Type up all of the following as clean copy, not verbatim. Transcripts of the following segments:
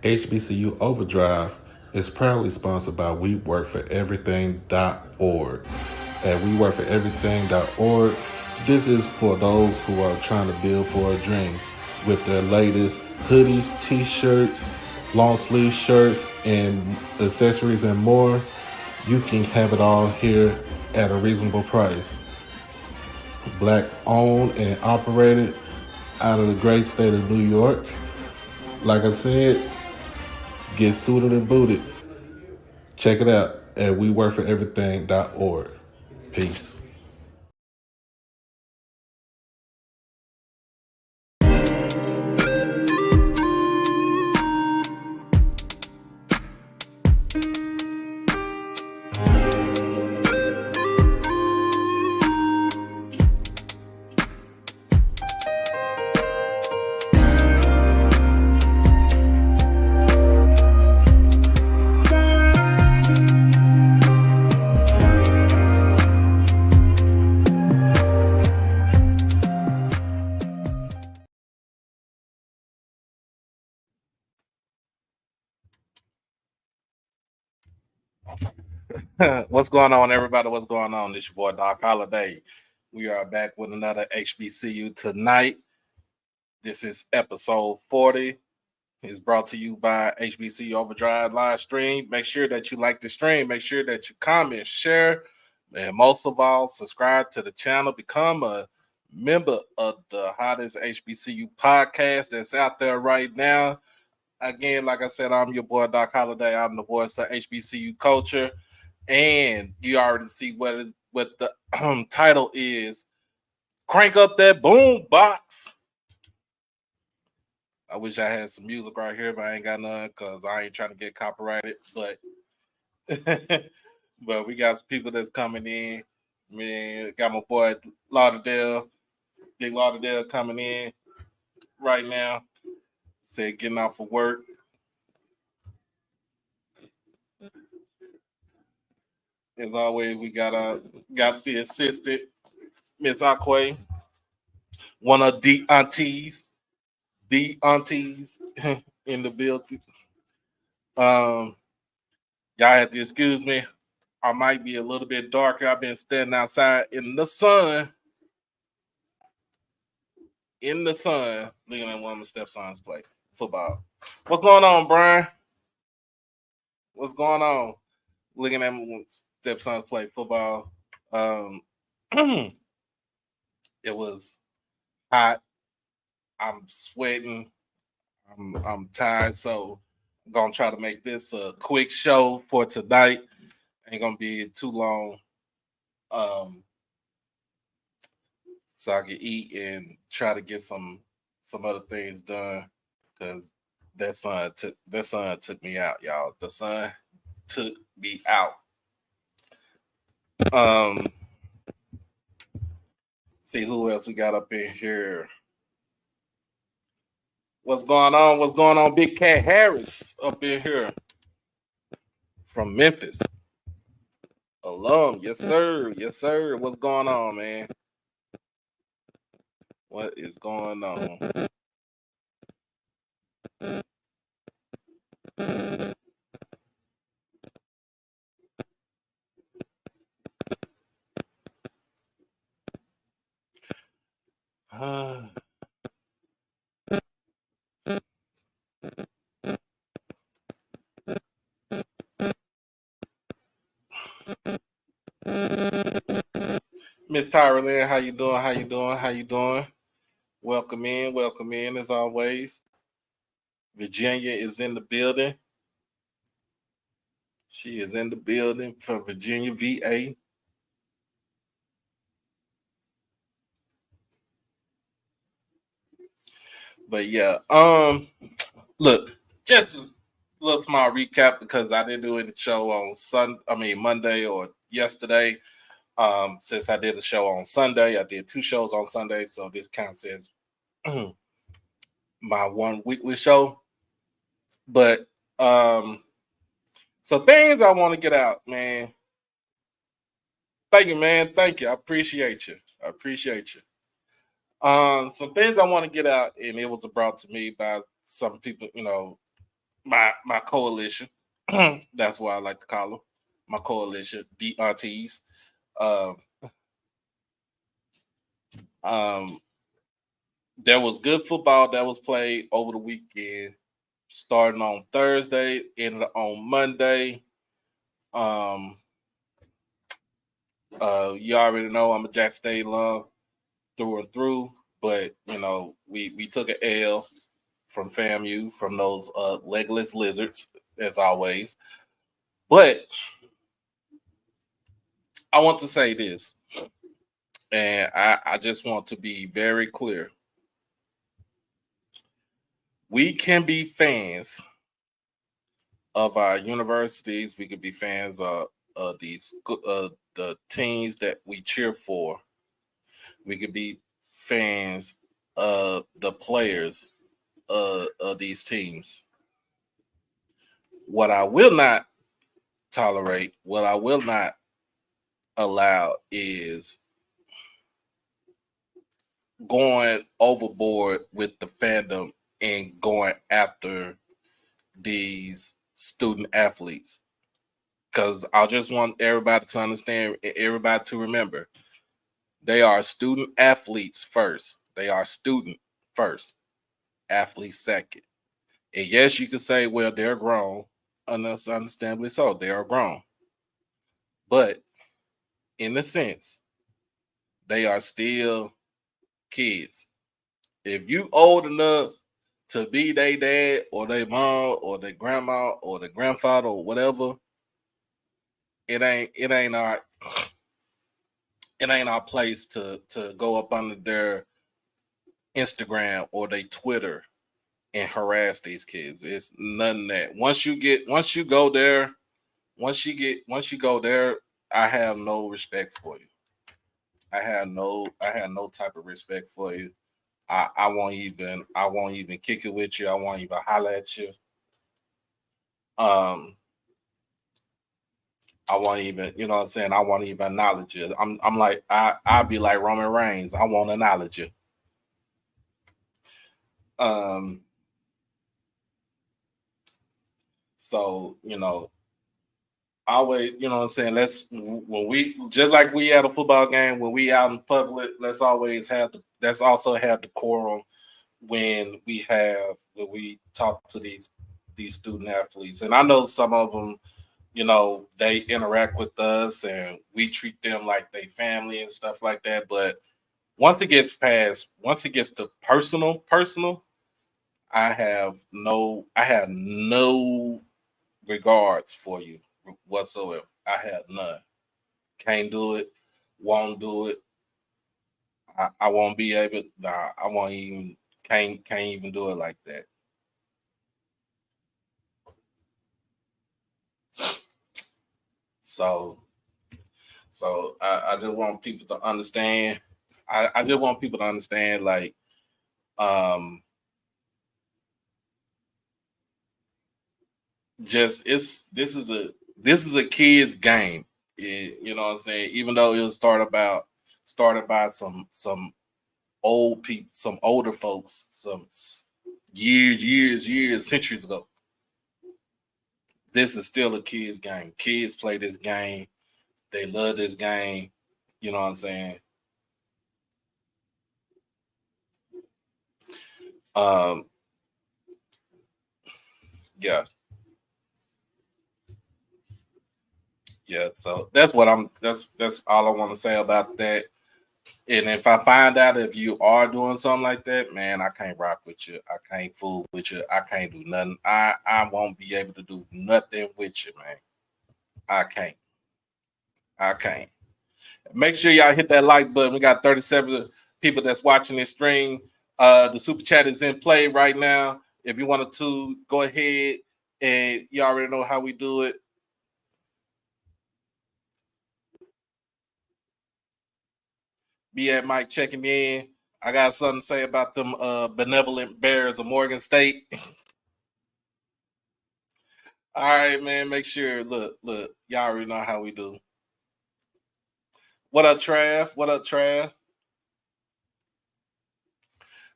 HBCU Overdrive is proudly sponsored by WeWorkForEverything.org. At WeWorkForEverything.org, this is for those who are trying to build for a dream with their latest hoodies, t-shirts, long sleeve shirts, and accessories and more. You can have it all here at a reasonable price. Black owned and operated out of the great state of New York. Like I said, get suited and booted. Check it out at WeWorkForEverything.org. Peace. What's going on, everybody? What's going on? This your boy Doc Holiday. We are back with another HBCU tonight. This is episode 40. It's brought to you by HBCU Overdrive live stream. Make sure that you like the stream. Make sure that you comment, share, and most of all, subscribe to the channel. Become a member of the hottest HBCU podcast that's out there right now. Again, like I said, I'm your boy Doc Holiday. I'm the voice of HBCU culture. And you already see what the title is. Crank up that boom box. I wish I had some music right here, but I ain't got none because I ain't trying to get copyrighted. But but we got some people that's coming in. Man, got my boy Lauderdale, Big Lauderdale coming in right now. Said getting off of work. As always, we got the assistant, Miss Aquay, one of the aunties in the building. Y'all have to excuse me. I might be a little bit darker. I've been standing outside in the sun. Looking at one of my stepsons play football. What's going on, Brian? What's going on? Looking at my stepsons play football. It was hot. I'm sweating. I'm tired, so I'm gonna try to make this a quick show for tonight. Ain't gonna be too long. So I can eat and try to get some other things done because that sun took me out, y'all. The sun took me out. See who else we got up in here. What's going on? What's going on? Big Cat Harris up in here from Memphis. Alum. Yes, sir. Yes, sir. What's going on, man? What is going on? Miss Tyra Lynn, how you doing? How you doing? How you doing? Welcome in as always. Virginia is in the building. She is in the building from Virginia, VA. But yeah, look, just a little small recap because I didn't do any show on Monday or yesterday. Since I did a show on Sunday, I did 2 shows on Sunday, so this counts as my one weekly show. But so things I want to get out, man. Thank you, man. Thank you. I appreciate you. Some things I want to get out, and it was brought to me by some people, my coalition. That's what I like to call them. My coalition, DRTs. Um, um, there was good football that was played over the weekend, starting on Thursday, ended on Monday. Um, you already know I'm a Jack State alum through and through, but we took an L from FAMU from those legless lizards as always. But I want to say this, and I just want to be very clear. We can be fans of our universities. We could be fans of the teams that we cheer for. We could be fans of the players of these teams. What I will not tolerate, what I will not allow is going overboard with the fandom and going after these student athletes. Because I just want everybody to understand, everybody to remember, they are student athletes first. They are student first, athletes second. And yes, you could say, well, they're grown, understandably so. They are grown. But in a sense, they are still kids. If you old enough to be their dad or their mom or their grandma or their grandfather or whatever, it ain't our place to go up under their Instagram or their Twitter and harass these kids. It's none of that. Once you go there, I have no respect for you. I have no type of respect for you. I won't even kick it with you. I won't even holler at you. Um, I won't even, you know what I'm saying? I won't even acknowledge you. I'm like I'll be like Roman Reigns. I won't acknowledge you. Um, so always, you know what I'm saying? When we just like we at a football game, when we out in public, let's also have decorum when we talk to these student athletes. And I know some of them, they interact with us and we treat them like they family and stuff like that. But once it gets to personal, I have no regards for you whatsoever. I have none. Can't do it. Won't do it. I won't be able. Nah, I won't even. Can't even do it like that. So I just want people to understand. I just want people to understand, like, um, just this is a kid's game. You know what I'm saying? Even though it was started by some old people, some older folks, some years, centuries ago. This is still a kid's game. Kids play this game. They love this game. You know what I'm saying? Um, yeah, yeah. So that's all I want to say about that. And if I find out if you are doing something like that, man, I can't rock with you. I can't fool with you. I can't do nothing. I won't be able to do nothing with you, man. I can't. I can't. Make sure y'all hit that like button. We got 37 people that's watching this stream. The super chat is in play right now. If you wanted to go ahead, and you already know how we do it. Be at Mike checking in. I got something to say about them benevolent bears of Morgan State. All right, man. Make sure. Look. Y'all already know how we do. What up, Trav? What up, Trav?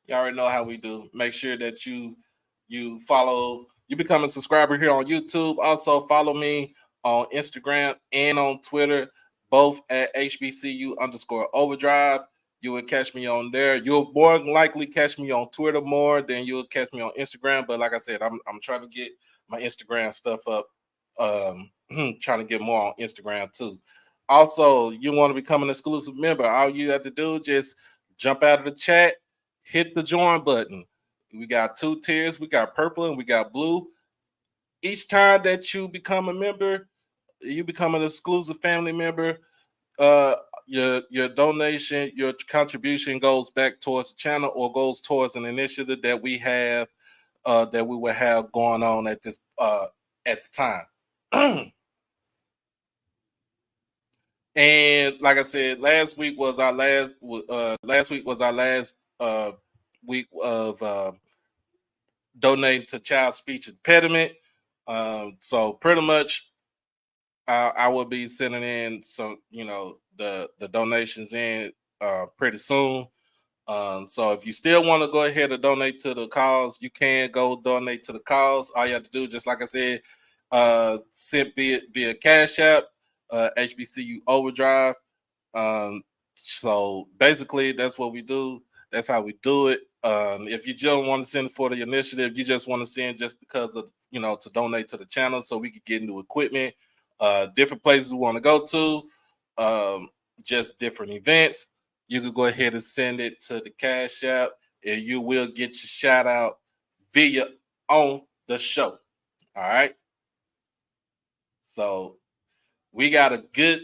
Y'all already know how we do. Make sure that you follow you become a subscriber here on YouTube. Also follow me on Instagram and on Twitter, both at HBCU_overdrive. You will catch me on there. You'll more than likely catch me on Twitter more than you'll catch me on Instagram. But like I said, I'm trying to get my Instagram stuff up. Trying to get more on Instagram too. Also, you want to become an exclusive member. All you have to do just jump out of the chat, hit the join button. We got 2 tiers. We got purple and we got blue. Each time that you become a member, you become an exclusive family member. Uh, your donation, your contribution goes back towards the channel or goes towards an initiative that we have that we will have going on at this at the time. And like I said, last week was our last week of donating to child speech impediment. So pretty much I will be sending in some, the donations in pretty soon. So if you still want to go ahead and donate to the cause, you can go donate to the cause. All you have to do, just like I said, send via Cash App, HBCU Overdrive. So basically, that's what we do. That's how we do it. If you just want to send for the initiative, you just want to send just because of to donate to the channel so we could get new equipment, different places we want to go to, just different events. You could go ahead and send it to the Cash App, and you will get your shout out via on the show. All right. So we got a good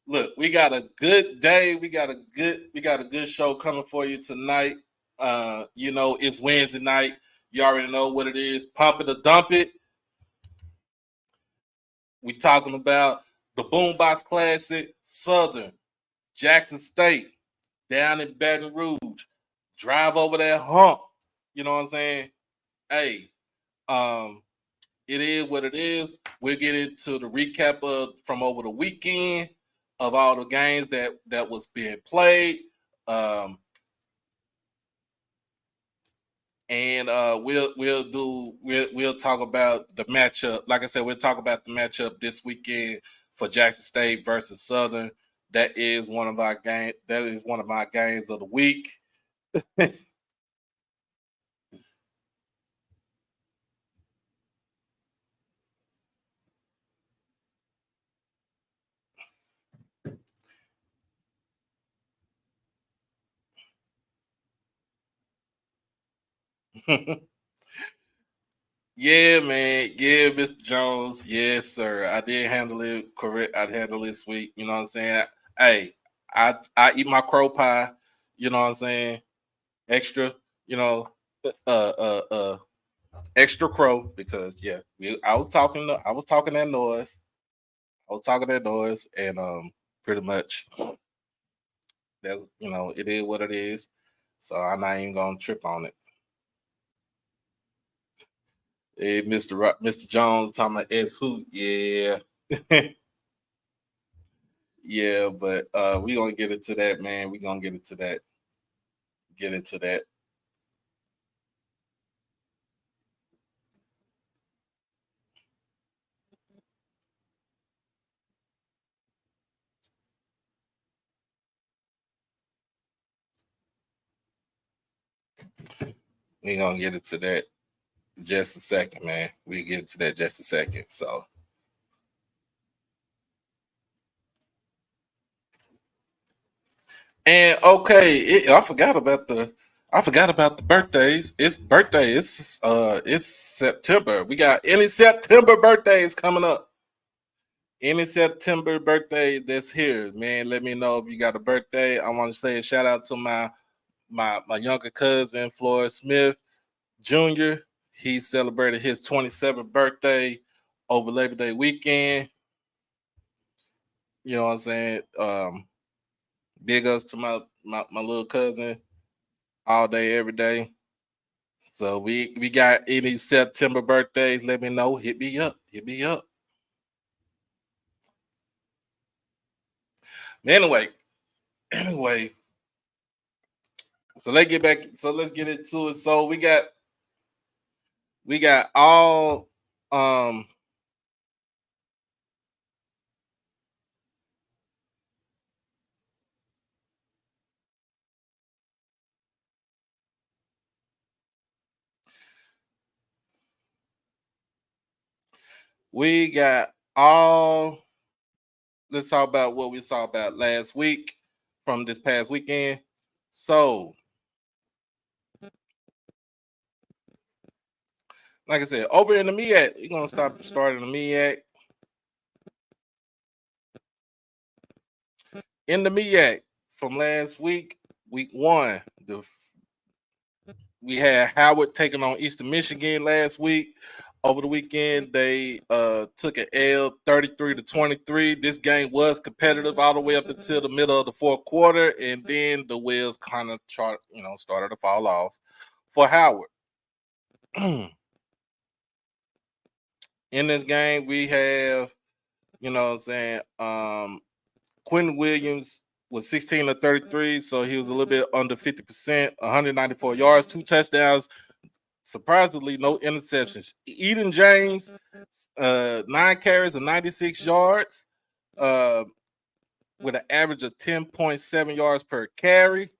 look. We got a good day. We got a good show coming for you tonight. It's Wednesday night. You already know what it is. Pump it or dump it. We talking about the BoomBox Classic, Southern, Jackson State, down in Baton Rouge. Drive over that hump. You know what I'm saying? Hey, it is what it is. We'll get into the recap of from over the weekend of all the games that was being played. And we'll talk about the matchup. Like I said, we'll talk about the matchup this weekend for Jackson State versus Southern. That is one of our game. That is one of my games of the week. Yeah, man. Yeah, Mr. Jones. Yes, sir. I did handle it correct. I handled it sweet. You know what I'm saying? Hey, I eat my crow pie. You know what I'm saying? Extra. You know, extra crow because yeah, I was talking. I was talking that noise. I was talking that noise, and pretty much that it is what it is. So I'm not even gonna trip on it. Hey, Mr. Jones talking about S who? Yeah. Yeah, but we gonna get into that, man. We gonna get into that. Get into that. We gonna get into that just a second, man. We get into that just a second. So and okay, I forgot about the birthdays. It's birthday. It's September. We got any September birthdays coming up. Any September birthday that's here, man. Let me know if you got a birthday. I want to say a shout out to my younger cousin, Floyd Smith Jr. He celebrated his 27th birthday over Labor Day weekend. You know what I'm saying? Big ups to my little cousin all day, every day. So we got any September birthdays, let me know. Hit me up. Hit me up. Anyway, anyway. So let's get back. So let's get into it. So we got We got all we got all let's talk about what we saw about last week from this past weekend. So, like I said, over in the MEAC, we're gonna start in the MEAC. In the MEAC from last week, week one, we had Howard taking on Eastern Michigan last week. Over the weekend, they took an L 33-23. This game was competitive all the way up until the middle of the fourth quarter, and then the wheels kind of started to fall off for Howard. In this game, we have, Quentin Williams was 16 of 33, so he was a little bit under 50%, 194 yards, 2 touchdowns. Surprisingly, no interceptions. Eden James, 9 carries and 96 yards, with an average of 10.7 yards per carry.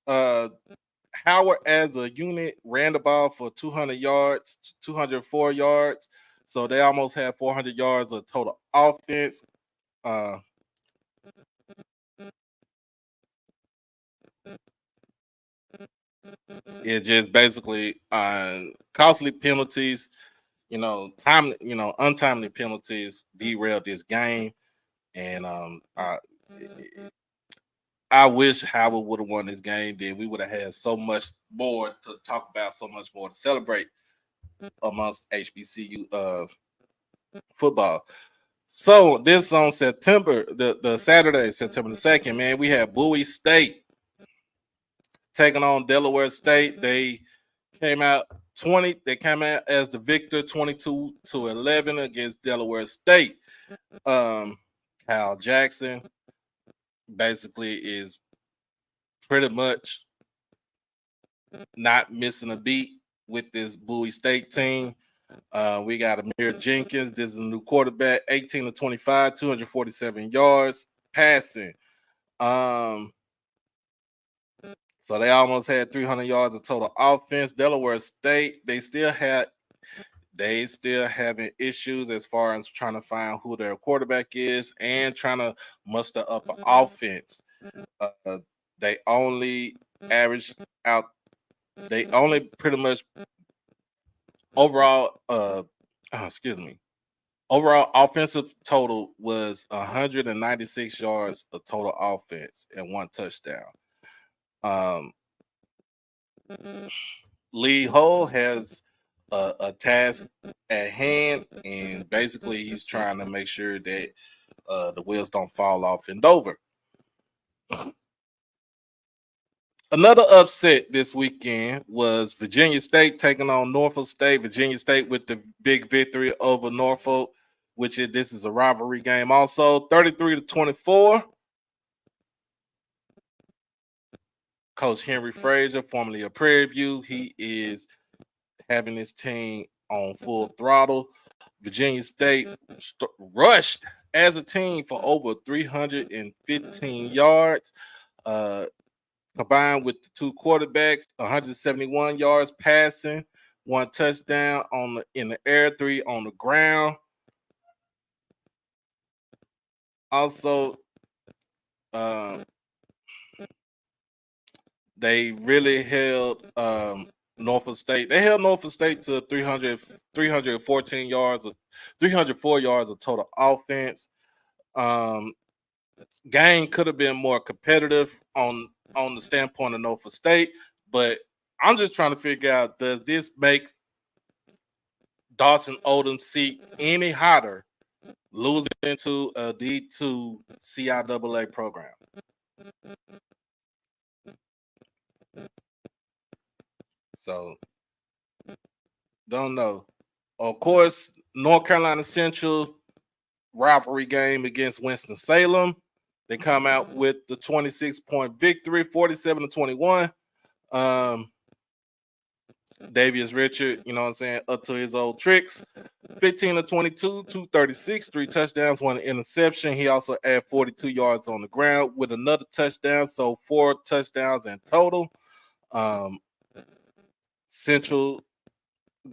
Howard, as a unit, ran the ball for 200 yards, 204 yards. So they almost had 400 yards of total offense. It just basically costly penalties, untimely penalties derailed this game, and I wish Howard would have won this game. Then we would have had so much more to talk about, so much more to celebrate amongst HBCU football. So this on September, the Saturday, September the 2nd, man, we have Bowie State taking on Delaware State. They came out as the victor, 22-11 against Delaware State. Kyle Jackson basically is pretty much not missing a beat with this Bowie State team. We got Amir Jenkins. This is a new quarterback, 18 of 25, 247 yards passing. So they almost had 300 yards of total offense. Delaware State, they still having issues as far as trying to find who their quarterback is and trying to muster up an offense. They only averaged out. They only pretty much overall. Overall offensive total was 196 yards of total offense and 1 touchdown. Lee Ho has a task at hand, and basically he's trying to make sure that the wheels don't fall off in Dover. Another upset this weekend was Virginia State taking on Norfolk State. Virginia State with the big victory over Norfolk, this is a rivalry game also, 33-24. Coach Henry Frazier, formerly of Prairie View, he is having his team on full throttle. Virginia State rushed as a team for over 315 yards. Combined with the 2 quarterbacks, 171 yards passing, 1 touchdown in the air, 3 on the ground. Also, they really held Norfolk State. They held Norfolk State to 314 yards, 304 yards of total offense. Game could have been more competitive on the standpoint of Norfolk State, but I'm just trying to figure out, does this make Dawson Odom's seat any hotter losing into a D2 CIAA program? So, don't know. Of course, North Carolina Central rivalry game against Winston-Salem. They come out with the 26-point victory, 47-21. Davius Richard, you know what I'm saying, up to his old tricks. 15 to 22, 236, 3 touchdowns, 1 interception. He also had 42 yards on the ground with another touchdown, so 4 touchdowns in total. Um, Central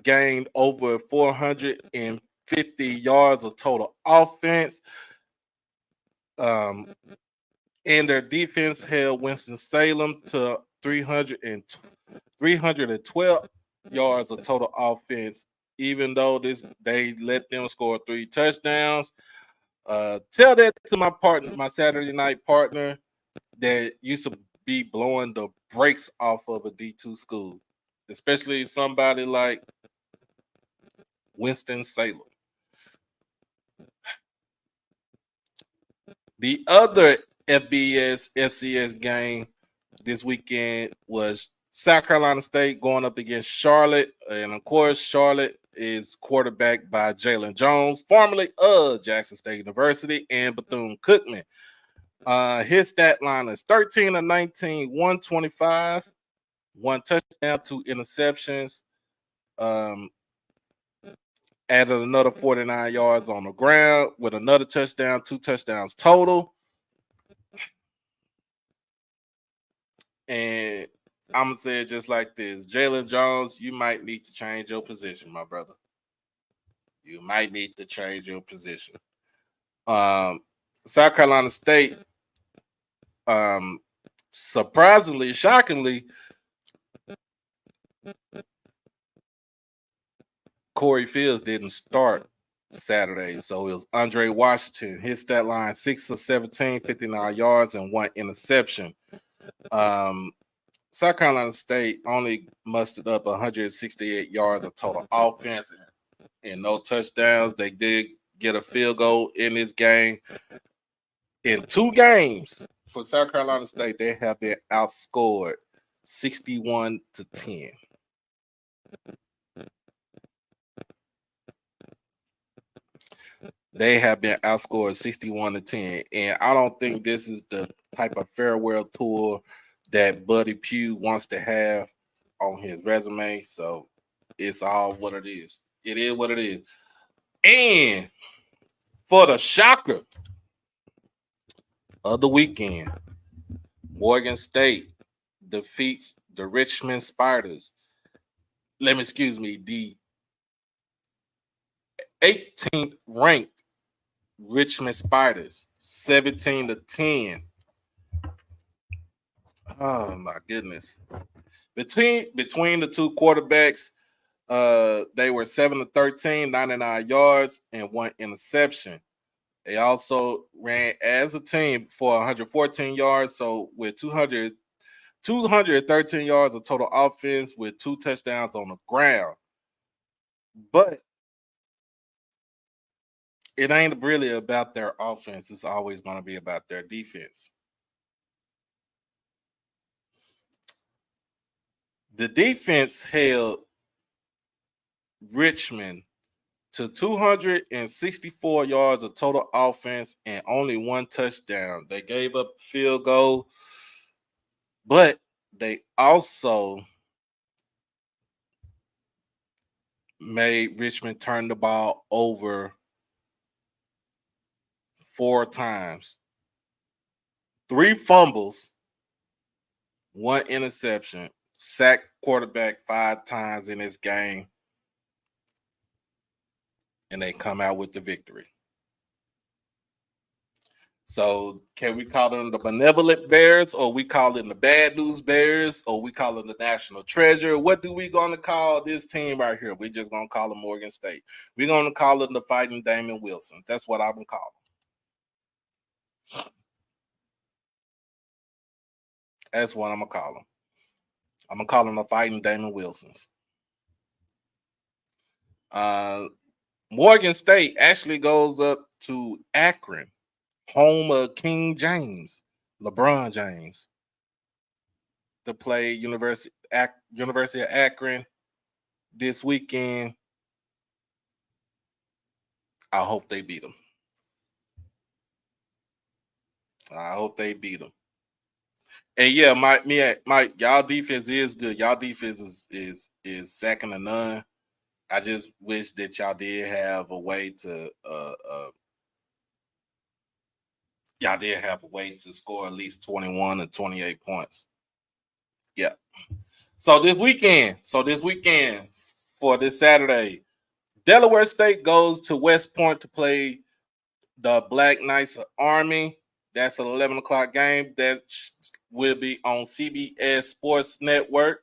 gained over 450 yards of total offense. Um, and their defense held Winston-Salem to 312 yards of total offense, even though they let them score 3 touchdowns. Tell that to my partner, my Saturday night partner that used to be blowing the brakes off of a D2 school, especially somebody like Winston-Salem. The other FCS game this weekend was South Carolina State going up against Charlotte. And of course, Charlotte is quarterbacked by Jalen Jones, formerly of Jackson State University, and Bethune-Cookman. His stat line is 13 of 19, 125, 1 touchdown, 2 interceptions. Um, Added another 49 yards on the ground with another touchdown, 2 touchdowns total. And I'm gonna say it just like this: Jalen Jones, you might need to change your position, my brother. You might need to change your position. Um, South Carolina State, um, surprisingly, shockingly, Corey Fields didn't start Saturday. So it was Andre Washington. His stat line 6 of 17, 59 yards, and 1 interception. Um, South Carolina State only mustered up 168 yards of total offense and no touchdowns. They did get a field goal in this game. In 2 games for South Carolina State, they have been outscored 61 to 10. They have been outscored 61 to 10. And I don't think this is the type of farewell tour that Buddy Pugh wants to have on his resume. So it's all what it is. It is what it is. And for the shocker of the weekend, Morgan State defeats the Richmond Spiders. The 18th ranked Richmond Spiders, 17 to 10. Oh my goodness. Between the two quarterbacks, they were 7 to 13, 99 yards, and 1 interception. They also ran as a team for 114 yards, so with 213 yards of total offense with 2 touchdowns on the ground. But it ain't really about their offense. It's always going to be about their defense. The defense held Richmond to 264 yards of total offense and only 1 touchdown. They gave up field goal, but they also made Richmond turn the ball over 4 times. 3 fumbles, 1 interception, sacked quarterback 5 times in this game, and they come out with the victory. So can we call them the benevolent Bears, or we call them the bad news Bears, or we call them the national treasure? What do we gonna call this team right here? We just gonna call them Morgan State. We're gonna call them the Fighting Damon Wilson. That's what I'm gonna call them. That's what I'm gonna call them. I'm gonna call them the Fighting Damon Wilsons. Morgan State actually goes up to Akron, home of King James, LeBron James, to play University of Akron this weekend. I hope they beat them. I hope they beat them. And yeah, my y'all defense is good. Y'all defense is second to none. I just wish that y'all did have a way to y'all did have a way to score at least 21 or 28 points. Yeah. So this weekend for this Saturday, Delaware State goes to West Point to play the Black Knights Army. That's an 11 o'clock game that will be on CBS Sports Network.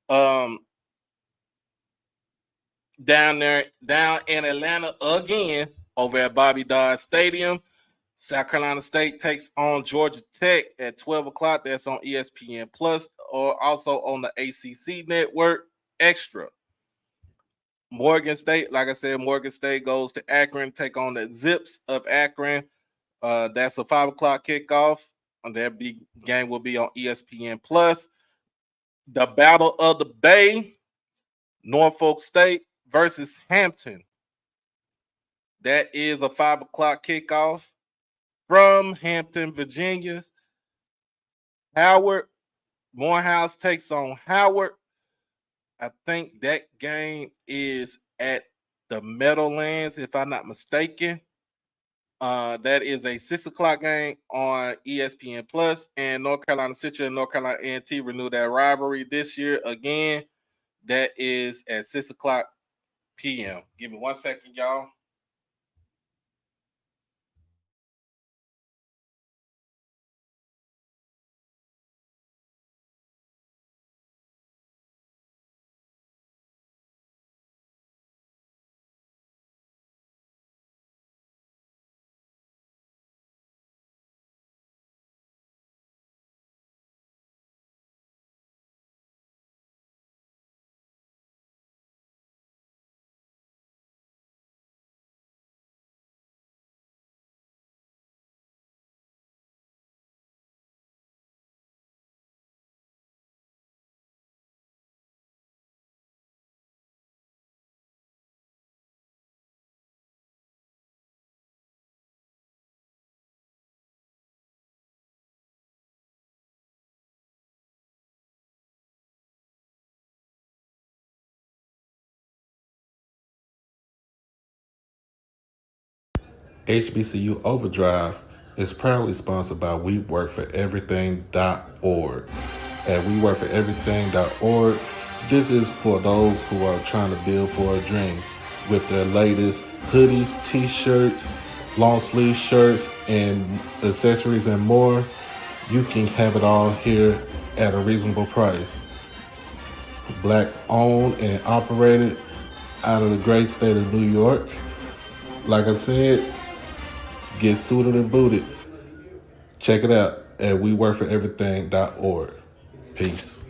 Um, down in Atlanta again over at Bobby Dodd Stadium. South Carolina State takes on Georgia Tech at 12 o'clock. That's on ESPN Plus or also on the ACC Network Extra. Morgan State, like I said, Morgan State goes to Akron, take on the Zips of Akron. That's a 5 o'clock kickoff. And that big game will be on ESPN Plus. The Battle of the Bay, Norfolk State versus Hampton. That is a 5 o'clock kickoff from Hampton, Virginia. Howard, Morehouse takes on Howard. I think that game is at the Meadowlands, if I'm not mistaken. That is a 6 o'clock game on ESPN Plus, and North Carolina Central and North Carolina A&T renew that rivalry this year again. That is at 6 o'clock p.m. Give me 1 second, y'all. HBCU Overdrive is proudly sponsored by WeWorkForEverything.org. At WeWorkForEverything.org, this is for those who are trying to build for a dream. With their latest hoodies, t-shirts, long sleeve shirts, and accessories and more, you can have it all here at a reasonable price. Black owned and operated out of the great state of New York. Like I said, get suited and booted. Check it out at WeWorkForEverything.org. Peace.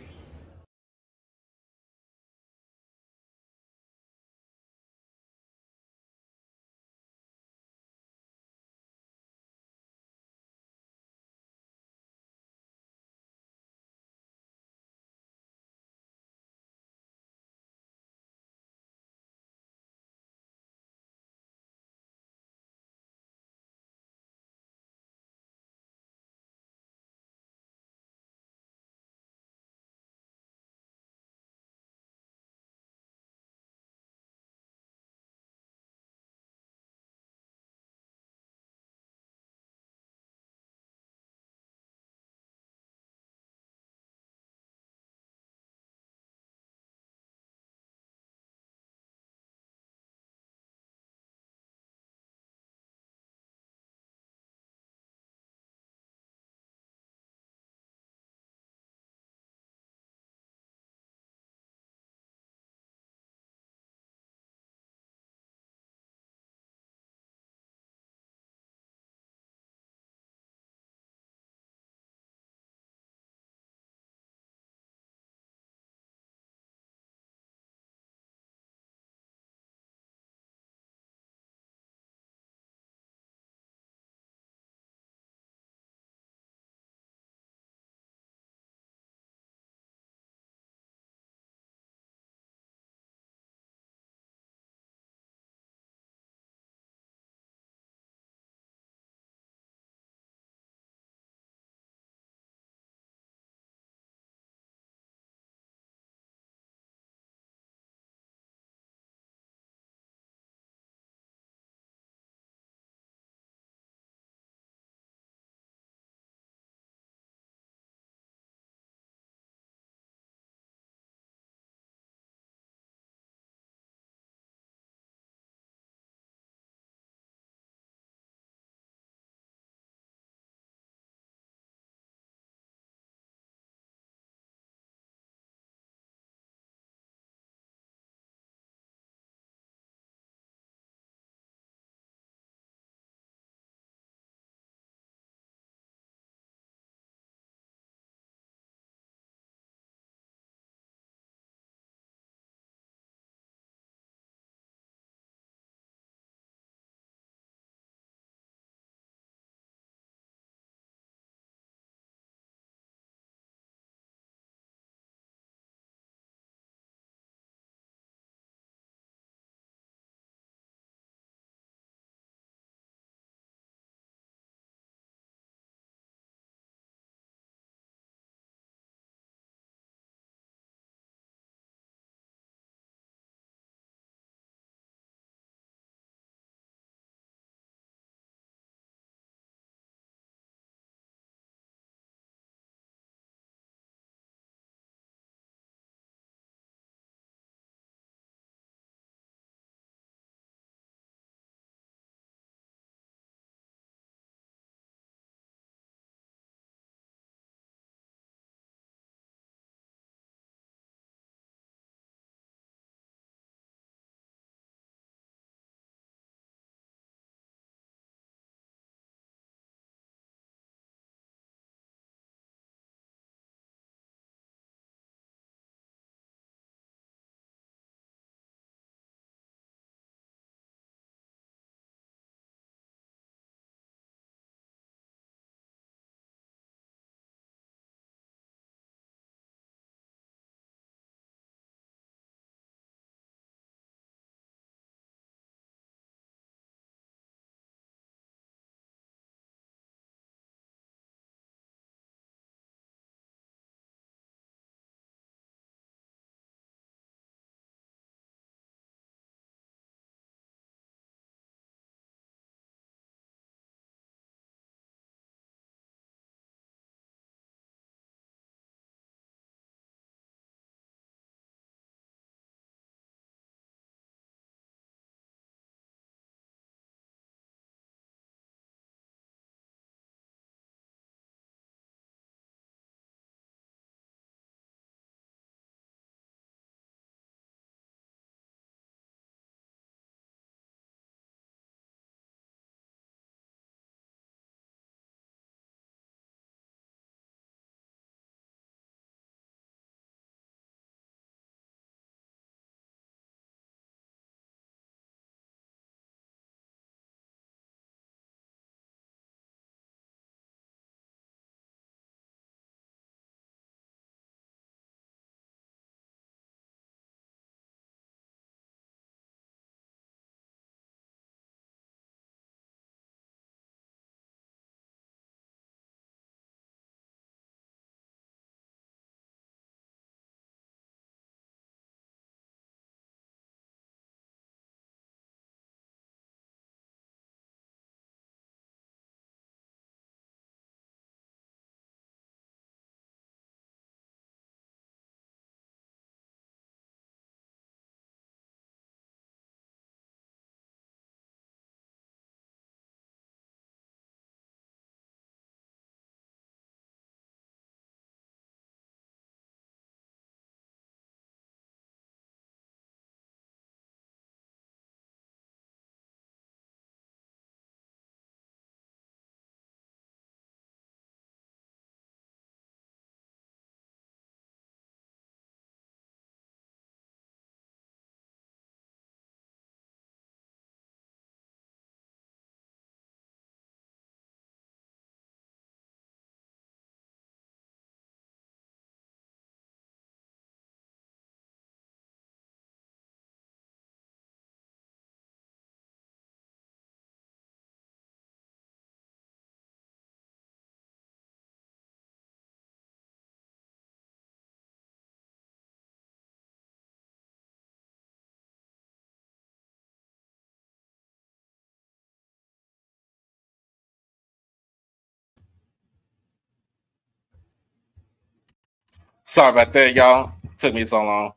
Sorry about that, y'all. Took me so long.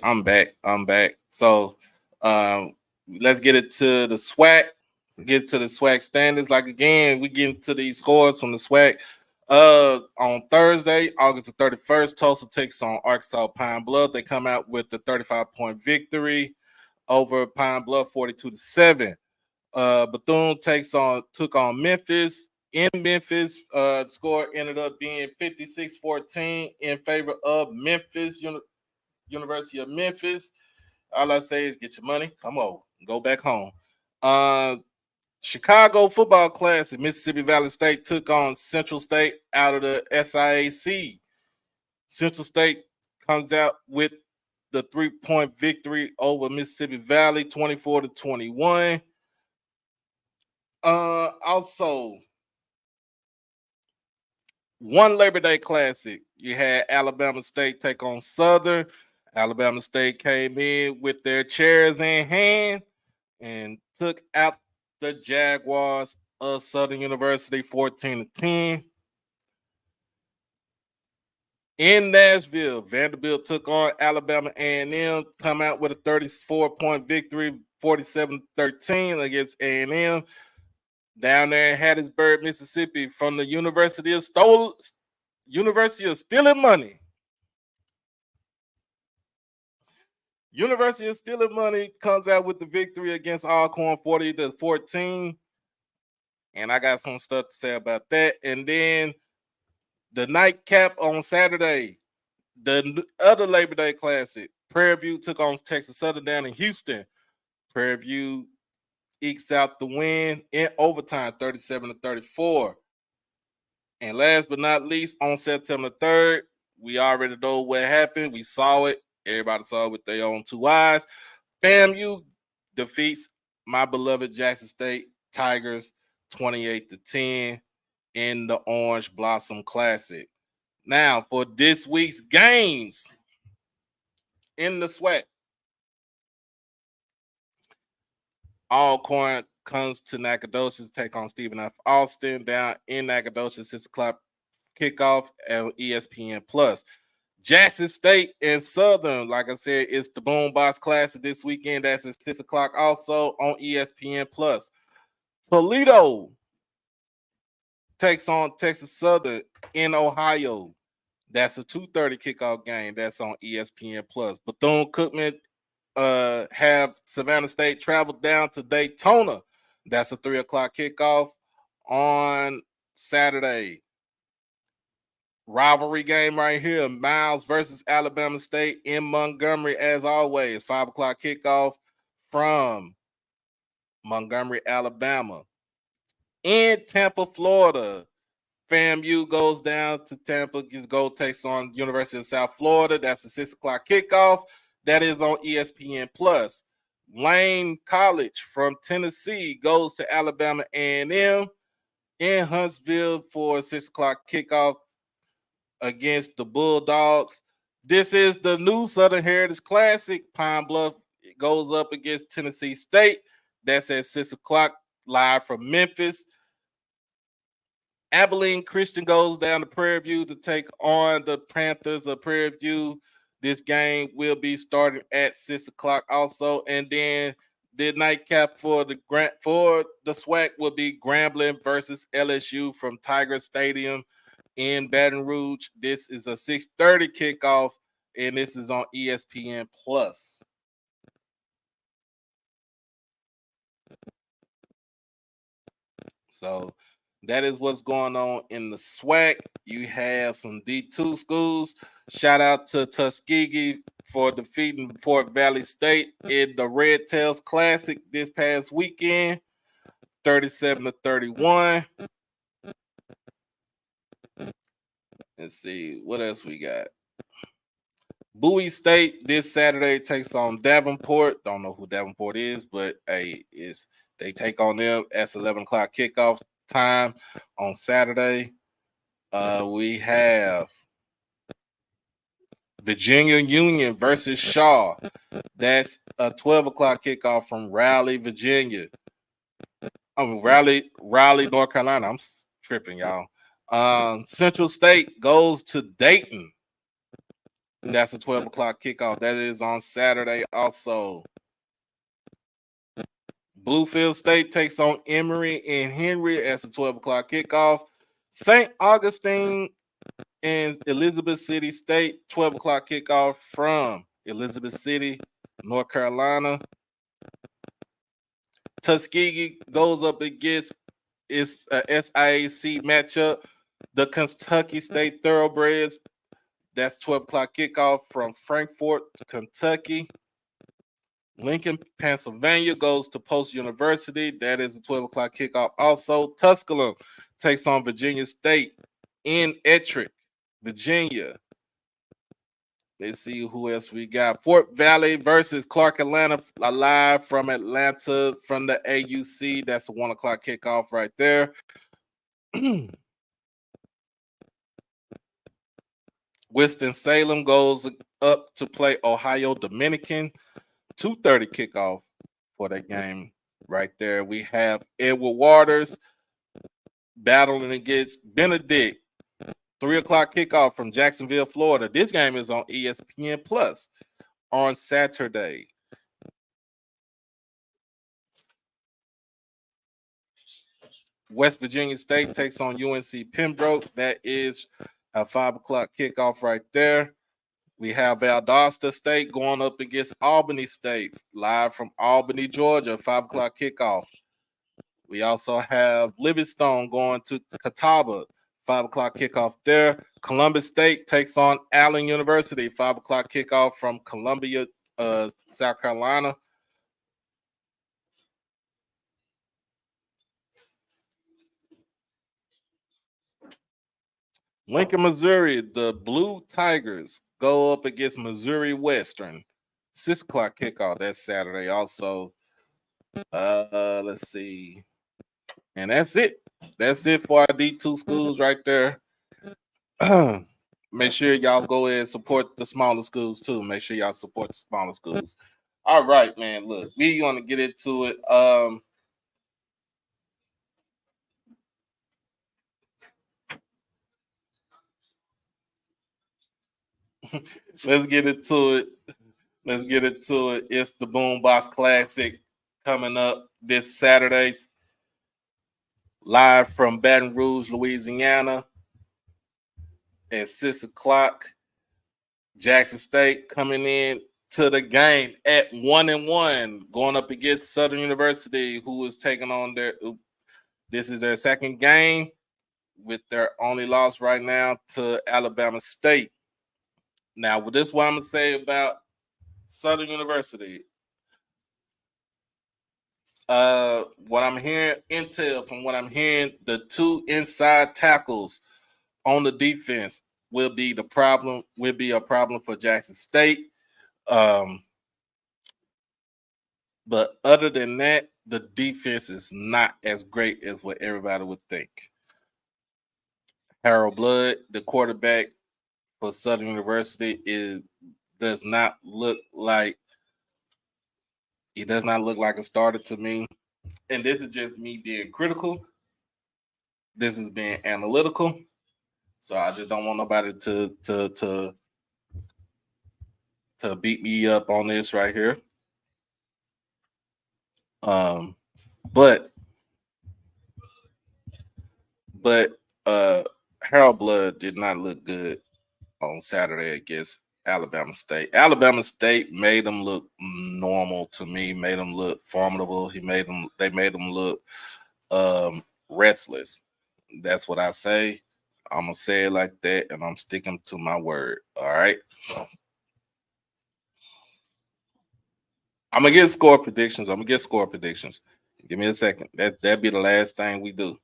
I'm back. I'm back. So, um, let's get it to the SWAC. Get to the SWAC standings. Like again, we get into these scores from the SWAC. On Thursday, August the 31st, Tulsa takes on Arkansas Pine Bluff. They come out with the 35-point victory over Pine Bluff, 42-7. Bethune took on Memphis. In Memphis, the score ended up being 56-14 in favor of Memphis, University of Memphis. All I say is get your money, come on, go back home. Chicago Football Classic, Mississippi Valley State took on Central State out of the SIAC. Central State comes out with the 3-point victory over Mississippi Valley, 24-21. Also, one Labor Day Classic. You had Alabama State take on Southern. Alabama State came in with their chairs in hand and took out the Jaguars of Southern University 14-10. In Nashville, Vanderbilt took on Alabama A&M, come out with a 34-point victory, 47-13 against A&M. Down there in Hattiesburg, Mississippi, from the University of Stealing Money. University of Stealing Money comes out with the victory against Alcorn 40-14. And I got some stuff to say about that. And then the nightcap on Saturday, the other Labor Day Classic, Prairie View took on Texas Southern down in Houston. Prairie View ekes out the win in overtime, 37-34. And last but not least, on September 3rd, we already know what happened. We saw it. Everybody saw it with their own two eyes. FAMU defeats my beloved Jackson State Tigers 28-10 in the Orange Blossom Classic. Now, for this week's games in the SWAC, Alcorn comes to Nacogdoches to take on Stephen F. Austin down in Nacogdoches, 6 o'clock kickoff at ESPN Plus. Jackson State and Southern, like I said, it's the BoomBox Classic this weekend. That's at 6 o'clock also on ESPN Plus. Toledo takes on Texas Southern in Ohio. That's a 2:30 kickoff game. That's on ESPN Plus. Bethune-Cookman have Savannah State travel down to Daytona. That's a 3 o'clock kickoff on Saturday. Rivalry game right here, Miles versus Alabama State in Montgomery, as always. 5 o'clock kickoff from Montgomery, Alabama. In Tampa, Florida, FAMU goes down to Tampa, takes on University of South Florida. That's a 6 o'clock kickoff. That is on ESPN Plus. Lane College from Tennessee goes to Alabama A&M in Huntsville for a 6 o'clock kickoff against the Bulldogs. This is the new Southern Heritage Classic. Pine Bluff goes up against Tennessee State. That's at 6 o'clock, live from Memphis. Abilene Christian goes down to Prairie View to take on the Panthers of Prairie View. This game will be starting at 6 o'clock also. And then the nightcap for the SWAC will be Grambling versus LSU from Tiger Stadium in Baton Rouge. This is a 6:30 kickoff, and this is on ESPN Plus. So that is what's going on in the SWAC. You have some D2 schools. Shout out to Tuskegee for defeating Fort Valley State in the Red Tails Classic this past weekend, 37-31. Let's see what else we got. Bowie State this Saturday takes on Davenport. Don't know who Davenport is, but hey, they take on them at 11 o'clock kickoff time on Saturday. We have Virginia Union versus Shaw. That's a 12 o'clock kickoff from Raleigh, Virginia. Raleigh, North Carolina. I'm tripping, y'all. Central State goes to Dayton. That's a 12 o'clock kickoff. That is on Saturday also. Bluefield State takes on Emory and Henry as a 12 o'clock kickoff. St. Augustine and Elizabeth City State, 12 o'clock kickoff from Elizabeth City, North Carolina. Tuskegee goes up against its SIAC matchup. The Kentucky State Thoroughbreds, that's 12 o'clock kickoff from Frankfort, Kentucky. Lincoln, Pennsylvania goes to Post University. That is a 12 o'clock kickoff. Also, Tusculum takes on Virginia State in Ettrick, Virginia. Let's see who else we got. Fort Valley versus Clark Atlanta, live from Atlanta from the AUC. That's a 1 o'clock kickoff right there. Winston-Salem goes up to play Ohio Dominican. 2:30 kickoff for that game right there. We have Edward Waters battling against Benedict. 3 o'clock kickoff from Jacksonville, Florida. This game is on ESPN Plus on Saturday. West Virginia State takes on UNC Pembroke. That is a 5 o'clock kickoff right there. We have Valdosta State going up against Albany State, live from Albany, Georgia, 5 o'clock kickoff. We also have Livingstone going to Catawba, 5 o'clock kickoff there. Columbus State takes on Allen University, 5 o'clock kickoff from Columbia, South Carolina. Lincoln, Missouri, the Blue Tigers go up against Missouri Western. 6 o'clock kickoff. That's Saturday also. Let's see. And that's it. That's it for our D2 schools right there. Make sure y'all go ahead and support the smaller schools too. Make sure y'all support the smaller schools. All right, man. Look, we gonna get into it. Let's get into it. Let's get into it. It's the BoomBox Classic coming up this Saturday, live from Baton Rouge, Louisiana, at 6 o'clock. Jackson State coming in to the game at 1-1, going up against Southern University, who is taking on this is their second game, with their only loss right now to Alabama State. Now, this is what I'm gonna say about Southern University. What I'm hearing, intel from what I'm hearing, the two inside tackles on the defense will be a problem for Jackson State. But other than that, the defense is not as great as what everybody would think. Harold Blood, the quarterback for Southern University, does not look like a starter to me. And this is just me being critical. This is being analytical. So I just don't want nobody to beat me up on this right here. But Harold Blood did not look good on Saturday against Alabama State. Alabama State made them look normal to me, made them look formidable. They made them look restless. That's what I say. I'm gonna say it like that, and I'm sticking to my word. All right. I'm gonna get score predictions. Give me a second. That'd be the last thing we do.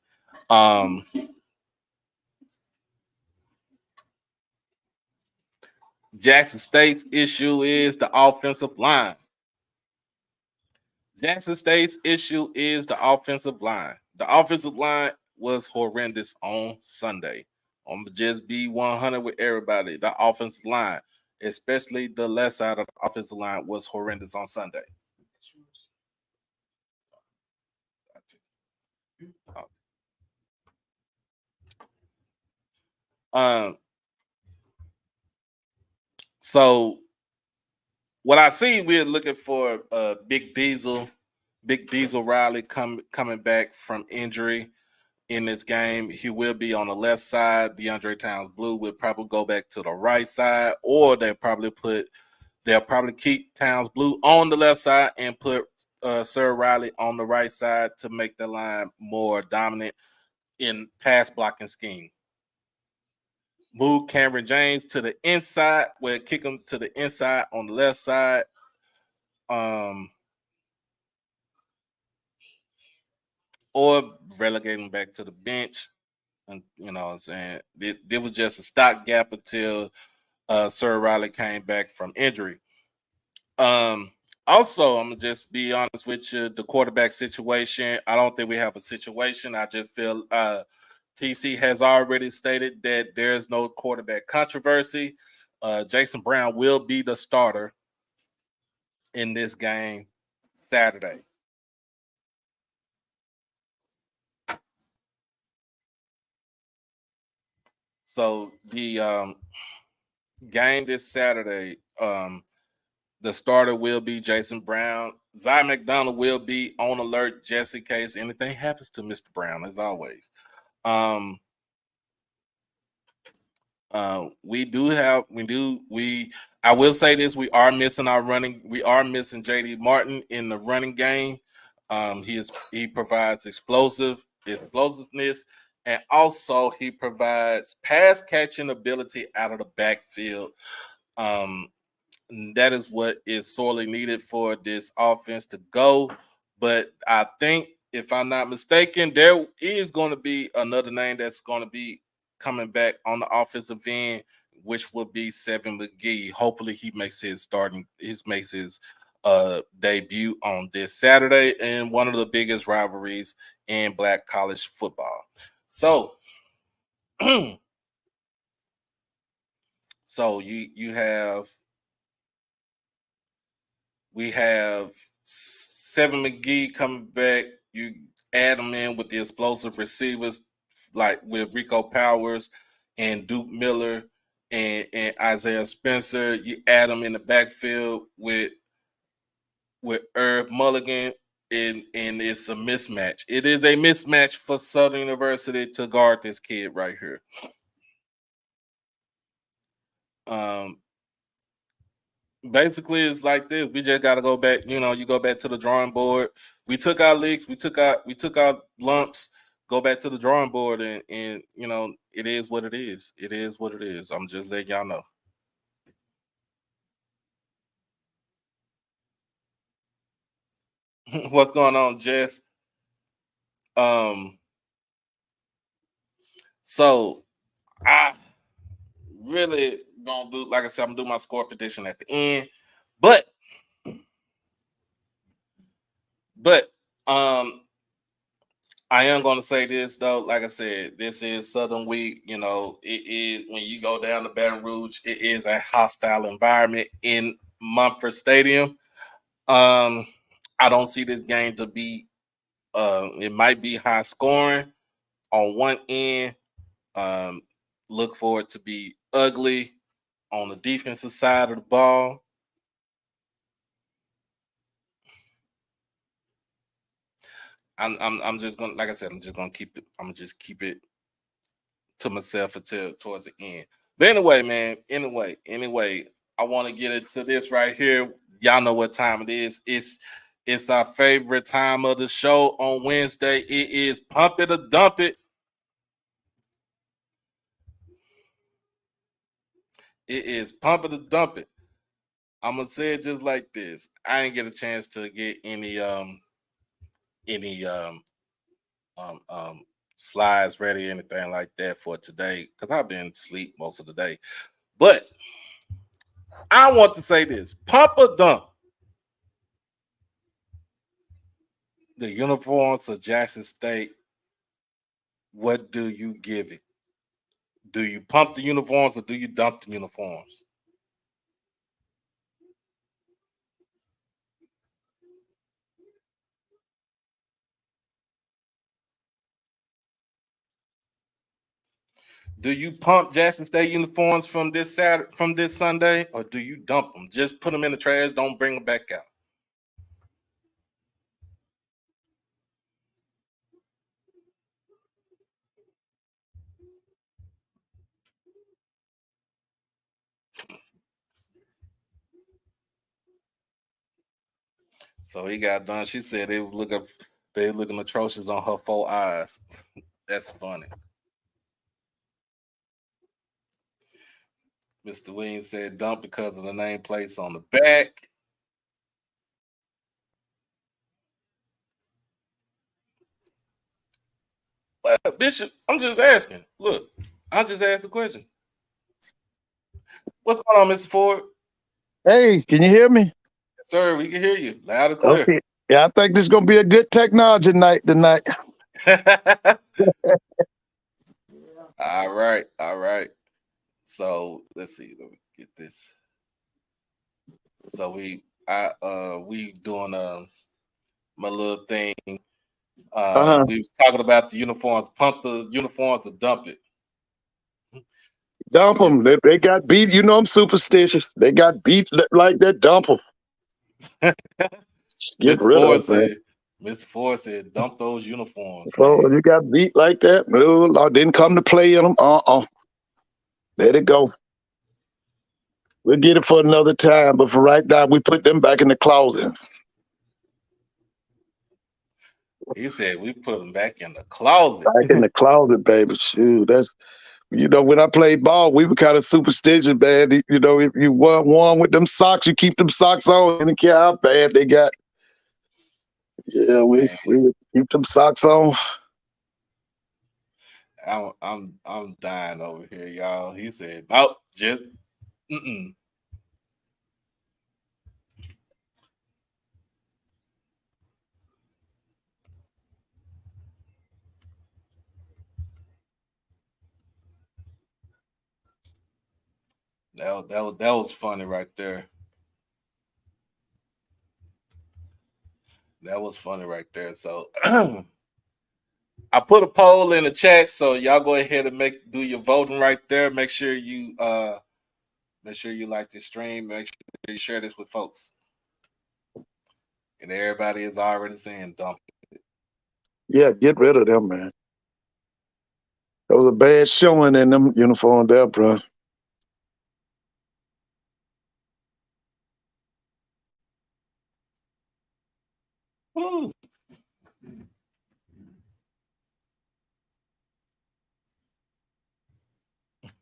Jackson State's issue is the offensive line. Jackson State's issue is the offensive line. The offensive line was horrendous on Sunday. I'm gonna just be 100 with everybody. The offensive line, especially the left side of the offensive line, was horrendous on Sunday. So what I see, we're looking for Big Diesel Riley coming back from injury in this game. He will be on the left side. DeAndre Towns Blue will probably go back to the right side, or they'll probably keep Towns Blue on the left side and put Sir Riley on the right side to make the line more dominant in pass blocking scheme. Move Cameron James to the inside, where kick him to the inside on the left side. Um, or relegate him back to the bench. And you know what I'm saying? It was just a stopgap until Sir Riley came back from injury. Um, Also, I'm gonna just be honest with you. The quarterback situation, I don't think we have a situation. I just feel TC has already stated that there's no quarterback controversy. Jason Brown will be the starter in this game Saturday. So the game this Saturday, the starter will be Jason Brown. Zy McDonald will be on alert just in case anything happens to Mr. Brown, as always. Um, we I will say this, we are missing JD Martin in the running game. He provides explosiveness, and also he provides pass catching ability out of the backfield. um that is what is sorely needed for this offense to go. But I think, if I'm not mistaken, there is going to be another name that's going to be coming back on the offensive end, which will be Seven McGee. Hopefully, he makes his debut on this Saturday in one of the biggest rivalries in Black college football. So, so you have we have Seven McGee coming back. You add him in with the explosive receivers like with Rico Powers and Duke Miller and Isaiah Spencer. You add them in the backfield with Herb Mulligan, and it's a mismatch. It is a mismatch for Southern University to guard this kid right here. Um, Basically it's like this. We just got to go back. You go back to the drawing board. We took our leaks, we took our lumps. Go back to the drawing board, and it is what it is. It is what it is. I'm just letting y'all know. What's going on, Jess? um so I really gonna do, like I said, I'm gonna do my score prediction at the end. But but um I am going to say this though. Like I said, this is Southern Week. It is, when you go down to Baton Rouge, it is a hostile environment in Mumford Stadium. Um, I don't see this game to be. It might be high scoring on one end. Um, look for it to be ugly on the defensive side of the ball. I'm just gonna, like I said, I'm just gonna keep it. I'm gonna just keep it to myself until towards the end. But anyway, man. Anyway, I want to get into this right here. Y'all know what time it is. It's our favorite time of the show on Wednesday. It is Pump It or Dump It. It is Pump It or Dump It. I'm gonna say it just like this. I didn't get a chance to get any slides ready, anything like that for today, because I've been asleep most of the day. But I want to say this: Pump or Dump the uniforms of Jackson State. What do you give it? Do you pump the uniforms or do you dump the uniforms? Do you pump Jackson State uniforms from this Sunday, or do you dump them? Just put them in the trash. Don't bring them back out. So he got done. She said they were looking atrocious on her 4 eyes. That's funny. Mr. Williams said dump because of the nameplates on the back. Well, Bishop, I'm just asking. Look, I just asked a question. What's going on, Mr. Ford? Hey, can you hear me? Yes, sir, we can hear you loud and clear. Okay. Yeah, I think this is gonna be a good technology night tonight. All right, all right. So let's see. Let me get this. So we doing my little thing. We was talking about the uniforms, pump the uniforms or dump it. Dump them. They got beat. You know I'm superstitious. They got beat like that. Dump them. Get Mr. rid of Ford them, man. said, Mr. Ford said, dump those uniforms, So man. you got beat like that. No, I didn't come to play in them. Let it go. We'll get it for another time. But for right now, we put them back in the closet. He said we put them back in the closet. Back in the closet, baby. Shoot, that's when I played ball, we were kind of superstitious, man. If you weren't warm with them socks, you keep them socks on. Didn't care how bad they got. Yeah, we would keep them socks on. I'm dying over here, y'all. He said, "Nope, just mm-mm." That was funny right there. That was funny right there. So I put a poll in the chat, so y'all go ahead and do your voting right there. Make sure you like this stream. Make sure you share this with folks. And everybody is already saying dump. Yeah, get rid of them, man. That was a bad showing in them uniform there, bro. Woo.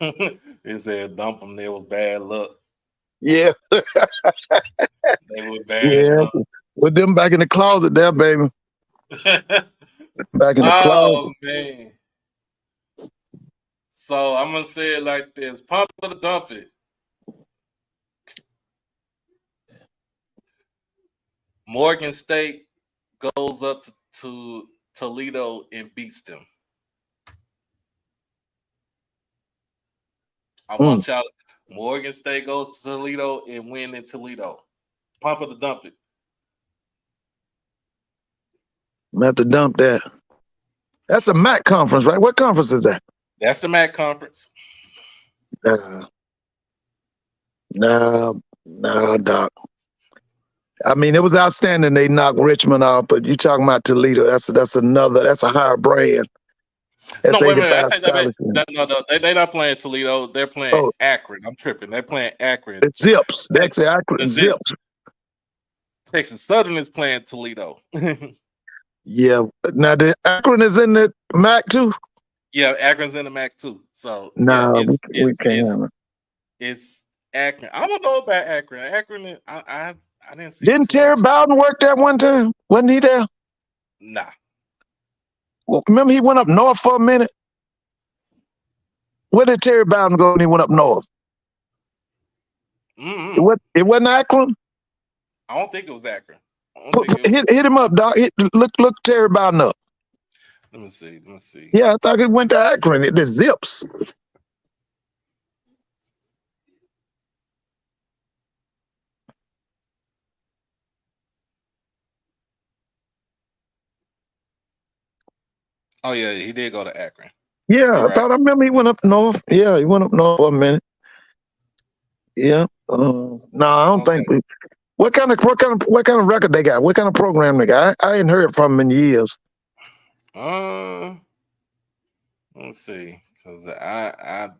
It said dump them. There was bad luck. Yeah. They were bad luck. With them back in the closet there, baby. Back in the closet. Oh man. So I'm gonna say it like this: pump it or dump it. Morgan State goes up to Toledo and beats them. I want y'all. Morgan State goes to Toledo and win in Toledo. Pump it or dump it. I'm gonna have to dump that. That's a MAC conference, right? What conference is that? That's the MAC conference. No, Doc. I mean, it was outstanding. They knocked Richmond out, but you talking about Toledo? That's a higher brand. That's No, wait a minute. I 85 take that back. scholarship. No, they're not playing Toledo. They're playing Akron. I'm tripping. They're playing Akron. It's Zips. That's Akron. Zips. Texas Southern is playing Toledo. Yeah. Now the Akron is in the MAC too. Yeah, Akron's in the MAC too. So no, yeah, we can't. It's Akron. I don't know about Akron. Akron, I didn't see. Didn't Terry Bowden work there one time? Wasn't he there? Nah. Well, remember he went up north for a minute? Where did Terry Bowden go when he went up north? It wasn't Akron? I don't think it was Akron. Hit him up, Doc. Look Terry Bowden up. Let me see. Yeah, I thought it went to Akron. The Zips. Oh yeah, he did go to Akron. Yeah, You I right. thought I remember he went up north. Yeah, he went up north for a minute. Yeah. No, I don't think. Okay. What kind of record they got? What kind of program they got? I ain't heard from them in years. Uh, let's see, cause I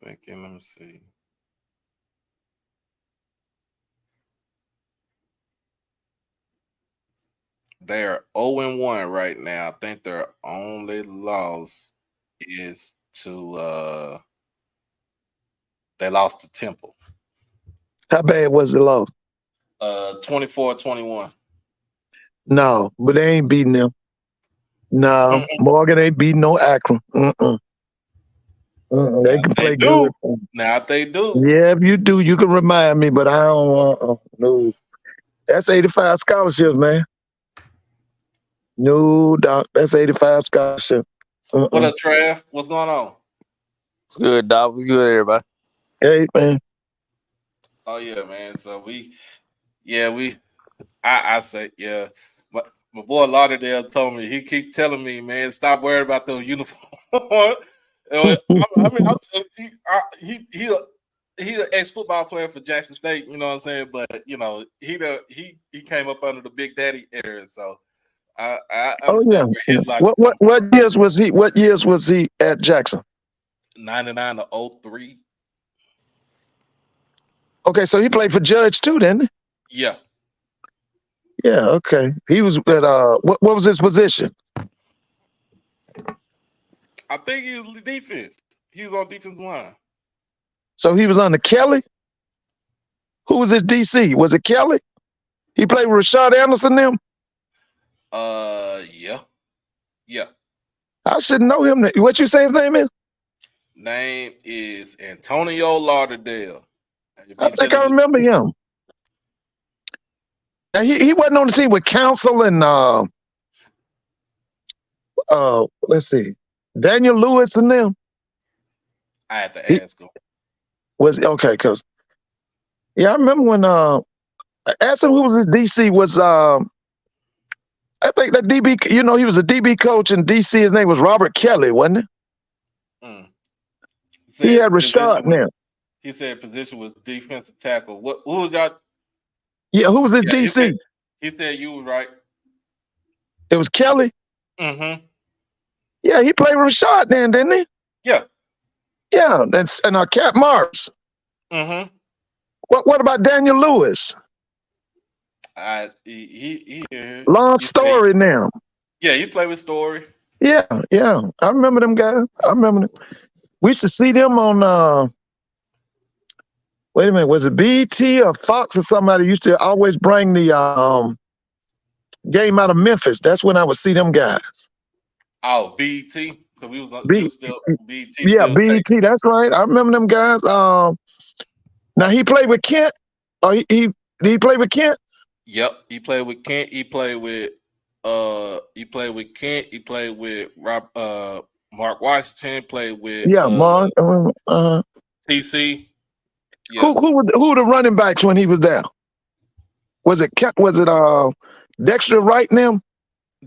thinking. Let me see. They're 0-1 right now. I think their only loss is to they lost to Temple. How bad was the loss? 24-21. No, but they ain't beating them. No, Morgan ain't beating no Akron. Now They if can they play good. do, now if they do, Yeah, if you do, you can remind me, but I don't want. No, that's 85 scholarships, man. No, doc, that's 85 scholarship. what up, Trav? What's going on? What's good, dog? What's good, everybody? Hey, man. Oh yeah, man. So I say yeah. My boy Lauderdale told me, he keep telling me, man, stop worrying about those uniforms. He's an ex-football player for Jackson State, you know what I'm saying? But you know, he came up under the Big Daddy era, so I Oh yeah. understand where his logic What what comes from. what years was he? What years was he at Jackson? 99 to 03. Okay, so he played for Judge too, didn't he? Yeah. Yeah. Okay. He was at what was his position? I think he was defense. He was on defense line. So he was under Kelly. Who was his DC? Was it Kelly? He played with Rashad Anderson. Them. Yeah. Yeah. I should know him. What you say his name is? Name is Antonio Lauderdale. If I he's still think in I the remember him. Now, he wasn't on the team with Council and let's see, Daniel Lewis and them. I had to He ask him. was okay, cause yeah, I remember when I asked him who was his DC was I think that DB, he was a DB coach in DC. His name was Robert Kelly, wasn't it? Mm. He had Said Rashad position was now. he said position was defensive tackle. Who was y'all? Yeah, who was his Yeah, DC? he said you was right. It was Kelly. Mm-hmm. Yeah, he played with Rashad then, didn't he? Yeah. Yeah, and Cat Mars. Mm-hmm. What about Daniel Lewis? Long he said story now. yeah, he played with Story. Yeah, yeah. I remember them guys. I remember them. We used to see them on wait a minute, was it BT or Fox or somebody used to always bring the game out of Memphis. That's when I would see them guys. Oh, BT. Because we B, was still BT yeah, still take. BT. That's right. I remember them guys. Now he played with Kent. Or did he play with Kent? Yep. He played with Kent. He played with Kent. He played with Mark Washington, played with Yeah, Mark. TC. Who Yeah. who the running backs when he was there? Was it Kent? Was it Dexter Wright and them?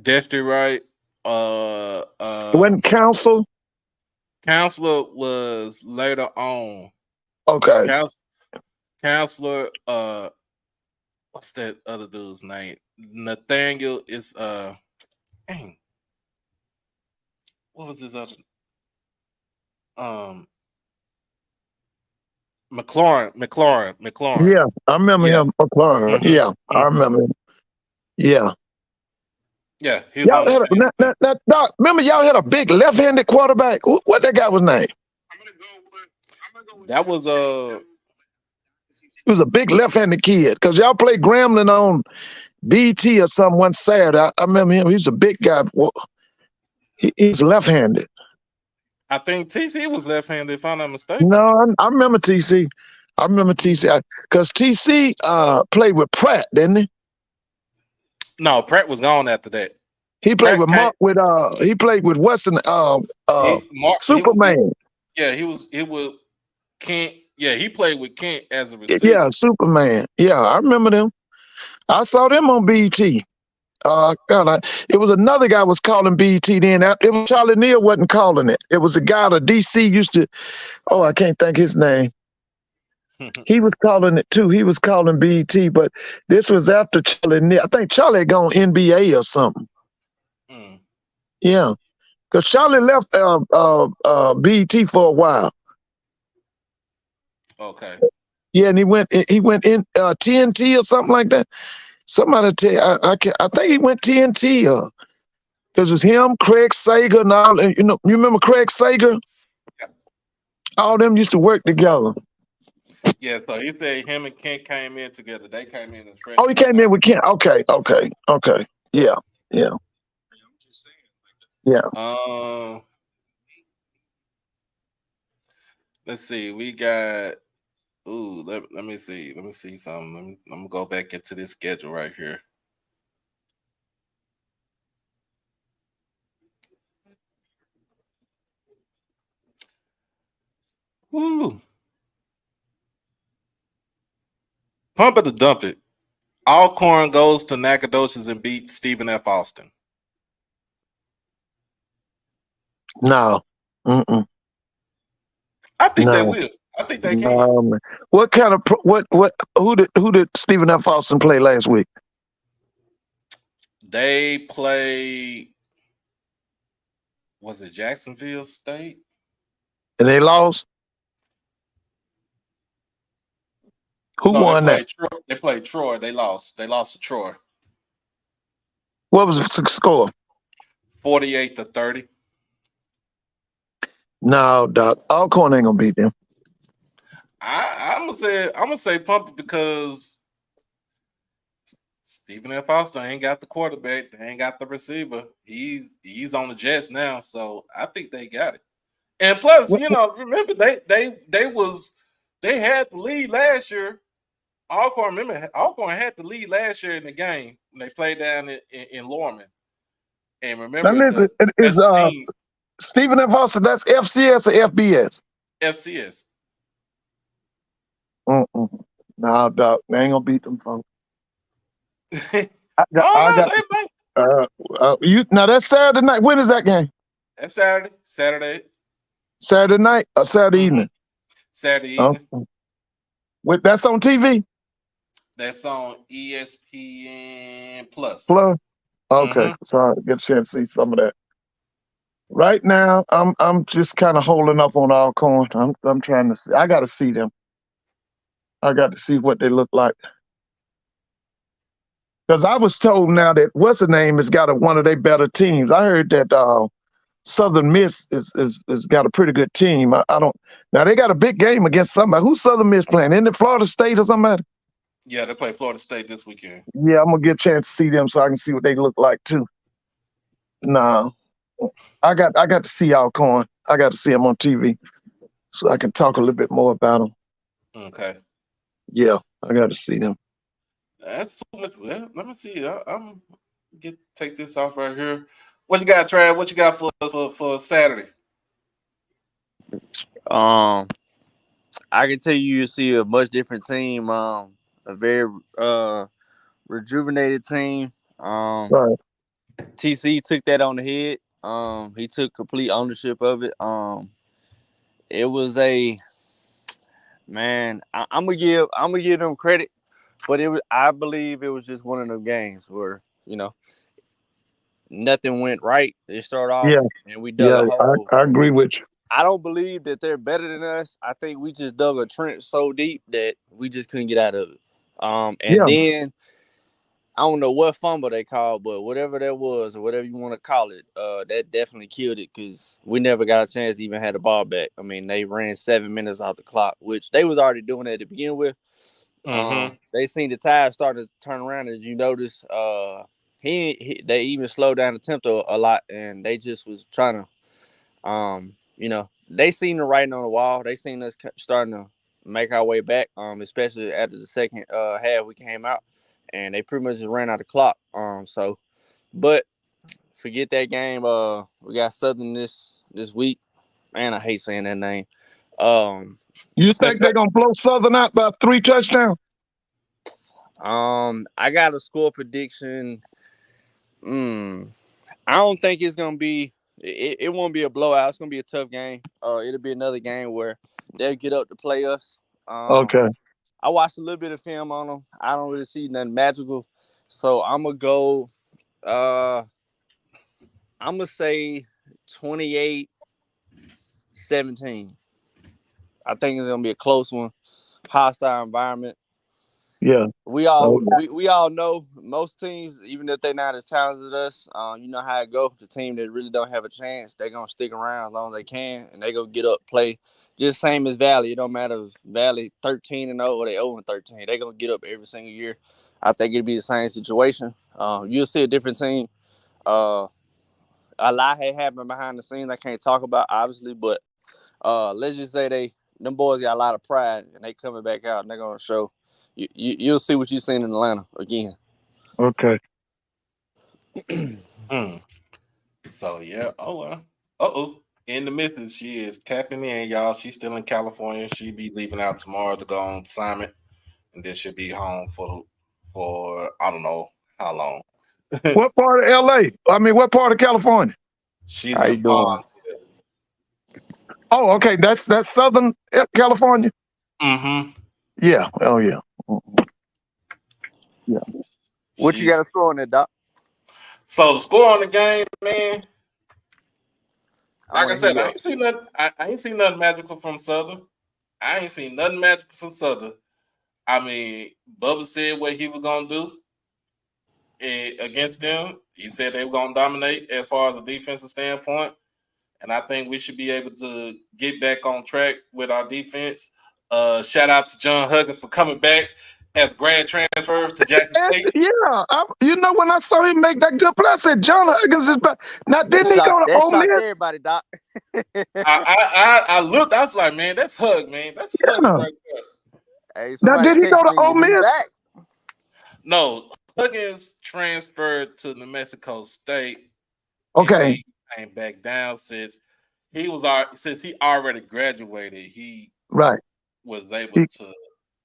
Dexter Wright. It wasn't Council. Counselor was later on. Okay. Counselor, what's that other dude's name? Nathaniel is dang. What was his other McLaurin. Yeah, I remember Yeah. him. McLaurin. Mm-hmm. Yeah, I remember him. Yeah. Yeah, he was Y'all on the had team. Doc, remember y'all had a big left-handed quarterback. What that guy was named? That was He was a big left-handed kid because y'all played Grambling on BT or something one Saturday. I remember him. He's a big guy. He's left-handed. I think TC was left-handed, if I'm not mistaken. No, I remember TC. I remember TC because TC played with Pratt, didn't he? No, Pratt was gone after that. He played with Mark with he played with Weston Superman. He was Kent. Yeah, he played with Kent as a receiver. Yeah, Superman. Yeah, I remember them. I saw them on BT. It was another guy was calling BET then. It was Charlie Neal wasn't calling it. It was a guy that DC used to. Oh, I can't think his name. He was calling it too. He was calling BET, but this was after Charlie Neal. I think Charlie had gone NBA or something. Yeah, because Charlie left BET for a while. Okay. Yeah, and he went in TNT or something like that. Somebody tell you, I think he went TNT because it was him, Craig Sager, and all. And, you remember Craig Sager? Yeah. All them used to work together. Yeah, so he said him and Kent came in together. They came in as freshmen. Oh, he came in with Kent. Okay. Yeah. Let's see. We got. Ooh, let me see. Let me see something. Let me go back into this schedule right here. Woo. Pump it or dump it. Alcorn goes to Nacogdoches and beats Stephen F. Austin. No. Mm-mm. I think they No. will. I think they can. Man. What kind of who did Stephen F. Austin play last week? They played. Was it Jacksonville State? And they lost. Who won that? They played Troy. They lost. They lost to Troy. What was the score? 48-30. No, Doc. Alcorn ain't gonna beat them. I'm gonna say pump it because Stephen F. Austin ain't got the quarterback. They ain't got the receiver. He's on the Jets now, so I think they got it. And plus, remember they had the lead last year. Alcorn had the lead last year in the game when they played down in Lorman. And remember, Stephen F. Austin, that's FCS or FBS? FCS. No, Doc, they ain't gonna beat them folks. Now that's Saturday night. When is that game? That's Saturday. Saturday night or Saturday evening? Saturday evening. That's on TV? That's on ESPN Plus. Okay, so I get a chance to see some of that. Right now, I'm just kind of holding up on Alcorn. I'm trying to see. I got to see them. I got to see what they look like. Because I was told now that what's the name has got one of their better teams. I heard that Southern Miss is got a pretty good team. I don't. Now they got a big game against somebody. Who's Southern Miss playing? Isn't it Florida State or somebody? Yeah, they play Florida State this weekend. Yeah, I'm gonna get a chance to see them so I can see what they look like too. No, I got to see Alcorn. I got to see them on TV so I can talk a little bit more about them. Okay. Yeah, I got to see them. That's too much. Well, let me see. I'm take this off right here. What you got, Trav? What you got for Saturday? I can tell you see a much different team. A very rejuvenated team. Right. TC took that on the head. He took complete ownership of it. It was I'm gonna give them credit, but I believe it was just one of them games where nothing went right. They started off and we dug a hole. I agree with you. I don't believe that they're better than us. I think we just dug a trench so deep that we just couldn't get out of it. Then I don't know what fumble they called, but whatever that was or whatever you want to call it, that definitely killed it because we never got a chance to even have the ball back. I mean, they ran 7 minutes off the clock, which they was already doing that to begin with. They seen the tide starting to turn around, as you notice. They even slowed down the tempo a lot, and they just was trying to, they seen the writing on the wall. They seen us starting to make our way back, especially after the second half we came out. And they pretty much just ran out of clock. But forget that game. We got Southern this week. Man, I hate saying that name. You think they're gonna blow Southern out by 3 touchdowns? I got a score prediction I don't think it's gonna be. It won't be a blowout. It's gonna be a tough game. It'll be another game where they'll get up to play us. Okay. I watched a little bit of film on them. I don't really see nothing magical, so I'm gonna go. I'm gonna say 28-17. I think it's gonna be a close one. Hostile environment. Yeah. We all Okay. we all know most teams, even if they're not as talented as us, you know how it go. The team that really don't have a chance, they're gonna stick around as long as they can, and they gonna get up, play. Just same as Valley. It don't matter if Valley 13-0 or they 0-13. They gonna get up every single year. I think it'd be the same situation. You'll see a different team. A lot had happened behind the scenes I can't talk about, obviously, but let's just say them boys got a lot of pride and they coming back out and they're gonna show. You'll see what you seen in Atlanta again. Okay. So yeah. Oh well. Uh-oh. In the missus, she is tapping in, y'all. She's still in California. She'll be leaving out tomorrow to go on assignment, and then she'll be home for I don't know how long. What part of LA? I mean, what part of California? She's How you in doing? Palm. Oh, okay. That's Southern California. Mm-hmm. Yeah. Oh, yeah. Yeah. What you got to score on that, Doc? So the score on the game, man. Like I said, I I ain't seen nothing. I ain't seen nothing magical from Southern. I ain't seen nothing magical from Southern. I mean, Bubba said what he was gonna do against them. He said they were gonna dominate as far as a defensive standpoint, and I think we should be able to get back on track with our defense. Shout out to John Huggins for coming back as grad transfer to Jackson State. Yeah. When I saw him make that good play, I said, John Huggins is back. Now, didn't he go to that Ole shocked Miss? everybody, Doc. I looked. I was like, man, that's Hug, man. That's Huggins Yeah. right there. Hey, Now, somebody did he go text to me. Ole He Miss? back. No, Huggins transferred to New Mexico State. Okay. And then he came back down since he already graduated. He Right. was able to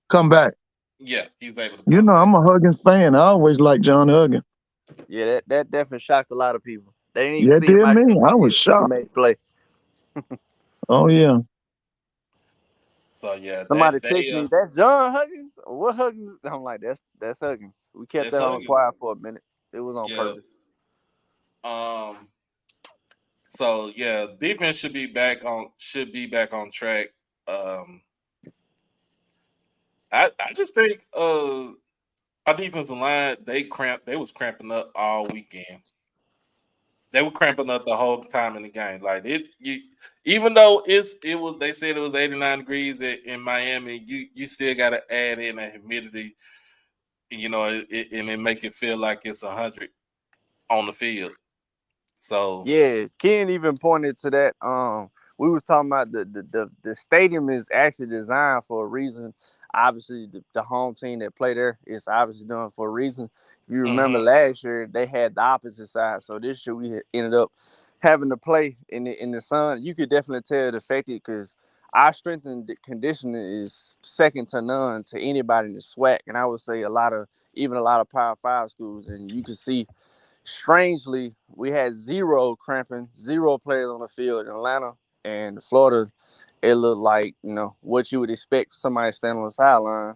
come back. Yeah, he's able to come back. I'm a Huggins fan. I always liked John Huggins. Yeah, that definitely shocked a lot of people. They didn't even Yeah, see did him out me. on the I was field. He shocked. made the play. Oh, yeah. So yeah, Somebody text me, that's John Huggins? What Huggins? I'm like, that's Huggins. We kept that on quiet for a minute. It was on purpose. So yeah, defense should be back on track. I just think our defensive line, they was cramping up all weekend. They were cramping up the whole time in the game. Like even though they said it was 89 degrees in Miami, you still got to add in a humidity, and it make it feel like it's 100 on the field. So yeah, Ken even pointed to that. We was talking about the stadium is actually designed for a reason. Obviously, the home team that play there is obviously done for a reason. If you remember last year, they had the opposite side. So this year we ended up having to play in the sun. You could definitely tell it affected because our strength and conditioning is second to none to anybody in the SWAC, and I would say a lot of Power 5 schools, and you can see. Strangely, we had zero cramping, zero players on the field in Atlanta and Florida. It looked like, what you would expect somebody standing on the sideline,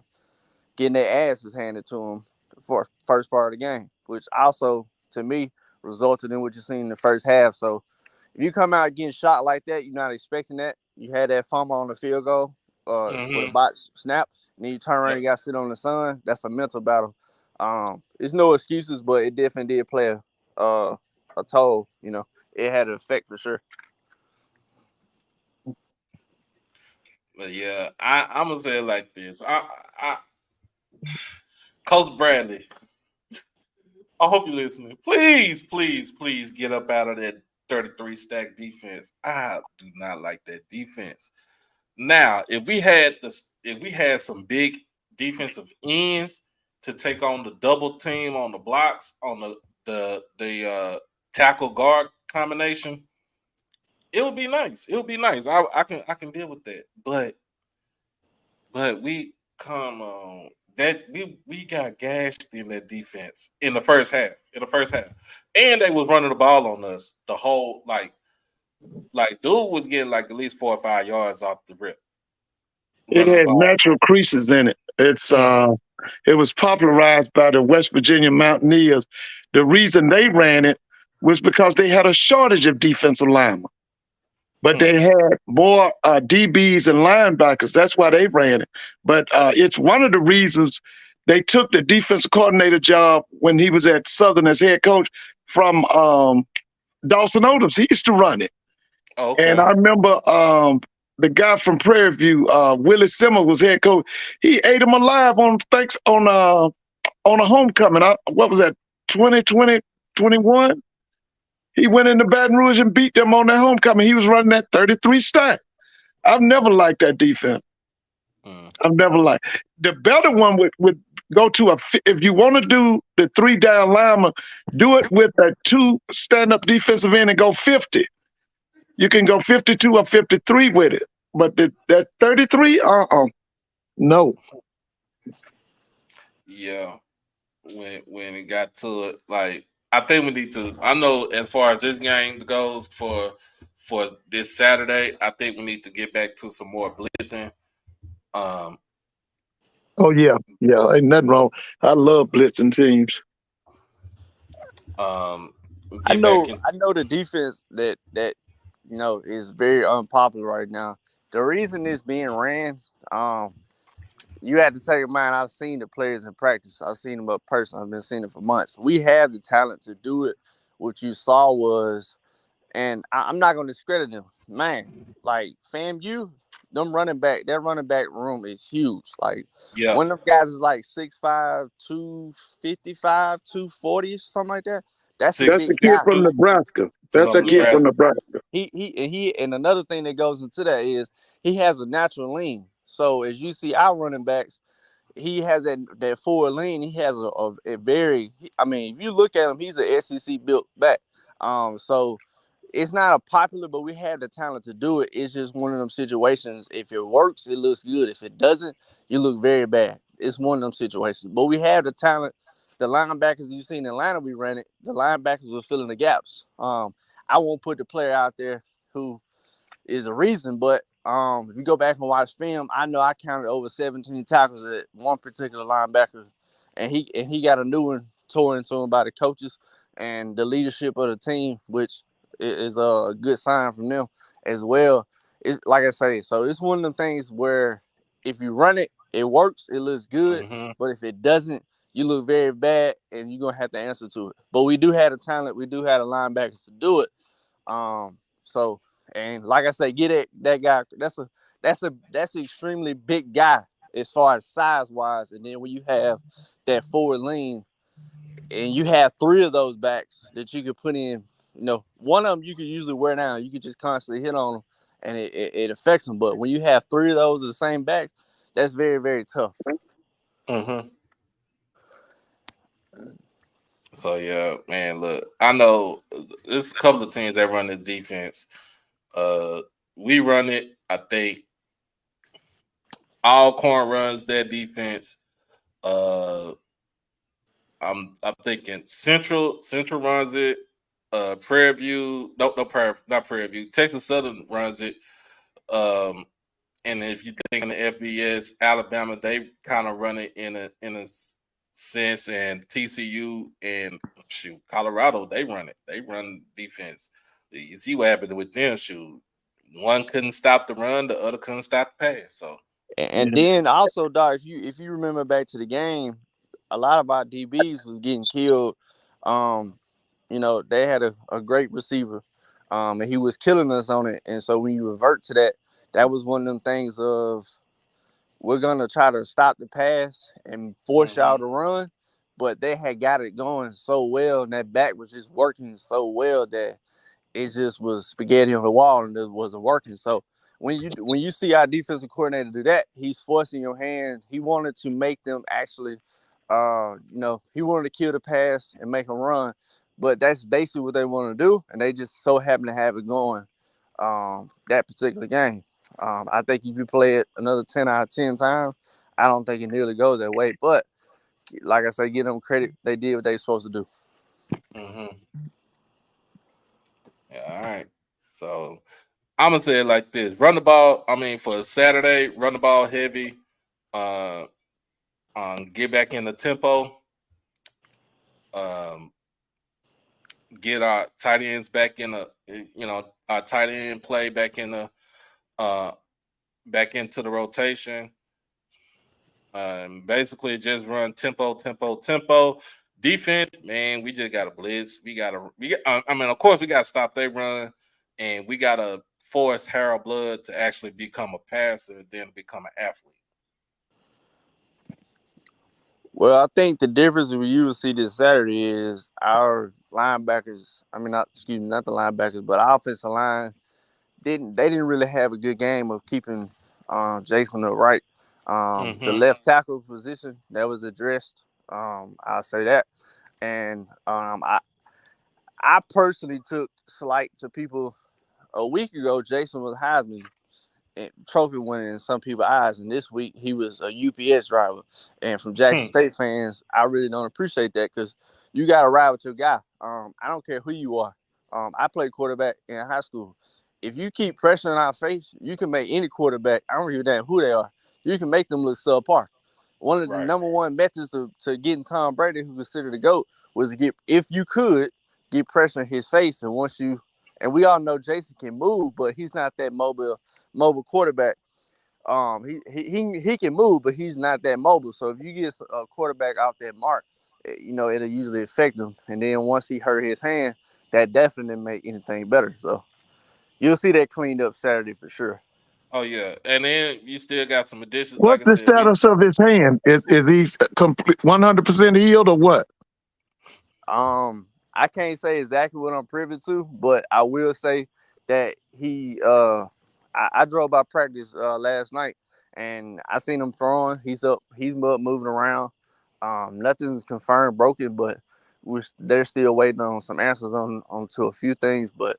getting their asses handed to them for first part of the game, which also, to me, resulted in what you seen in the first half. So if you come out getting shot like that, you're not expecting that. You had that fumble on the field goal with a botch snap, and then you turn around and you got to sit on the sun. That's a mental battle. It's no excuses, but it definitely did play a toll. It had an effect for sure. But yeah, I'm gonna say it like this. Coach Bradley, I hope you're listening. Please, please, please get up out of that 33 stack defense. I do not like that defense. Now, if we had some big defensive ends to take on the double team on the blocks on the tackle guard combination, it would be nice. It would be nice. I can deal with that. But we come on, that we got gashed in that defense in the first half. And they was running the ball on us the whole like dude was getting like at least 4 or 5 yards off the rip. It Running the had ball. natural creases in it. It was popularized by the West Virginia Mountaineers. The reason they ran it was because they had a shortage of defensive linemen, but they had more DBs and linebackers. That's why they ran it. But it's one of the reasons they took the defensive coordinator job when he was at Southern as head coach from Dawson Odoms. He used to run it. Okay. And I remember the guy from Prairie View, Willie Simmons, was head coach. He ate him alive on a homecoming. What was that, 2020, 21? He went into Baton Rouge and beat them on their homecoming. He was running that 33 stack. I've never liked that defense. I've never liked. The better one would go to if you want to do the 3 down lineman, do it with a 2 stand-up defensive end and go 50. You can go 52 or 53 with it. But that 33, no. Yeah. When it got to it, like I think we need to. I know as far as this game goes for this Saturday, I think we need to get back to some more blitzing. Oh yeah, ain't nothing wrong. I love blitzing teams. I know the defense that is very unpopular right now. The reason it's being ran, you had to say, man, I've seen the players in practice. I've seen them up person. I've been seeing it for months. We have the talent to do it. What you saw was, and I'm not going to discredit them. Man, like FAMU, their running back room is huge. Like, one of them guys is like 6'5", 255, 240, something like that. That's a the kid from Nebraska. That's a kid from Nebraska. And another thing that goes into that is he has a natural lean. So as you see our running backs, he has that forward lean. He has a very, I mean, if you look at him, he's an SEC built back. So it's not a popular, but we have the talent to do it. It's just one of them situations. If it works, it looks good. If it doesn't, you look very bad. It's one of them situations. But we have the talent. The linebackers you see in Atlanta, we ran it. The linebackers were filling the gaps. I won't put the player out there who is a reason, but if you go back and watch film, I know I counted over 17 tackles at one particular linebacker, and he got a new one tore into him by the coaches and the leadership of the team, which is a good sign from them as well. It's like I say, so it's one of them things where if you run it, it works, it looks good, but if it doesn't, you look very bad, and you're gonna have to answer to it. But we do have the talent, we do have the linebackers to do it. So, and like I say, get that guy. That's an extremely big guy as far as size wise. And then when you have that forward lean, and you have 3 of those backs that you could put in, one of them you could usually wear down. You could just constantly hit on them, and it affects them. But when you have 3 of those of the same backs, that's very, very tough. So yeah, man. Look, I know there's a couple of teams that run the defense. We run it. I think Alcorn runs their defense. I'm thinking Central runs it. Prairie View, not Prairie View. Texas Southern runs it. And if you think in the FBS, Alabama, they kind of run it in a sense, and TCU and Colorado, they run it. They run defense. You see what happened with them. One couldn't stop the run, the other couldn't stop the pass. So, and then also, Doc, if you remember back to the game, a lot of our DBs was getting killed. They had a great receiver, and he was killing us on it. And so when you revert to that, that was one of them things of we're gonna try to stop the pass and force y'all to run, but they had got it going so well, and that back was just working so well that it just was spaghetti on the wall, and it wasn't working. So when you see our defensive coordinator do that, he's forcing your hand. He wanted to make them actually, he wanted to kill the pass and make them run, but that's basically what they want to do, and they just so happen to have it going that particular game. I think if you play it another 10 out of 10 times, I don't think it nearly goes that way. But like I say, give them credit. They did what they supposed to do. Mm-hmm. Yeah, all right. So I'm gonna say it like this: run the ball. I mean, for Saturday, run the ball heavy. Uh, get back in the tempo. Um, get our tight ends back in the, our tight end play back in the, uh, back into the rotation. Basically just run tempo, tempo, tempo. Defense, man, we just got to blitz. I mean, of course, we got to stop their run, and we got to force Harold Blood to actually become a passer, then become an athlete. Well, I think the difference we usually see this Saturday is our linebackers. I mean, not the linebackers, but our offensive line didn't really have a good game of keeping Jason upright. The Mm-hmm. left tackle position that was addressed. I'll say that, and I personally took slight to people a week ago. Jason was Heisman trophy winning in some people's eyes, and this week he was a UPS driver. And from Jackson State fans, I really don't appreciate that because you got to ride with your guy. I don't care who you are. I played quarterback in high school. If you keep pressuring our face, you can make any quarterback. I don't give a damn who they are. You can make them look subpar. One of the Right. number one methods to getting Tom Brady, who considered the GOAT, was to if you could, get pressure in his face. And we all know Jason can move, but he's not that mobile quarterback. He can move, but he's not that mobile. So if you get a quarterback out that mark, it'll usually affect him. And then once he hurt his hand, that definitely didn't make anything better. So you'll see that cleaned up Saturday for sure. Oh yeah, and then you still got some additions. What's Like I the said, we status of his hand? Is he complete 100% healed or what? I can't say exactly what I'm privy to, but I will say that I drove by practice last night and I seen him throwing. He's up moving around. Nothing's confirmed broken, but they're still waiting on some answers on to a few things. But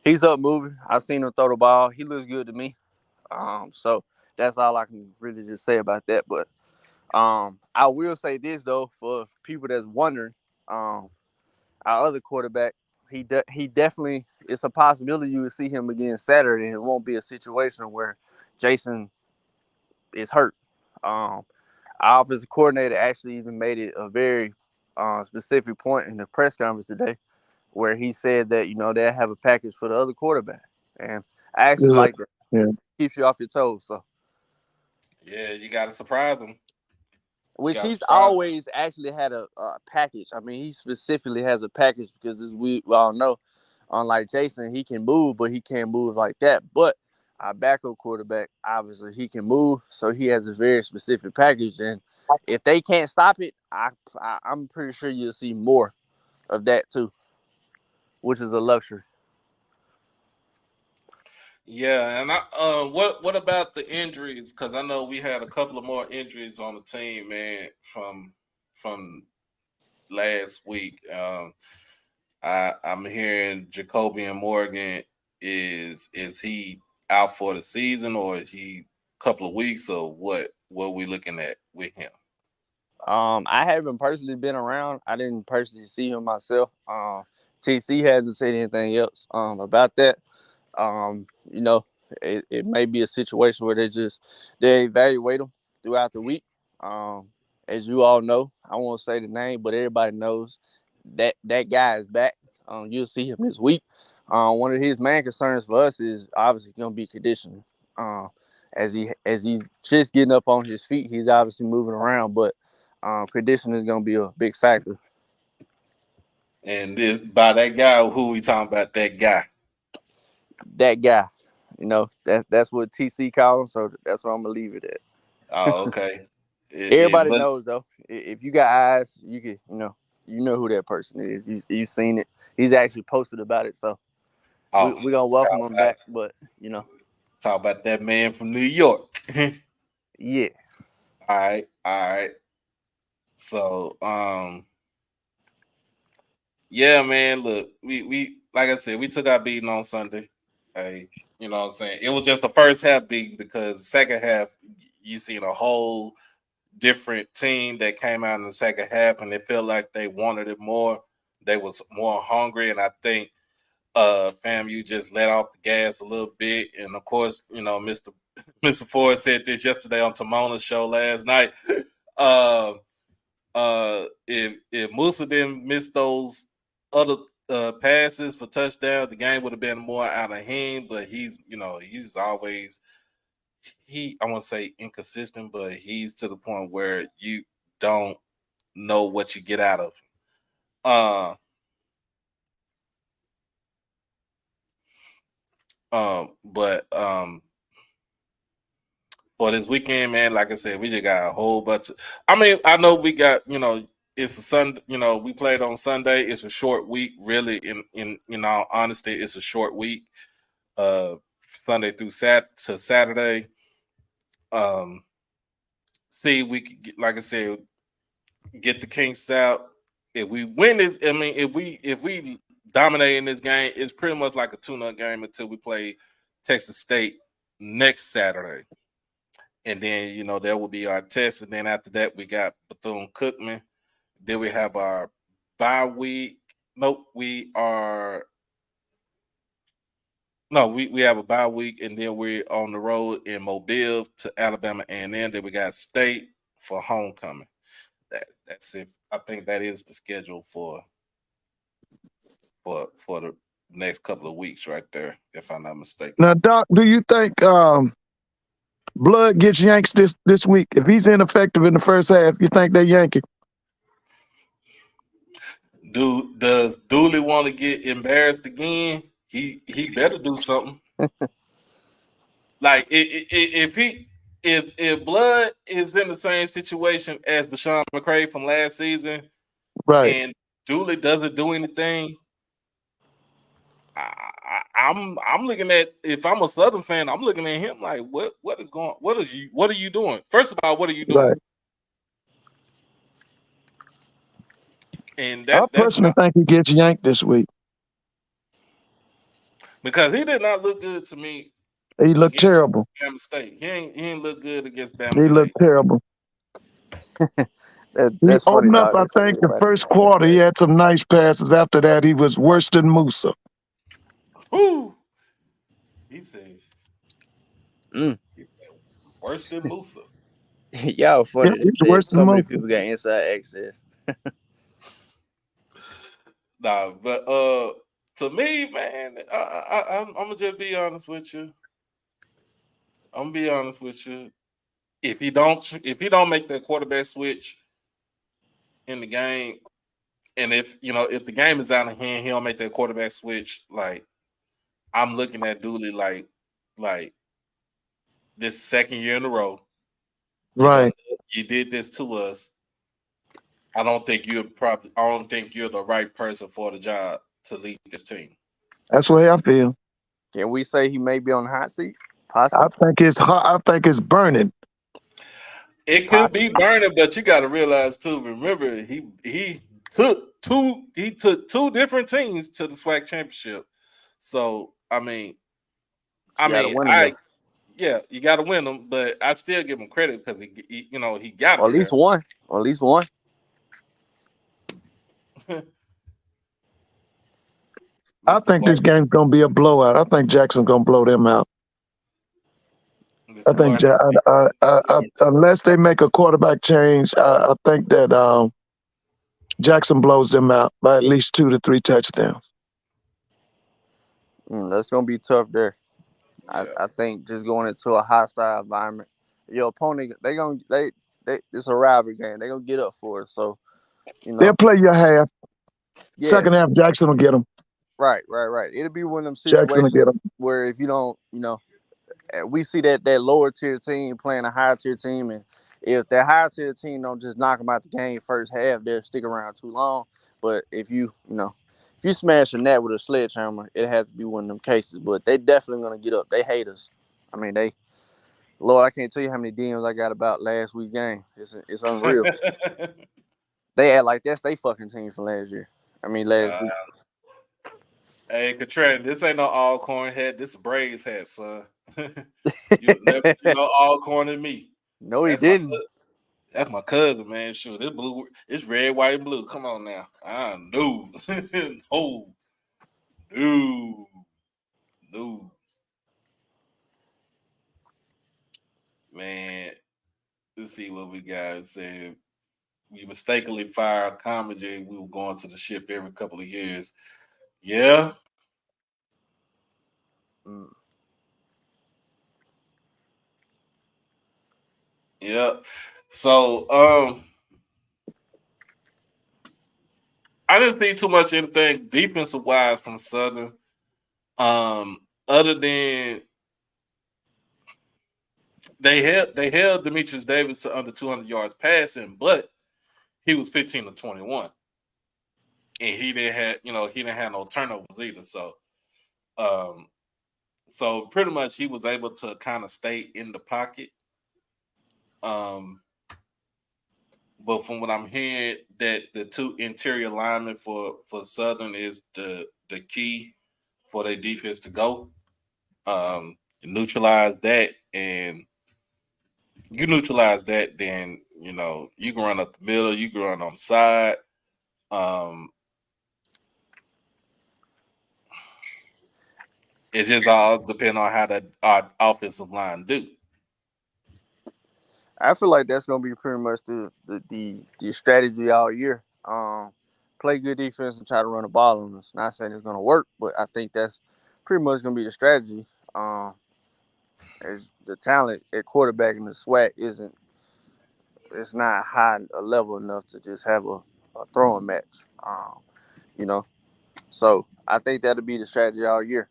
he's up moving. I seen him throw the ball. He looks good to me. So that's all I can really just say about that. But I will say this though, for people that's wondering, our other quarterback, he definitely, it's a possibility you would see him again Saturday, and it won't be a situation where Jason is hurt. Our offensive coordinator actually even made it a very specific point in the press conference today, where he said that they'll have a package for the other quarterback, and I actually Good. like that. Yeah. Keeps you off your toes. So, yeah, you got to surprise them. You which got to he's surprise them. always actually had a package. I mean, he specifically has a package because as we all know, unlike Jason, he can move, but he can't move like that. But our backup quarterback, obviously, he can move, so he has a very specific package. And if they can't stop it, I'm pretty sure you'll see more of that too, which is a luxury. Yeah, and what about the injuries? Because I know we had a couple of more injuries on the team, man, from last week. I'm hearing Jacoby and Morgan is he out for the season or is he a couple of weeks or what? What we looking at with him? I haven't personally been around. I didn't personally see him myself. TC hasn't said anything else about that. You know, it may be a situation where they evaluate them throughout the week. Um, as you all know, I won't say the name, but everybody knows that guy is back. You'll see him this week. One of his main concerns for us is obviously going to be conditioning. Um, as he's just getting up on his feet, he's obviously moving around, but conditioning is going to be a big factor. And by that guy, who we talking about? That guy. That guy, that's what TC called him, so that's what I'm gonna leave it at. Oh, okay. Everybody But knows though. If you got eyes, you can, who that person is. You've seen it. He's actually posted about it, so oh, we're gonna welcome him back. But talk about that man from New York. yeah. All right. So, yeah, man. Look, we like I said, we took our beating on Sunday. Hey, you know what I'm saying? It was just the first half beating because second half you seen a whole different team that came out in the second half, and they felt like they wanted it more. They was more hungry, and I think FAMU just let off the gas a little bit. And of course, Mr. Ford said this yesterday on Tamona's show last night. If Musa didn't miss those other passes for touchdowns, the game would have been more out of hand. But he's always I won't say inconsistent, but he's to the point where you don't know what you get out of him. For this weekend, man, like I said, we just got a whole bunch of. I mean, I know we got, it's a Sunday. We played on Sunday. It's a short week, really. In all honesty, it's a short week. Sunday through Saturday. See, we could get, like I said, get the Kinks out. If we win this, I mean, if we dominate in this game, it's pretty much like a tune-up game until we play Texas State next Saturday. And then, that will be our test. And then after that, we got Bethune-Cookman. Then we have our bye week. We have a bye week, and then we're on the road in Mobile to Alabama, and then we got State for homecoming. That's it. I think that is the schedule for the next couple of weeks right there, if I'm not mistaken. Now, Doc, do you think Blood gets Yanks this week? If he's ineffective in the first half, you think they yank it? Does Dooley want to get embarrassed again? He better do something. Like if Blood is in the same situation as Bashawn McCray from last season, right, and Dooley doesn't do anything, I'm looking at, if I'm a Southern fan, I'm looking at him like, what are you doing? First of all, what are you doing? Right. And I personally think he gets yanked this week because he did not look good to me. He looked terrible. Bama State. He ain't look good against Bama State. He looked terrible. That's he funny. opened up, I think, the first quarter. He had some nice passes. After that, he was worse than Musa. Woo! He says, worse than Musa. Y'all funny. Yeah, so many people got inside access. Nah, but to me, man, I'm gonna just be honest with you. If he don't make that quarterback switch in the game, and if the game is out of hand, he don't make that quarterback switch. Like, I'm looking at Dooley like this second year in a row. Right. You did this to us. I don't think you're the right person for the job to lead this team. That's the way I feel. Can we say he may be on the hot seat? Possibly. I think it's burning. It could be burning, but you got to realize too. Remember, he took two different teams to the SWAC championship. So you got to win them. But I still give him credit because he got at least one. Or at least one. I think this game's gonna be a blowout. I think Jackson's gonna blow them out. I think unless they make a quarterback change, I think that Jackson blows them out by at least 2 to 3 touchdowns. That's gonna be tough there. Yeah. I think just going into a hostile environment, your opponent it's a rivalry game. They're gonna get up for it. So they'll play your half. Yeah. Second half, Jackson will get them. Right. It'll be one of them situations where if you don't, we see that lower tier team playing a higher tier team, and if that higher tier team don't just knock them out the game first half, they'll stick around too long. But if you smash a net with a sledgehammer, it has to be one of them cases. But they definitely gonna get up. They hate us. I mean, Lord, I can't tell you how many DMs I got about last week's game. It's unreal. They act like that's their fucking team from last year. I mean, last week. Hey, Katrin, this ain't no Alcorn hat. This is Braves hat, son. You never all corn than me. No, he didn't. That's my cousin, man. Shoot, this blue, it's red, white, and blue. Come on now. I know. No. No. No. Man, let's see what we got. Said we mistakenly fired Comedy. We were going to the ship every couple of years. Yeah. Mm. Yeah. So, I didn't see too much anything defensive wise from Southern. Other than they held Demetrius Davis to under 200 yards passing, but he was 15 to 21, and he didn't have no turnovers either. Um, so pretty much he was able to kind of stay in the pocket. But from what I'm hearing, that the two interior linemen for Southern is the key for their defense to go. Neutralize that, and you neutralize that, then you can run up the middle, you can run on the side. It just all depends on how that offensive line do. I feel like that's gonna be pretty much the strategy all year. Play good defense and try to run the ball on us. Not saying it's gonna work, but I think that's pretty much gonna be the strategy. As the talent at quarterback and the SWAT it's not high a level enough to just have a throwing match. You know, so I think that'll be the strategy all year.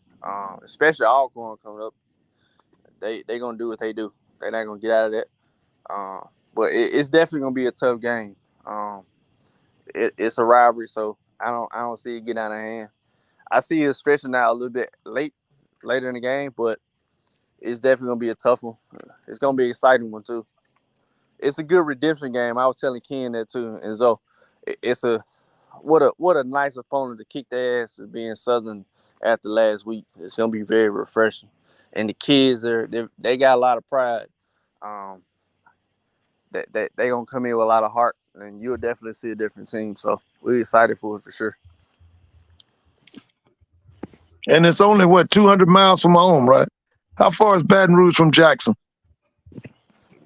Especially Alcorn coming up, they gonna do what they do. They're not gonna get out of that. But it's definitely gonna be a tough game. It's a rivalry, so I don't see it getting out of hand. I see it stretching out a little bit later in the game, but it's definitely gonna be a tough one. It's gonna be an exciting one too. It's a good redemption game. I was telling Ken that too, and so it's what a nice opponent to kick their ass as being Southern after last week. It's gonna be very refreshing, and the kids they got a lot of pride. That they gonna come in with a lot of heart, and you'll definitely see a different team. So we're excited for it for sure. And it's only 200 miles from home, right? How far is Baton Rouge from Jackson?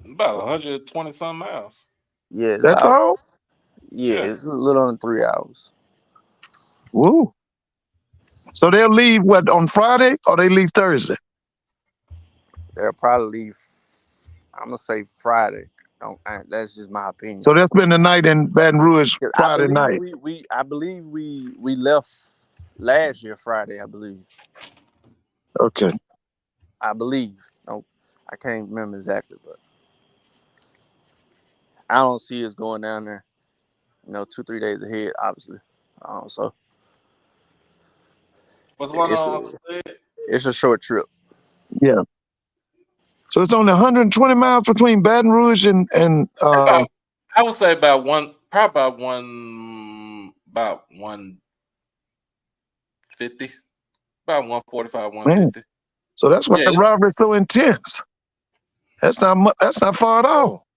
About 120 some miles. Yeah, it's That's about all. it's a little under 3 hours. Woo. So they'll leave on Friday, or they leave Thursday? They'll probably leave. I'm gonna say Friday. That's just my opinion. So they'll spend the night in Baton Rouge Friday night. I believe we left last year Friday. I believe. Okay. I believe. No, I can't remember exactly, but I don't see us going down there. 2-3 days ahead, obviously. So What's going on? it's a short trip. Yeah. So it's only 120 miles between Baton Rouge and I would say about 150, about 145, 150. Man. So that's why the rivalry is so intense. That's not far at all.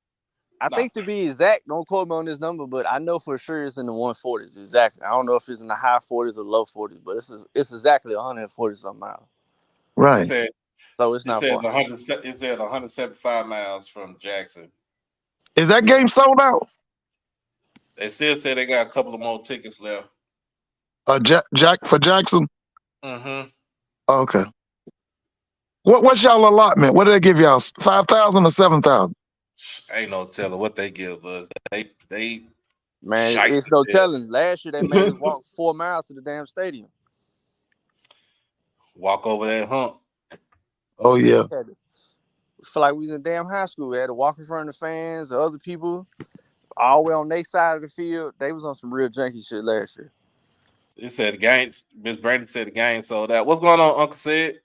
I think to be exact, don't quote me on this number, but I know for sure it's in the 140s exactly. I don't know if it's in the high 40s or low 40s, but it's exactly 140 some miles. Right. So it's not far. It said 175 miles from Jackson. Is that game sold out? They still say they got a couple of more tickets left. Jack for Jackson? Mm-hmm. Okay. What's y'all allotment? What did they give y'all? 5,000 or 7,000? Ain't no telling what they give us. They man, it's no telling. Last year they made us walk 4 miles to the damn stadium. Walk over that hump. Oh yeah. We feel like we was in damn high school. We had to walk in front of the fans, or other people, all the way on their side of the field. They was on some real janky shit last year. It said the game. Miss Brady said the game sold out. What's going on, Uncle Sid?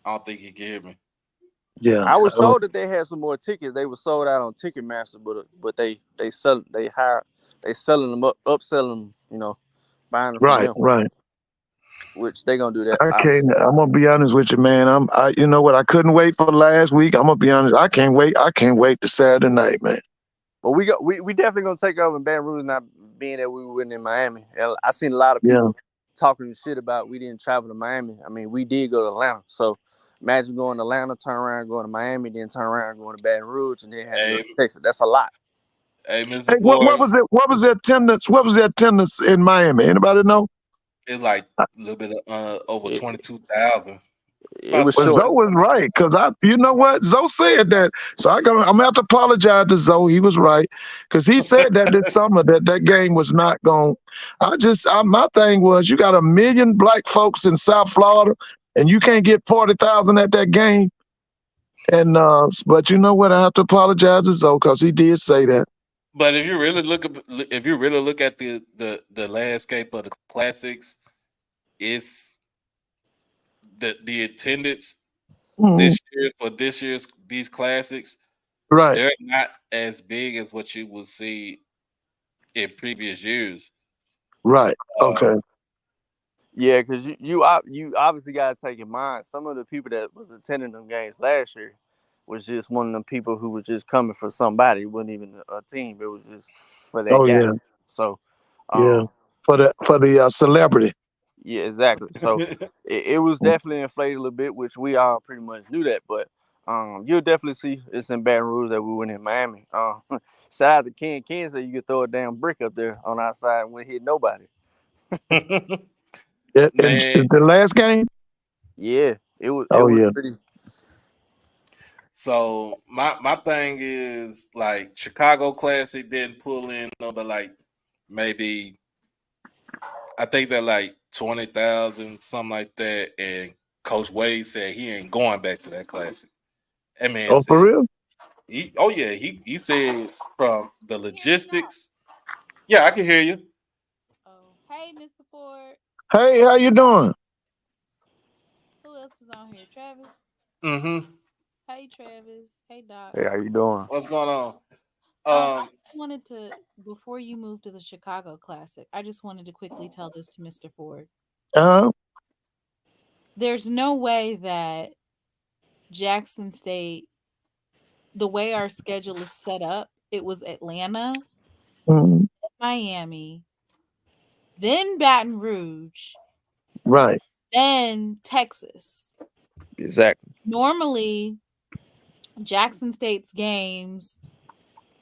I don't think he can hear me. Yeah, I was told that they had some more tickets. They were sold out on Ticketmaster, but they selling them up, upselling them, buying them from them. Right. which they gonna do that I can't. obviously. I'm gonna be honest with you, man. You know what? I couldn't wait for last week. I'm gonna be honest. I can't wait. I can't wait to Saturday night, man. But we definitely gonna take over in Baton Rouge, not being that we were in Miami. And I seen a lot of Yeah. people talking shit about we didn't travel to Miami. I mean, we did go to Atlanta. So imagine going to Atlanta, turn around, going to Miami, then turn around, going to Baton Rouge, and then have to go Hey, to Texas. That's a lot. hey, Hey, Mr. what Ford, was it? What was the attendance? What was the attendance in Miami? Anybody know? it's like a little bit of over It, 22,000. it About was Well, short. Zoe 22. was right because you know what? Zoe said that. So I'm gonna have to apologize to Zoe. He was right because he said that this summer that game was not going. My thing was you got 1 million black folks in South Florida and you can't get 40,000 at that game. And but you know what? I have to apologize to Zoe because he did say that. But if you really look at the landscape of the classics, it's the attendance Mhm. this year's these classics, Right. they're not as big as what you will see in previous years. Right. Okay. Um, Yeah, because you obviously got to take in mind some of the people that was attending them games last year was just one of them people who was just coming for somebody. It wasn't even a team. It was just for that Oh game. yeah. So, Yeah. um, For the celebrity. yeah, exactly. So it was definitely inflated a little bit, which we all pretty much knew that. But you'll definitely see it's in Baton Rouge that we went in Miami. Shout out to Ken. Ken said you could throw a damn brick up there on our side and wouldn't hit nobody. Yeah. And man, the last game. Yeah, it Oh was yeah. pretty. so my thing is like Chicago Classic didn't pull in number like maybe I think they're like 20,000, something like that. And Coach Wade said he ain't going back to that classic. That man Oh, for said real? he said from the logistics. Yeah, I can hear you. Oh, hey, Mr. Ford. Hey, how you doing? Who else is on here? Travis. Mm-hmm. Hey, Travis. Hey, Doc. Hey, how you doing? What's going on? I Um, just wanted to, before you move to the Chicago Classic, I just wanted to quickly tell this to Mr. Ford. Uh-huh. There's no way that Jackson State, the way our schedule is set up, it was Atlanta, Mhm. Miami, then Baton Rouge, Right. then Texas. Exactly. Normally, Jackson State's games,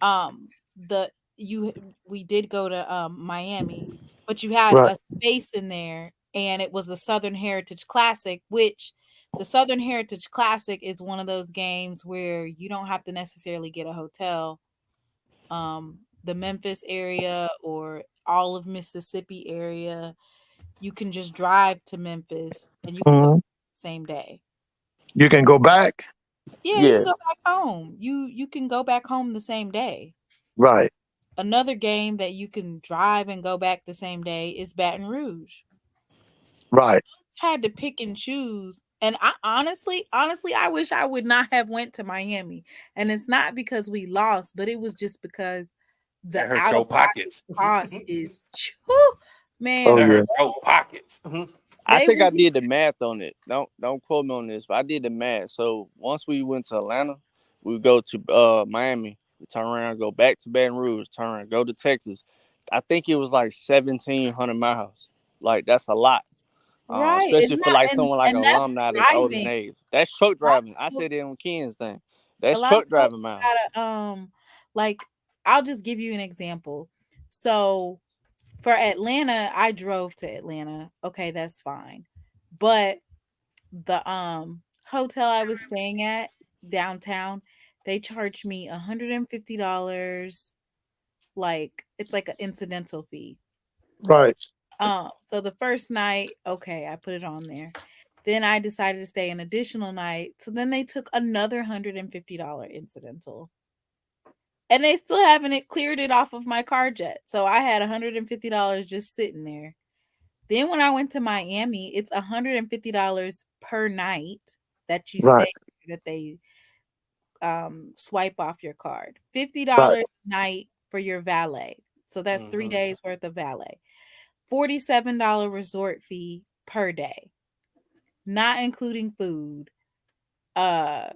the you we did go to Miami, but you had Right. a space in there and it was the Southern Heritage Classic, which the Southern Heritage Classic is one of those games where you don't have to necessarily get a hotel. The Memphis area or all of Mississippi area, you can just drive to Memphis and you can go Mhm. the same day. You can go back. Yeah, you can Yeah, go back home. You can go back home the same day. Right. Another game that you can drive and go back the same day is Baton Rouge. Right. Had to pick and choose. And I honestly, I wish I would not have went to Miami. And it's not because we lost, but it was just because the that hurt out of your pocket pockets. cost is whew, Oh man. That yeah. hurt your pockets. Mhm. I They think will I be did the math on it. Don't quote me on this, but I did the math. So once we went to Atlanta, we go to Miami, we turn around, go back to Baton Rouge, turn around, go to Texas. I think it was like 1,700 miles. Like that's a lot. right. It's Especially for not like someone like an and that's alumni that's older than driving. age. That's truck A lot driving. I of said it folks on Ken's thing. a That's lot of truck driving folks miles. gotta like I'll just give you an example. So for Atlanta, I drove to Atlanta. Okay, that's fine. But the hotel I was staying at downtown, they charged me $150. Like it's like an incidental fee. Right. So the first night, okay, I put it on there. Then I decided to stay an additional night. So then they took another $150 incidental. And they still haven't cleared it off of my card yet. So I had $150 just sitting there. Then when I went to Miami, it's $150 per night that you Right. stay that they swipe off your card. Right. $50 a night for your valet. So that's 3 Mhm. days worth of valet. $47 resort fee per day, not including food. Uh,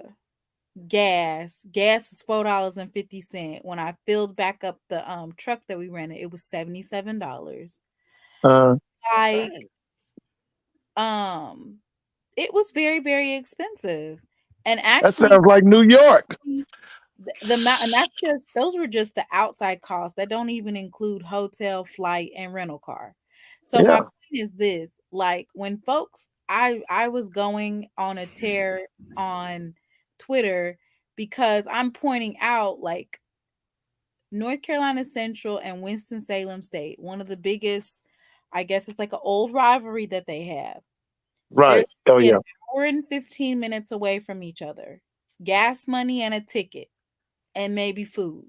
gas. Gas is $4.50. When I filled back up the truck that we rented, it was $77. Like, Dang. it was very, very expensive. And That actually, sounds like New York. the amount, and that's just, those were just the outside costs that don't even include hotel, flight, and rental car. So my Yeah, point is this: like, when folks, I was going on a tear on Twitter because I'm pointing out, like, North Carolina Central and Winston-Salem State, one of the biggest, I guess it's like an old rivalry that they have. They're right. Oh an yeah, hour and 15 minutes away from each other. Gas money and a ticket and maybe food.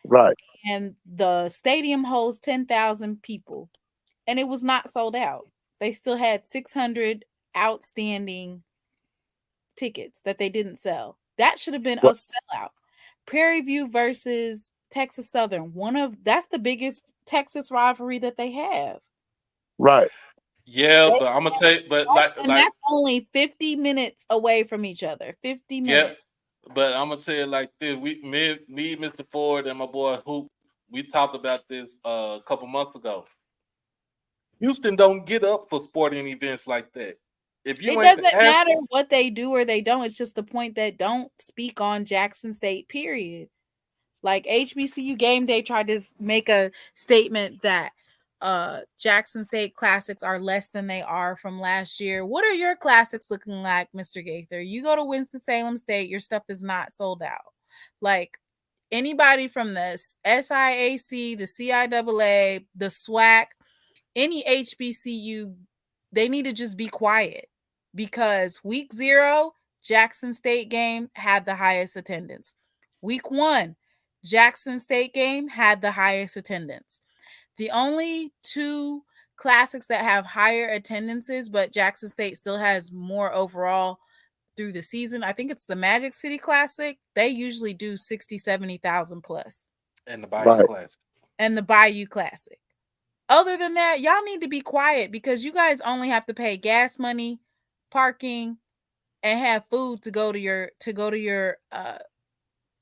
right, And the stadium holds 10,000 people, and it was not sold out. They still had 600 outstanding tickets that they didn't sell. That should have been a What? sellout. Prairie View versus Texas Southern, that's the biggest Texas rivalry that they have. Right. Yeah, They- but I'm gonna tell you, but And that's only 50 minutes away from each other. 50 yeah, minutes. but I'm gonna tell you like this. Mr. Ford, and my boy Hoop, we talked about this a couple months ago. Houston don't get up for sporting events like that. If you It ain't the doesn't ask, matter what they do or they don't. It's just the point that don't speak on Jackson State, period. Like, HBCU Game Day tried to make a statement that Jackson State classics are less than they are from last year. What are your classics looking like, Mr. Gaither? You go to Winston-Salem State, your stuff is not sold out. Like, anybody from the SIAC, the CIAA, the SWAC, any HBCU, they need to just be quiet, because week 0, Jackson State game had the highest attendance. Week 1, Jackson State game had the highest attendance. The only two classics that have higher attendances, but Jackson State still has more overall through the season, I think it's the Magic City Classic. They usually do 60, 70,000 plus. and the Bayou Right. Classic. And the Bayou Classic. Other than that, y'all need to be quiet, because you guys only have to pay gas money, parking, and have food to go to your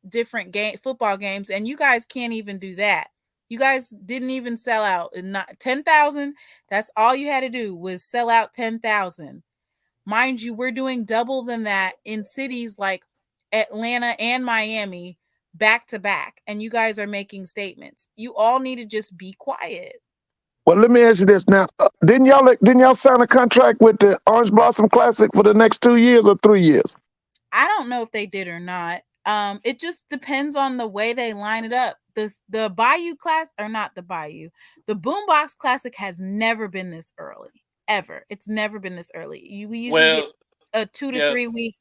different football games, and you guys can't even do that. You guys didn't even sell out, and not 10,000. That's all you had to do was sell out 10,000. Mind you, we're doing double than that in cities like Atlanta and Miami back to back, and you guys are making statements. You all need to just be quiet. Well, let me ask you this now. Didn't y'all sign a contract with the Orange Blossom Classic for the next 2 years or 3 years? I don't know if they did or not. It just depends on the way they line it up. The Bayou class, or not the Bayou, the BoomBox Classic has never been this early, ever. It's never been this early. We usually get Well, a 2 to yeah, 3 week,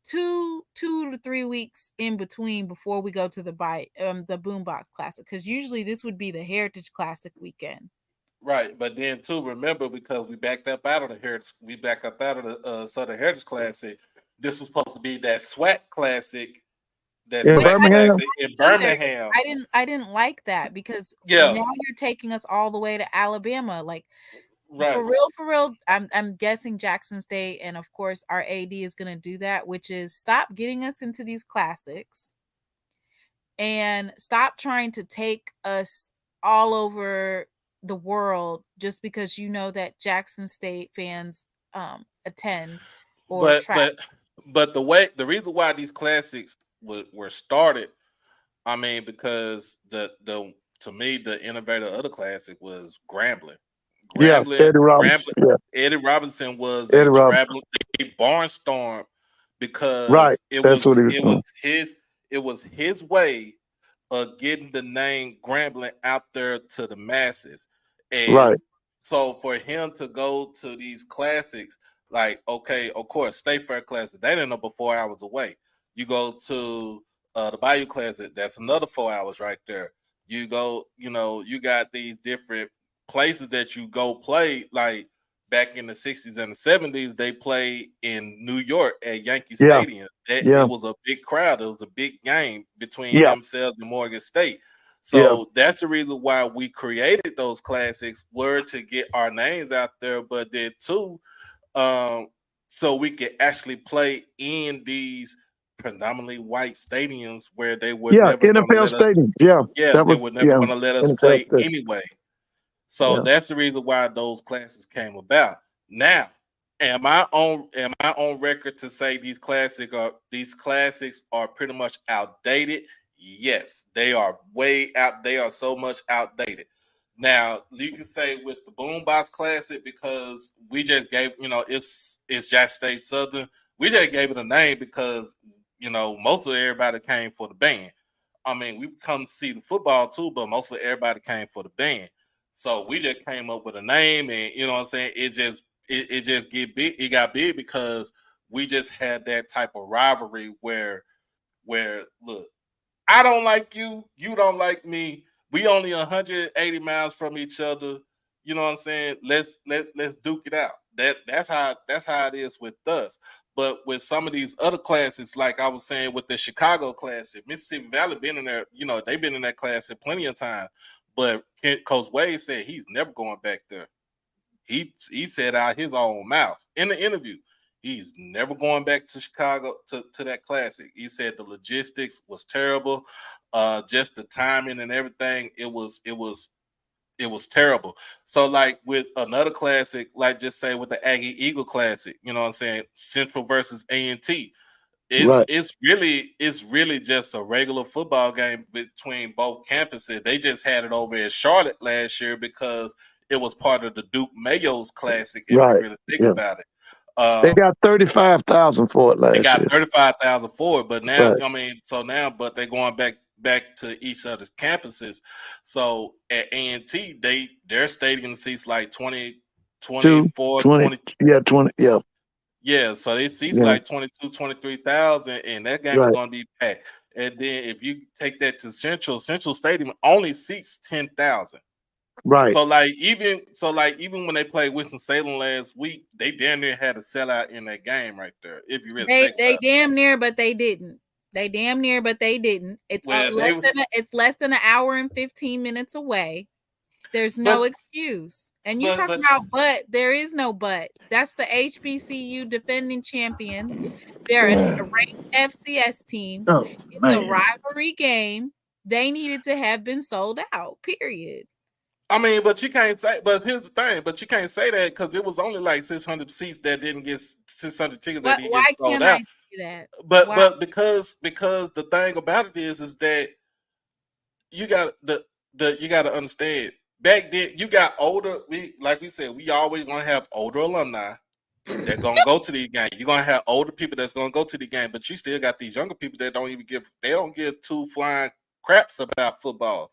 two to 3 weeks in between before we go to the BoomBox Classic, because usually this would be the Heritage Classic weekend. right. But then too, remember, because we backed up out of the Heritage, we backed up out of the Southern Heritage Classic. This was supposed to be that SWAC Classic, that In Which SWAC I didn't Birmingham? Classic like in either. Birmingham. I didn't like that, because Yeah, now you're taking us all the way to Alabama. Like, right. for real, I'm guessing Jackson State, and of course our AD is going to do that, which is stop getting us into these classics and stop trying to take us all over the world just because you know that Jackson State fans attend or But travel. but but the reason why these classics were started, I mean, because the to me the innovator of the classic was Grambling. Yeah, Grambling, Eddie Robinson. Grambling, Yeah, Eddie Robinson was Eddie a Robinson. traveling barnstorm Right. because That's what he was doing. it was his way of getting the name Grambling out there to the masses. And Right. so for him to go to these classics, like, okay, of course, State Fair Classic, they didn't know but 4 hours away. You go to the Bayou Classic, that's another 4 hours right there. You go, you got these different places that you go play, like back in the 60s and the 70s, they played in New York at Yankee Yeah. Stadium. It Yeah. was a big crowd. It was a big game between Yeah. themselves and Morgan State. So that's the reason why we created those classics, were to get our names out there, but then too, so we could actually play in these predominantly white stadiums where they were never going to NFL let us. stadium. Yeah, That they was were never going to let us NFL play stadium. anyway. So Yeah. that's the reason why those classes came about. Now, am I on record to say these classics are pretty much outdated? Yes, they are way out. They are so much outdated. Now you can say with the BoomBox Classic, because we just gave, it's Jack State Southern. We just gave it a name because most of everybody came for the band. I mean, we come to see the football too, but mostly everybody came for the band. So we just came up with a name, and you know what I'm saying. It just get big. It got big because we just had that type of rivalry where look, I don't like you, you don't like me. We only 180 miles from each other. You know what I'm saying? Let's duke it out. That's how it is with us. But with some of these other classes, like I was saying with the Chicago Classic, Mississippi Valley been in there. They've been in that class plenty of time. But Coach Wade said he's never going back there. He said out his own mouth in the interview, he's never going back to Chicago to that classic. He said the logistics was terrible, just the timing and everything. It was terrible. So like with another classic, like just say with the Aggie Eagle Classic, you know what I'm saying, Central versus A&T. It's really just a regular football game between both campuses. They just had it over in Charlotte last year because it was part of the Duke Mayo's Classic. If you really think about it, they got 35,000 for it last year. They got 35,000 for it, but now but they're going back to each other's campuses. So at A&T, their stadium seats like 20, 24, 20. Yeah, 20. Yeah. Yeah, so it seats like 22, 23,000, and that game is going to be packed. And then if you take that to Central Stadium only seats 10,000. Right. So even when they played Winston-Salem last week, they damn near had a sellout in that game right there. If you really think they about damn near, but they didn't. They damn near, but they didn't. It's less than an hour and 15 minutes away. There's no excuse. And you talk about but, there is no but. That's the HBCU defending champions. They're a ranked FCS team. It's a rivalry game. They needed to have been sold out, period. I mean, but you can't say. But here's the thing. But you can't say that because it was only like 600 seats that didn't get 600 tickets that didn't get sold out. I say that? But because the thing about it is that you got you got to understand. Back then, you got older. Like we said, we always gonna have older alumni. They're gonna go to these games. You're gonna have older people that's gonna go to the game, but you still got these younger people that don't give two flying craps about football.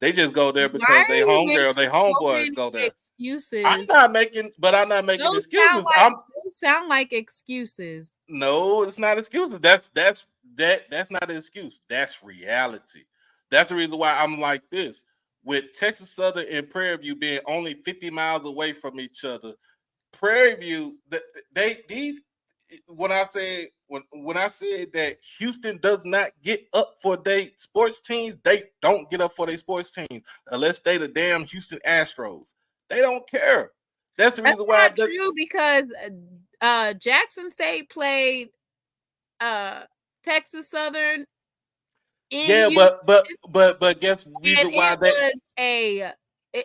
They just go there because they homegirl, they homeboys go there. Excuses. I'm not making excuses. Those sound like excuses. No, it's not excuses. That's not an excuse. That's reality. That's the reason why I'm like this. With Texas Southern and Prairie View being only 50 miles away from each other, Prairie View, when I said that Houston does not get up for their sports teams, they don't get up for their sports teams unless they the damn Houston Astros. They don't care. That's the reason why. That's not true because Jackson State played Texas Southern. But guess the reason why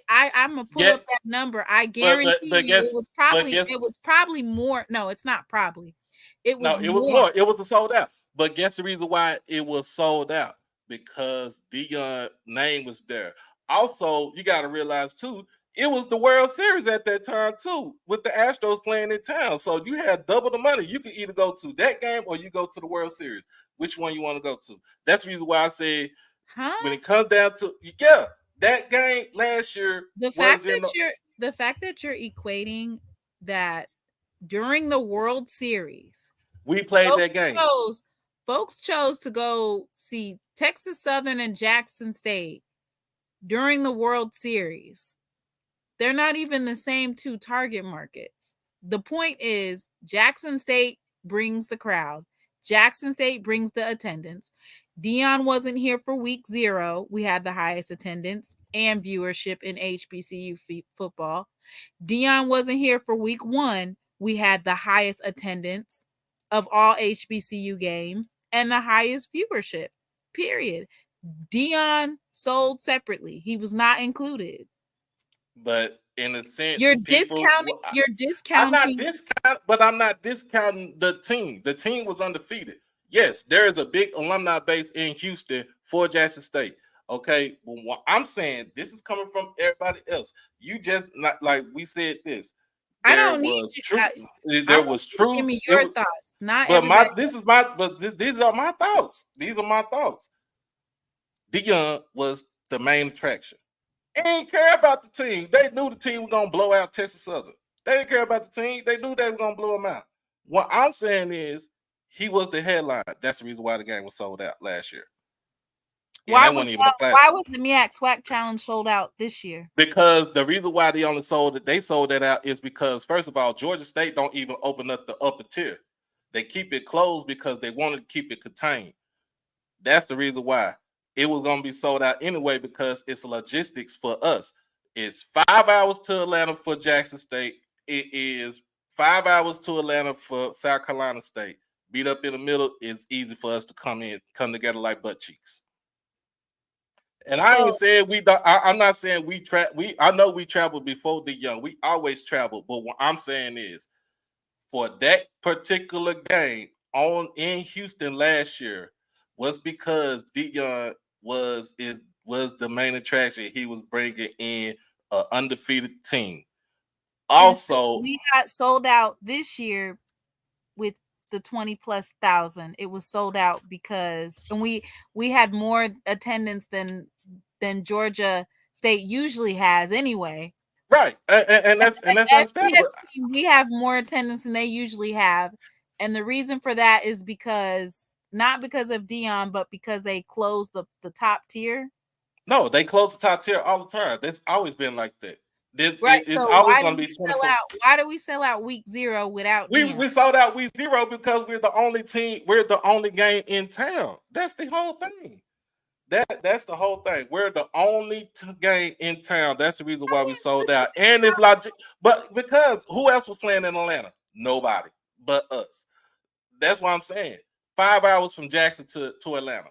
I'm gonna pull up that number. I guarantee it was probably more. No, it's not probably. It was more. It was sold out. But guess the reason why it was sold out? Because Dion's name was there. Also, you got to realize too, it was the World Series at that time too, with the Astros playing in town. So you had double the money. You could either go to that game or you go to the World Series. Which one you want to go to? That's the reason why I say when it comes down to that game last year. The fact that you're equating that during the World Series, we played that game. Folks chose to go see Texas Southern and Jackson State during the World Series. They're not even the same two target markets. The point is Jackson State brings the crowd. Jackson State brings the attendance. Dion wasn't here for week 0. We had the highest attendance and viewership in HBCU football. Dion wasn't here for week 1. We had the highest attendance of all HBCU games and the highest viewership. Period. Dion sold separately. He was not included. But in a sense, You're people, discounting. You're I'm not discounting. discounting, but I'm not discounting the team. The team was undefeated. Yes, there is a big alumni base in Houston for Jackson State. Okay, but what I'm saying, this is coming from everybody else. You just not like we said this. I There don't need was you. truth. I There want was you to truth. give me It your was, thoughts, not but everybody. these are my thoughts. These are my thoughts. Dion was the main attraction. They didn't care about the team. They knew the team was gonna blow out Texas Southern. They didn't care about the team. They knew they were gonna blow them out. What I'm saying is he was the headline. That's the reason why the game was sold out last year. Why was the MEAC SWAC challenge sold out this year? Because the reason why they sold that out is because, first of all, Georgia State don't even open up the upper tier. They keep it closed because they wanted to keep it contained. That's the reason why. It was going to be sold out anyway because it's logistics for us. It's 5 hours to Atlanta for Jackson State. It is 5 hours to Atlanta for South Carolina State. Beat up in the middle is easy for us to come together like butt cheeks. And I ain't saying we don't. I'm not saying we I know we traveled before the young. We always travel. But what I'm saying is, for that particular game in Houston last year, was because Dion was the main attraction. He was bringing in an undefeated team. Also, we got sold out this year with the 20,000+. It was sold out because, and we had more attendance than Georgia State usually has anyway. Right, and that's understandable. We have more attendance than they usually have, and the reason for that is because not because of Dion, but because they closed the top tier. No, they close the top tier all the time. That's always been like that. It's so always going to be 24. Why do we sell out week 0 without Dion? We sold out week 0 because we're the only team. We're the only game in town. That's the whole thing. That's the whole thing. We're the only game in town. That's the reason why we sold out. And it's logic, but because who else was playing in Atlanta? Nobody but us. That's what I'm saying. 5 hours from Jackson to Atlanta.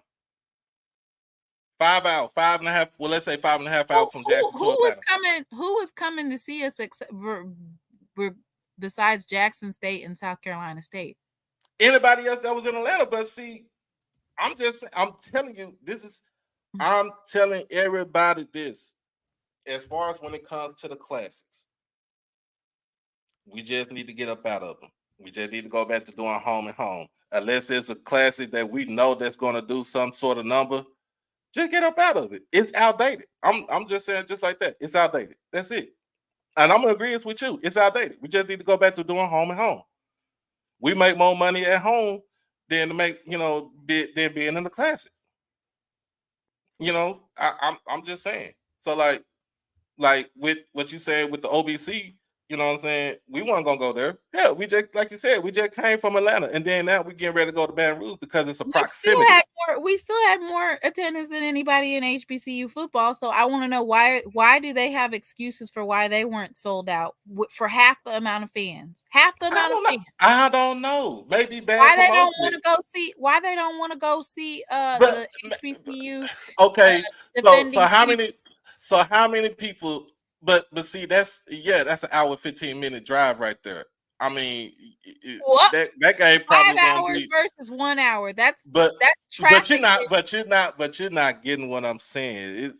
5 hours, 5.5. Well, let's say 5.5 hours from Jackson to Atlanta. Who was coming to see us besides Jackson State and South Carolina State? Anybody else that was in Atlanta? But see, I'm telling you, I'm telling everybody this. As far as when it comes to the classics, we just need to get up out of them. We just need to go back to doing home and home. Unless it's a classic that we know that's going to do some sort of number, just get up out of it. It's outdated. I'm just saying just like that. It's outdated. That's it. And I'm going to agree with you. It's outdated. We just need to go back to doing home and home. We make more money at home than to make, than being in the classic. I'm just saying. So like with what you said with the OBC, you know what I'm saying? We weren't gonna go there. Yeah, we just like you said, we just came from Atlanta, and then now we getting ready to go to Baton Rouge because it's a proximity. We still had more attendance than anybody in HBCU football. So I want to know why do they have excuses for why they weren't sold out for half the amount of fans? Half the amount of fans. I don't know. Maybe bad. Why they don't want to go see? Why they don't want to go see the HBCU? Okay, so how many? So how many people? But see, that's an hour 15-minute drive right there. I mean, that game probably 5 hours versus 1 hour. That's traffic. But you're not getting what I'm saying.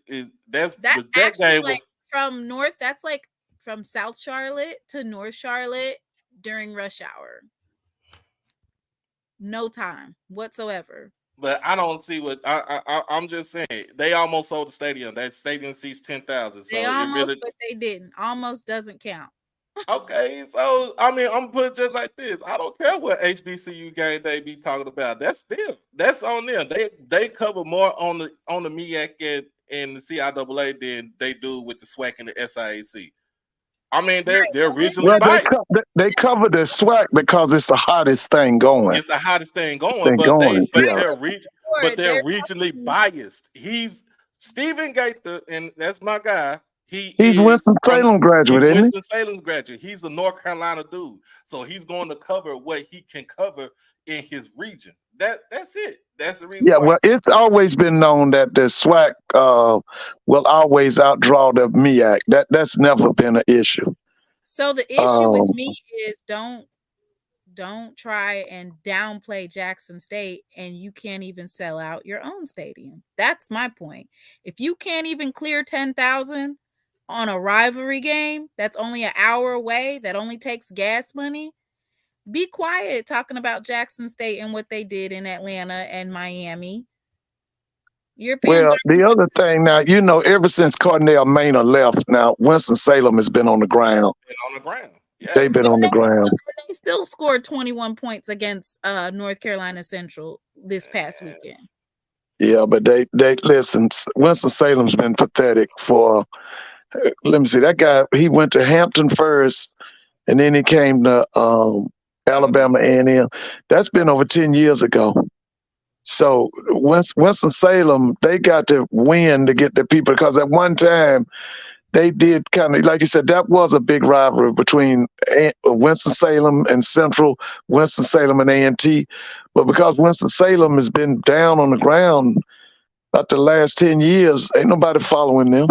That's actually like from north. That's like from South Charlotte to North Charlotte during rush hour. No time whatsoever. But I don't see what I'm just saying. They almost sold the stadium. That stadium seats 10,000. So they almost, but they didn't. Almost doesn't count. Okay, so I mean, I'm put it just like this. I don't care what HBCU game they be talking about. That's on them. They cover more on the MEAC and the CIAA than they do with the SWAC and the SIAC. I mean, they're regionally biased. They cover the SWAC because it's the hottest thing going. It's the hottest thing going, but they're region. but they're There's regionally biased. He's Stephen Gaither, and that's my guy. He He's is from Winston-Salem graduate, he's isn't he? Winston-Salem graduate. He's a North Carolina dude, so he's going to cover what he can cover in his region. That's it. That's the reason Yeah, why. well, it's always been known that the SWAC will always outdraw the MEAC. That's never been an issue. So the issue with Um, me is don't try and downplay Jackson State, and you can't even sell out your own stadium. That's my point. If you can't even clear 10,000 on a rivalry game that's only an hour away, that only takes gas money, be quiet talking about Jackson State and what they did in Atlanta and Miami. Your fans well, the other thing now, ever since Cornell Maynor left, now Winston-Salem has been on the ground. Been on the ground. Yeah. They've been on the ground. They still scored 21 points against North Carolina Central this past weekend. Yeah, but they listen. Winston-Salem's been pathetic for. Let me see. That guy, he went to Hampton first, and then he came to Alabama A&M. That's been over 10 years ago. So Winston-Salem, they got to win to get the people, because at one time they did kind of, like you said, that was a big rivalry between Winston-Salem and Central, Winston-Salem and A&T. But because Winston-Salem has been down on the ground about the last 10 years, ain't nobody following them.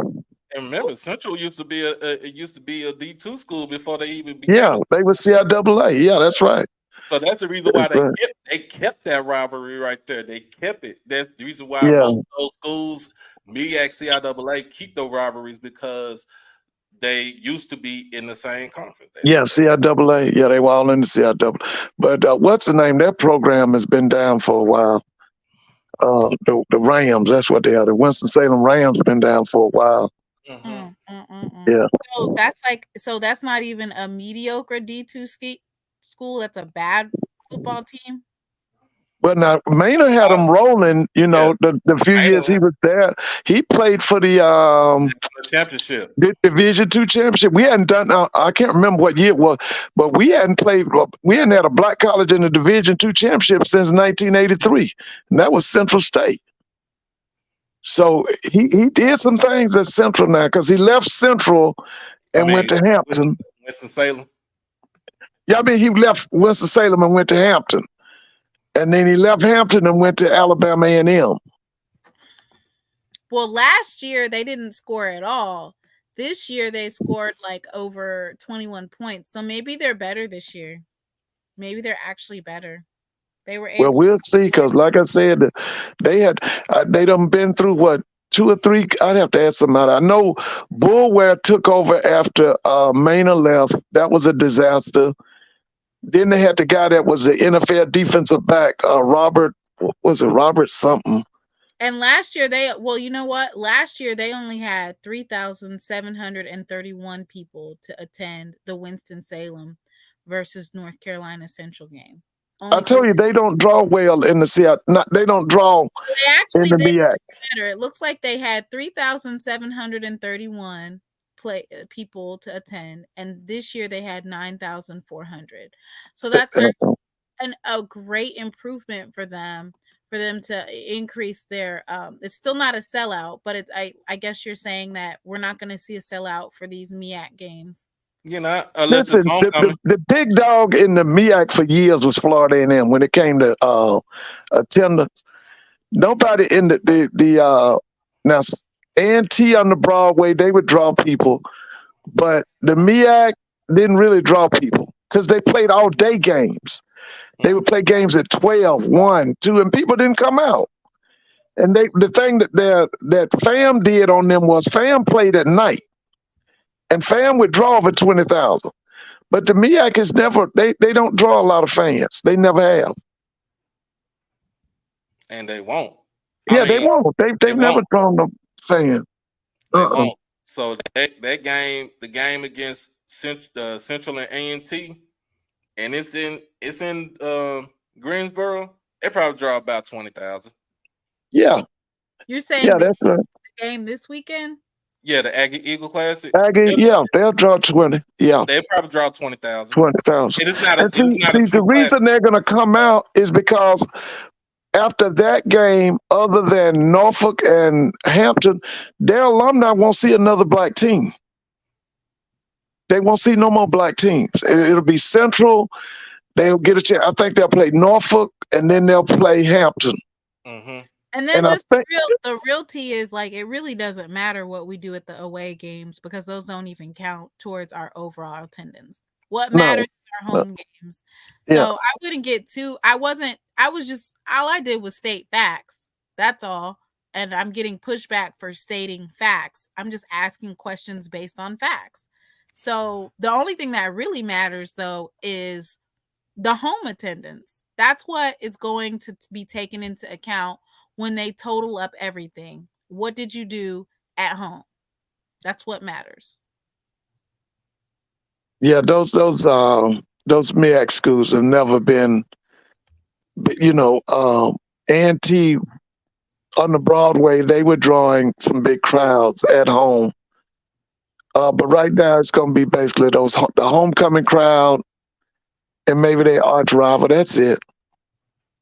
And remember, Central used to be a D2 school before they even became. Yeah, they were CIAA. Yeah, that's right. So that's the reason why they kept that rivalry right there. They kept it. That's the reason why most of those schools, MEAC, CIAA, keep those rivalries, because they used to be in the same conference. CIAA. Yeah, they were all in the CIAA. But what's the name? That program has been down for a while. The Rams, that's what they are. The Winston-Salem Rams been down for a while. Mm-hmm. Yeah. So that's not even a mediocre D2 school. That's a bad football team. But now Maynard had them rolling. The few years he was there, he played for the championship, the Division II championship. We hadn't done. I can't remember what year it was, but we hadn't played. We hadn't had a black college in the Division II championship since 1983, and that was Central State. So he did some things at Central now, because he left Central and went to Hampton. Winston-Salem. Yeah, he left Winston-Salem and went to Hampton. And then he left Hampton and went to Alabama A&M. Well, last year they didn't score at all. This year they scored like over 21 points. So maybe they're better this year. Maybe they're actually better. They were able. Well, we'll see, because like I said, they done been through what, 2 or 3. I'd have to ask somebody. I know Bullware took over after Maynard left. That was a disaster. Then they had the guy that was the NFL defensive back, Robert something. And last year Last year they only had 3,731 people to attend the Winston-Salem versus North Carolina Central game. I told you, they don't draw well in the CI. They don't draw in the MEAC. Better. It looks like they had 3,731 people to attend, and this year they had 9,400. So that's actually a great improvement for them to increase their it's still not a sellout, but it's I guess you're saying that we're not going to see a sellout for these MEAC games. Unless listen, the big dog in the MEAC for years was Florida A&M when it came to attendance. Nobody in the now A&T on the Broadway, they would draw people, but the MEAC didn't really draw people because they played all day games. They would play games at 12, 1, 2, and people didn't come out. And the thing that FAM did on them was FAM played at night, and FAM would draw over 20,000. But the MEAC is never, they don't draw a lot of fans. They never have. And they won't. They won't. They've never drawn a fan. They won't. So the game against Central and A&T, and it's in Greensboro, they probably draw about 20,000. Yeah. You're saying that's right. The game this weekend? Yeah, the Aggie Eagle Classic. They'll draw 20. Yeah. They'll probably draw 20,000. 20,000. It is not the reason they're going to come out is because after that game, other than Norfolk and Hampton, their alumni won't see another black team. They won't see no more black teams. It'll be Central. They'll get a chance. I think they'll play Norfolk, and then they'll play Hampton. Mm-hmm. And then And I just think, the realty is like it really doesn't matter what we do at the away games because those don't even count towards our overall attendance. What no, matters is our no, home games. yeah, So I wouldn't get too I was just all I did was state facts. That's all. And I'm getting pushback for stating facts. I'm just asking questions based on facts. So the only thing that really matters though is the home attendance. That's what is going to be taken into account when they total up everything. What did you do at home? That's what matters. yeah. Those MEAC schools have never been, A&T on the Broadway. They were drawing some big crowds at home. But right now it's going to be basically the homecoming crowd and maybe their arch rival. That's it.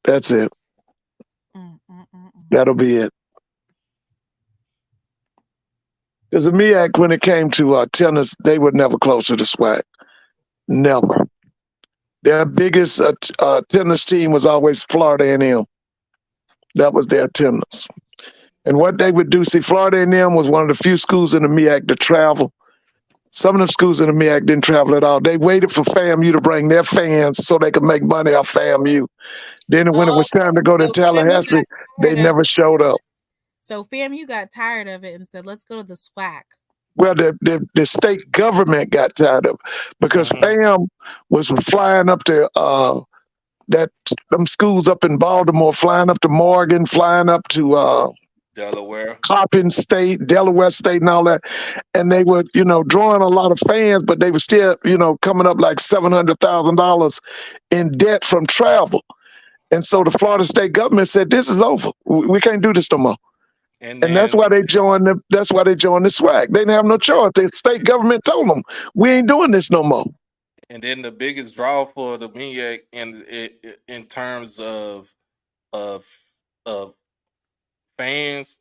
That's it. That'll be it. Because the MEAC, when it came to tennis, they were never close to the SWAC. Never. Their biggest tennis team was always Florida A&M. That was their tennis. And what they would do, see, Florida A&M was one of the few schools in the MEAC to travel. Some of the schools in the MEAC didn't travel at all. They waited for FAMU to bring their fans so they could make money off FAMU. Then when it was time to go to Tallahassee, they never showed up. So FAMU got tired of it and said, let's go to the SWAC. Well, the state government got tired of it because FAM was flying up to them schools up in Baltimore, flying up to Morgan, flying up to Delaware, Coppin State, Delaware State, and all that. And they were, drawing a lot of fans, but they were still, coming up like $700,000 in debt from travel. And so the Florida state government said, "This is over. We can't do this no more." And that's why they joined the SWAC. They didn't have no choice. The state government told them, "We ain't doing this no more." And then the biggest draw for the MEAC in terms of fans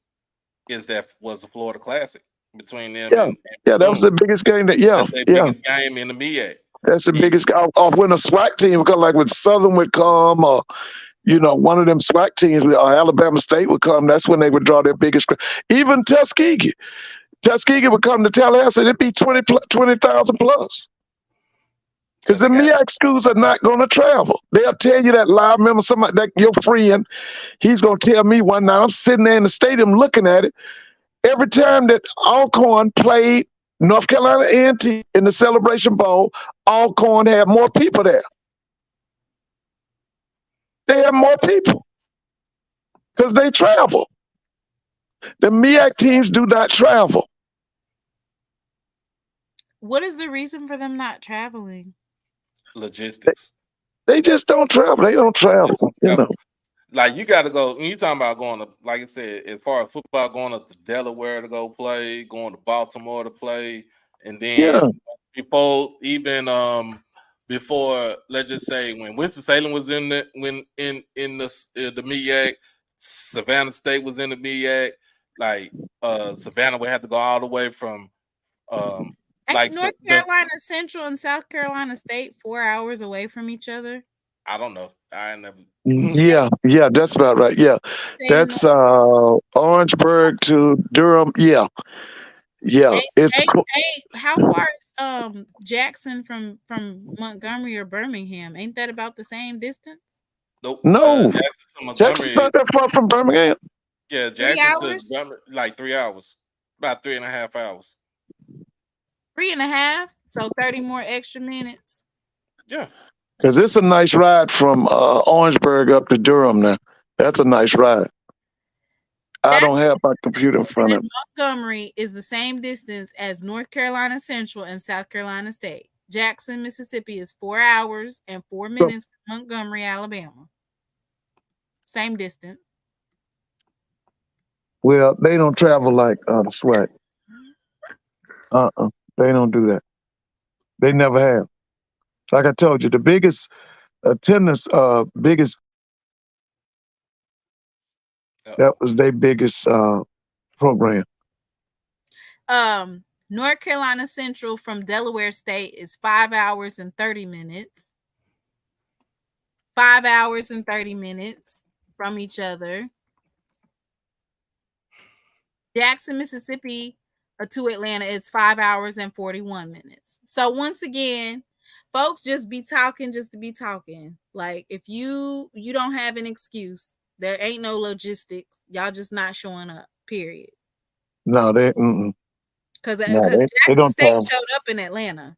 was the Florida Classic between them. That was the biggest game. Biggest game in the MEAC. That's the biggest. Off when a SWAC team would come, like when Southern would come, or one of them SWAC teams, or Alabama State would come. That's when they would draw their biggest. Even Tuskegee would come to Tallahassee. It'd be 20,000 plus. Because the MEAC schools are not going to travel. They'll tell you that live. Remember somebody, that your friend, he's going to tell me one night, I'm sitting there in the stadium looking at it. Every time that Alcorn played North Carolina A&T in the Celebration Bowl, Alcorn had more people there. They have more people because they travel. The MEAC teams do not travel. What is the reason for them not traveling? Logistics. They just don't travel. They don't travel. Like you got to go. When you talking about going to, like I said, as far as football, going up to Delaware to go play, going to Baltimore to play, and then before let's just say when Winston-Salem was in the MEAC, Savannah State was in the MEAC. Like Savannah would have to go all the way from North Carolina Central and South Carolina State 4 hours away from each other. I don't know. I never. Yeah, that's about right. Yeah, that's Orangeburg to Durham. Yeah. It's cool. How far is Jackson from Montgomery or Birmingham? Ain't that about the same distance? Nope. No, Jackson's not that far from Birmingham. Yeah, Jackson to Montgomery, like 3 hours, about 3.5 hours. 3.5, so 30 more extra minutes. Yeah. Because it's a nice ride from Orangeburg up to Durham now. That's a nice ride. I don't have my computer in front of me. Montgomery is the same distance as North Carolina Central and South Carolina State. Jackson, Mississippi is 4 hours and 4 minutes from Montgomery, Alabama. Same distance. Well, they don't travel like the SWAC. They don't do that. They never have. Like I told you, the biggest attendance, biggest That was their biggest program. North Carolina Central from Delaware State is 5 hours and 30 minutes. 5 hours and 30 minutes from each other. Jackson, Mississippi to Atlanta is 5 hours and 41 minutes. So once again, folks just be talking just to be talking. Like if you don't have an excuse, there ain't no logistics. Y'all just not showing up. Period. No, Because they Jackson don't State travel. showed up in Atlanta.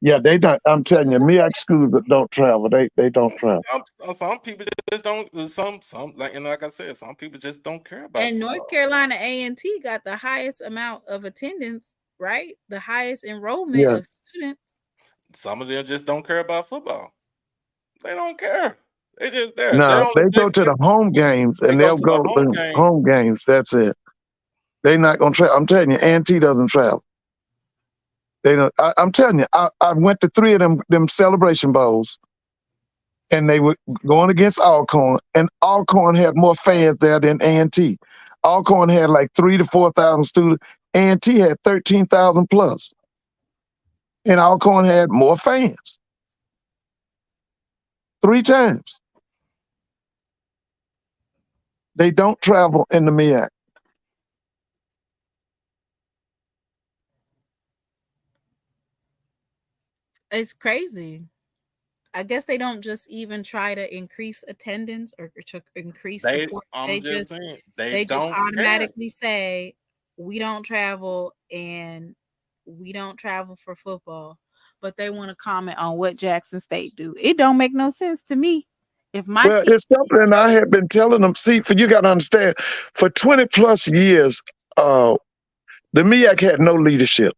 Yeah, they don't. I'm telling you, MEAC schools that don't travel, they don't travel. Some people just don't. Some like I said, some people just don't care about. And football. North Carolina A&T got the highest amount of attendance, right? The highest enrollment of students. Some of them just don't care about football. They don't care. They just there. No, they go to the home games and they'll go to home games. That's it. They're not gonna travel. I'm telling you, A&T doesn't travel. They don't. I'm telling you, I went to 3 of them Celebration Bowls, and they were going against Alcorn, and Alcorn had more fans there than A&T. Alcorn had like 3,000 to 4,000 students. A&T had 13,000 plus, and Alcorn had more fans. 3 times. They don't travel in the MEAC. It's crazy. I guess they don't just even try to increase attendance or to increase support. They just automatically say we don't travel and we don't travel for football. But they want to comment on what Jackson State do. It don't make no sense to me. If my Well, it's something I have been telling them. See, you got to understand, for 20 plus years, the MEAC had no leadership.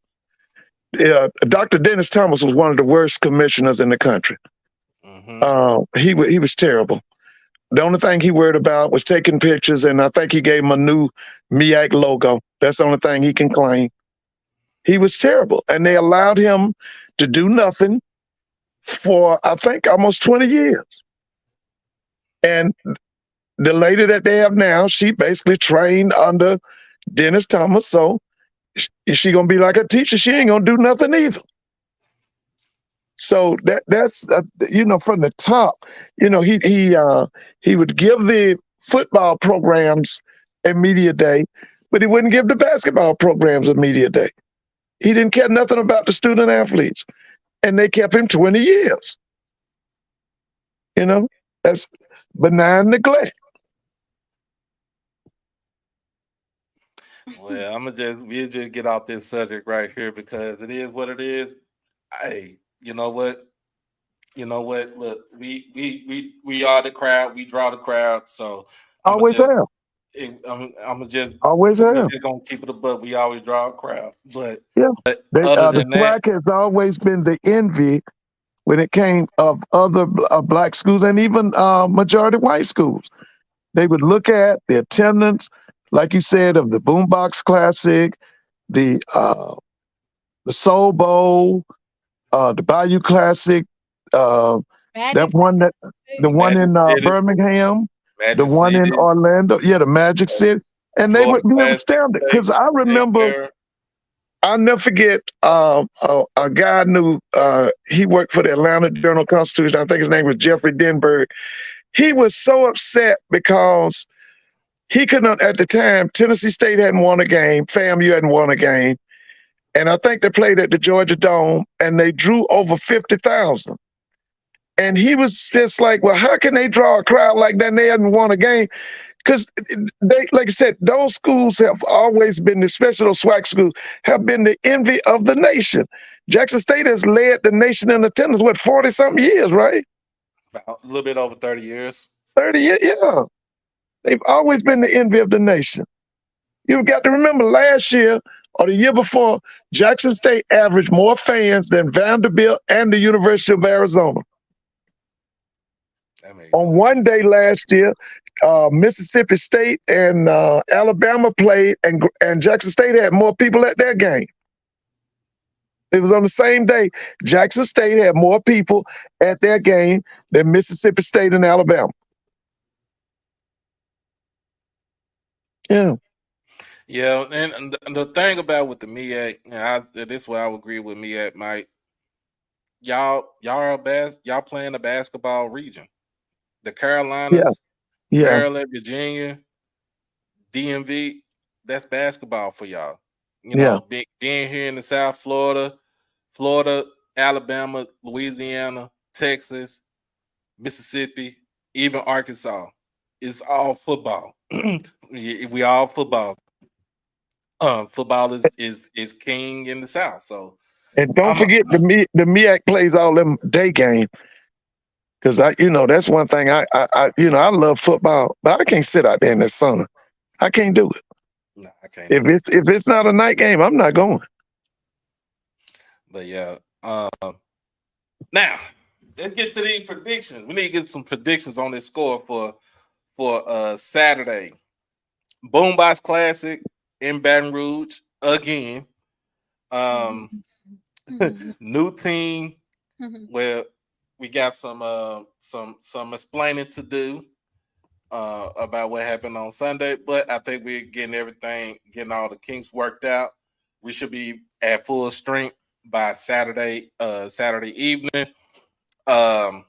Dr. Dennis Thomas was one of the worst commissioners in the country. He was terrible. The only thing he worried about was taking pictures, and I think he gave him a new MEAC logo. That's the only thing he can claim. He was terrible, and they allowed him to do nothing for, I think, almost 20 years. And the lady that they have now, she basically trained under Dennis Thomas, so is she gonna be like a teacher? She ain't gonna do nothing either. So that's from the top, he would give the football programs a media day, but he wouldn't give the basketball programs a media day. He didn't care nothing about the student athletes, and they kept him 20 years. That's benign neglect. Well, we'll just get off this subject right here because it is what it is. Hey, you know what? Look, we are the crowd. We draw the crowd. So always have. I'm just always have. We're just gonna keep it above. We always draw a crowd. But yeah, other the than that, SWAC has always been the envy when it came of other black schools and even majority white schools. They would look at the attendance, like you said, of the BoomBox Classic, the Soul Bowl, the Bayou Classic, the one in Birmingham, Magic the one City, in Orlando, the Magic City, and they would be astounded because I remember. I'll never forget a guy knew he worked for the Atlanta Journal-Constitution. I think his name was Jeffrey Denberg. He was so upset because he couldn't, at the time, Tennessee State hadn't won a game, FAMU hadn't won a game. And I think they played at the Georgia Dome and they drew over 50,000. And he was just like, well, how can they draw a crowd like that and they hadn't won a game? Because they, like I said, those schools have always been, especially those SWAC schools, have been the envy of the nation. Jackson State has led the nation in attendance, 40-something years, right? About a little bit over 30 years. 30 years, yeah. They've always been the envy of the nation. You've got to remember last year or the year before, Jackson State averaged more fans than Vanderbilt and the University of Arizona. On one day last year, Mississippi State and Alabama played, and Jackson State had more people at their game. It was on the same day. Jackson State had more people at their game than Mississippi State and Alabama. Yeah. Yeah, and the thing about with the MEAC, this is what I would agree with MEAC, Mike. Y'all playing the basketball region. The Yeah. Carolinas, Yeah. Maryland, Virginia, DMV, that's basketball for y'all. You Yeah. know, being here in the South Florida, Alabama, Louisiana, Texas, Mississippi, even Arkansas. It's all football. We all football. Football is king in the South. So And don't I'm a, forget the MEAC plays all them day game. Cause that's one thing I love football, but I can't sit out there in the sun. I can't do it. no, I can't If do it. it's not a night game, I'm not going. But yeah, now let's get to the predictions. We need to get some predictions on this score for Saturday. BoomBox Classic in Baton Rouge again. New team. Well, we got some explaining to do about what happened on Sunday, but I think we're getting all the kinks worked out. We should be at full strength by Saturday evening. My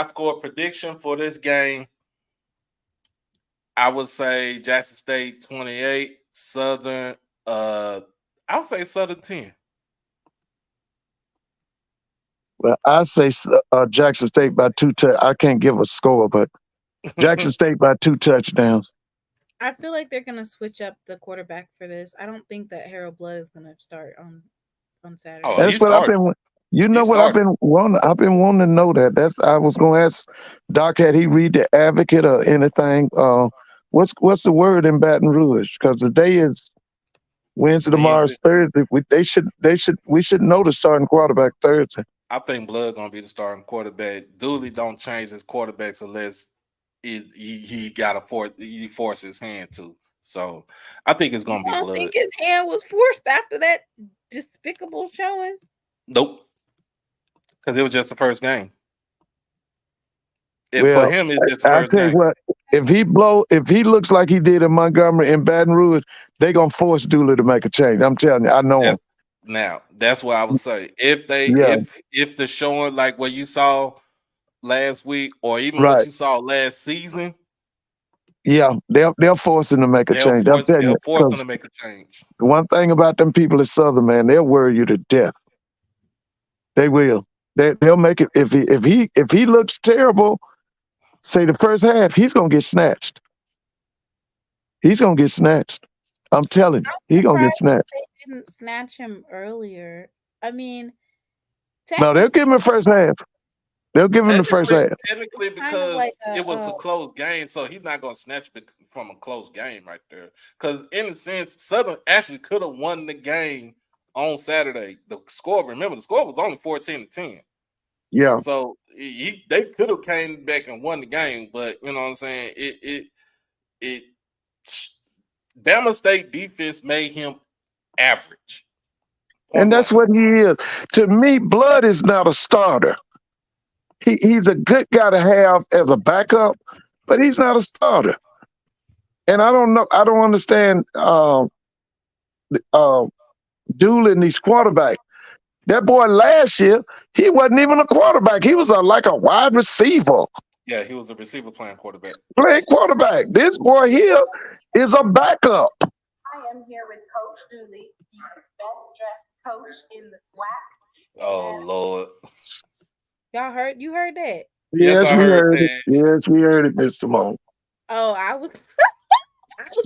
score prediction for this game, I would say Jackson State 28, Southern, I'll say Southern 10. Well, I say Jackson State by two. I can't give a score, but Jackson State by 2 touchdowns. I feel like they're gonna switch up the quarterback for this. I don't think that Harold Blood is gonna start on Saturday. Oh, That's he what I've started. been. You He know what I've started. been wanting. I've been wanting to know that. I was going to ask Doc, had he read the Advocate or anything? What's the word in Baton Rouge? Because the day is Wednesday, Wednesday. tomorrow's Thursday. We should know the starting quarterback Thursday. I think Blood gonna be the starting quarterback. Dooley don't change his quarterbacks unless he got he force his hand to. So I think it's gonna I be don't Blood. think his hand was forced after that despicable showing. Nope, because it was just the first game. For Well, him, it's just the I first tell you game. what, if he looks like he did in Montgomery and Baton Rouge, they gonna force Dooley to make a change. I'm telling you, I know him. That's what I would say. Yeah, If the showing like what you saw last week, or even what right. you saw last season, Yeah, they'll force him to make a change. I'm telling you, they'll force them because to make a change. the one thing about them people is Southern, man, they'll worry you to death. They will. They'll make it if he looks terrible. Say the first half, he's gonna get snatched. He's gonna get snatched. I'm telling you, I'm he's gonna get surprised snatched. they didn't snatch him earlier. I mean, No, they'll give technically, him the first half. They'll give him the first half. Technically, kind of because like it was a close game, so he's not gonna snatch from a close game right there. Because in a sense, Southern actually could have won the game on Saturday. The score was only 14-10. Yeah, So they could have came back and won the game, but you know what I'm saying? It Bama State defense made him average. and that's what he is. To me, Blood is not a starter. He's a good guy to have as a backup, but he's not a starter. And I don't know. I don't understand Dooley and these quarterbacks. That boy last year, he wasn't even a quarterback. He was like a wide receiver Yeah, he was a receiver playing quarterback. playing quarterback. This boy here is a backup. I am here with Coach Dooley, the best dressed coach in the SWAC. Oh Lord. you heard that? Yes, I we heard heard it. that. Yes, we heard it, Mr. Simone. Oh, I was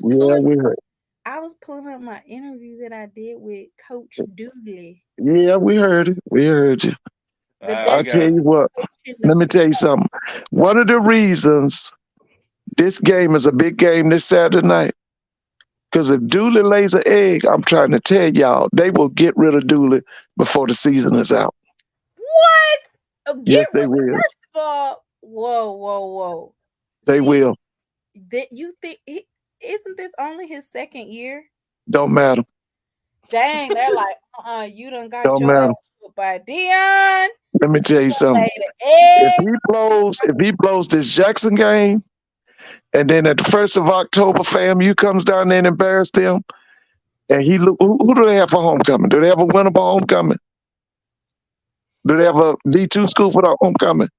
Yeah, we heard. I was pulling up my interview that I did with Coach Dooley. Yeah, we heard it. We heard you. The I I'll best tell you what. coach in the Let me tell you SWAC. something. One of the reasons this game is a big game this Saturday night, because if Dooley lays an egg, I'm trying to tell y'all, they will get rid of Dooley before the season is out. What? Yes, they will. First of all, whoa. They See, will. that you think isn't this only his second year? Don't matter. Dang, they're like, you done got Don't your matter. ass put by Dion. Let me tell you something. Lay the egg. If he blows this Jackson game, And then at the 1st of October, FAMU comes down there and embarrass them. And who do they have for homecoming? Do they have a winnable homecoming? Do they have a D2 school for the homecoming?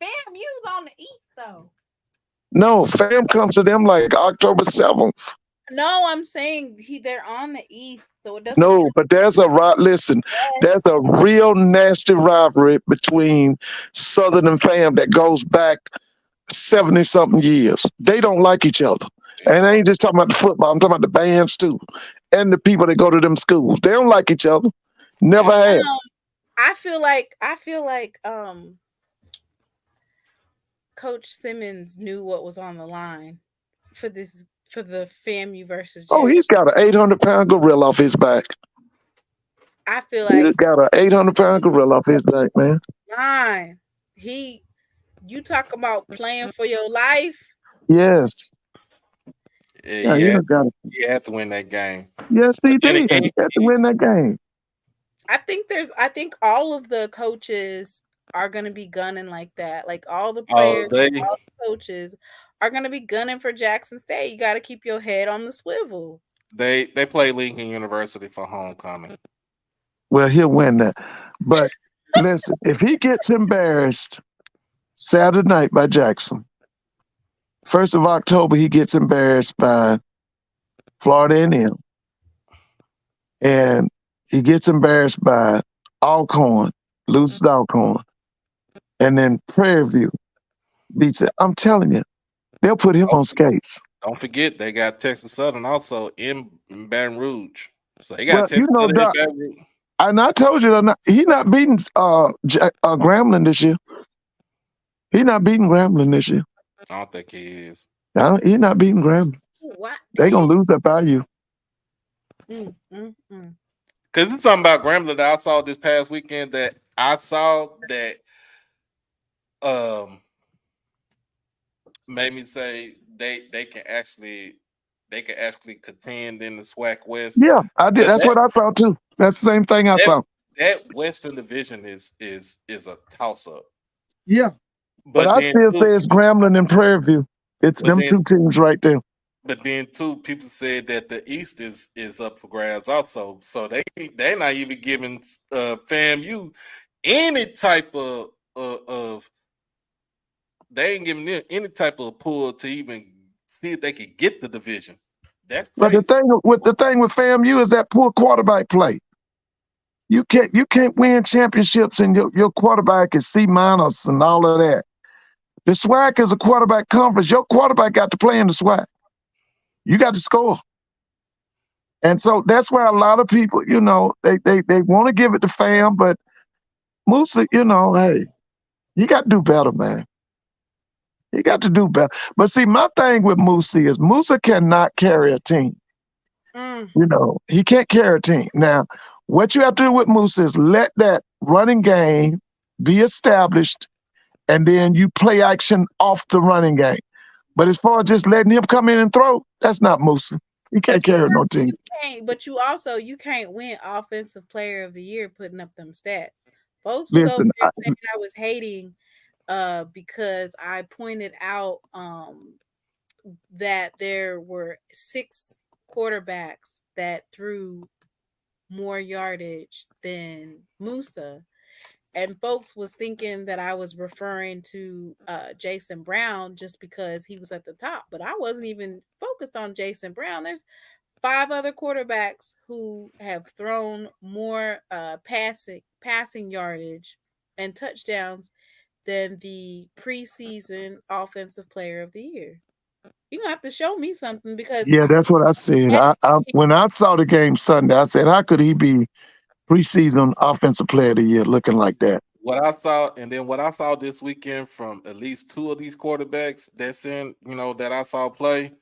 FAMU's on the east though. No, FAM comes to them like October 7th. No, I'm saying they're on the east, so it doesn't No, count. but there's a real nasty rivalry between Southern and FAM that goes back 70 something years. They don't like each other. And I ain't just talking about the football, I'm talking about the bands too. And the people that go to them schools. They don't like each other. Never have. I feel like Coach Simmons knew what was on the line for the FAMU versus Jackson. Oh, he's got an 800-pound gorilla off his back. I feel like he's got an 800-pound gorilla off his back, man. Fine. You talk about playing for your life. Yes. Yeah, he had to win that game. Yes, he did. He had to win that game. I think all of the coaches are gonna be gunning like that. Like all the players, all the coaches are gonna be gunning for Jackson State. You got to keep your head on the swivel. They play Lincoln University for homecoming. Well, he'll win that. But listen, if he gets embarrassed Saturday night by Jackson, 1st of October, he gets embarrassed by Florida A&M. And he gets embarrassed by Alcorn, loses Alcorn. And then Prairie View beats it. I'm telling you, they'll put him on skates. Don't forget, they got Texas Southern also in Baton Rouge. So they got Texas Southern in Baton Rouge. And I told you, he's not beating Grambling this year. He's not beating Grambling this year. I don't think he is. No, he's not beating Grambling. They're going to lose that value. Because it's something about Grambling that I saw this past weekend that made me say they can actually contend in the SWAC West. Yeah, I did. That's what I saw too. That's the same thing I saw. That Western Division is a toss up. Yeah, but I still say it's Grambling and Prairie View. It's them two teams right there. But then too, people said that the East is up for grabs also. So they're not even giving FAMU any type of they ain't giving them any type of pull to even see if they could get the division. That's crazy. But the thing with FAMU is that poor quarterback play. You can't win championships and your quarterback is C- and all of that. The SWAC is a quarterback conference. Your quarterback got to play in the SWAC. You got to score. And so that's why a lot of people, they want to give it to FAM, but Musa, hey, he got to do better, man. He got to do better. But see, my thing with Musa is Musa cannot carry a team. He can't carry a team. Now, what you have to do with Musa is let that running game be established, and then you play action off the running game. But as far as just letting him come in and throw, that's not Musa. He can't carry no team. But you can't win Offensive Player of the Year putting up them stats. Folks was over there saying I was hating because I pointed out that there were 6 quarterbacks that threw more yardage than Musa. And folks was thinking that I was referring to Jason Brown just because he was at the top. But I wasn't even focused on Jason Brown. There's 5 other quarterbacks who have thrown more passing yardage and touchdowns than the preseason Offensive Player of the Year. You're going to have to show me something because... Yeah, that's what I said. When I saw the game Sunday, I said, how could he be preseason Offensive Player of the Year looking like that? What I saw this weekend from at least 2 of these quarterbacks that I saw play,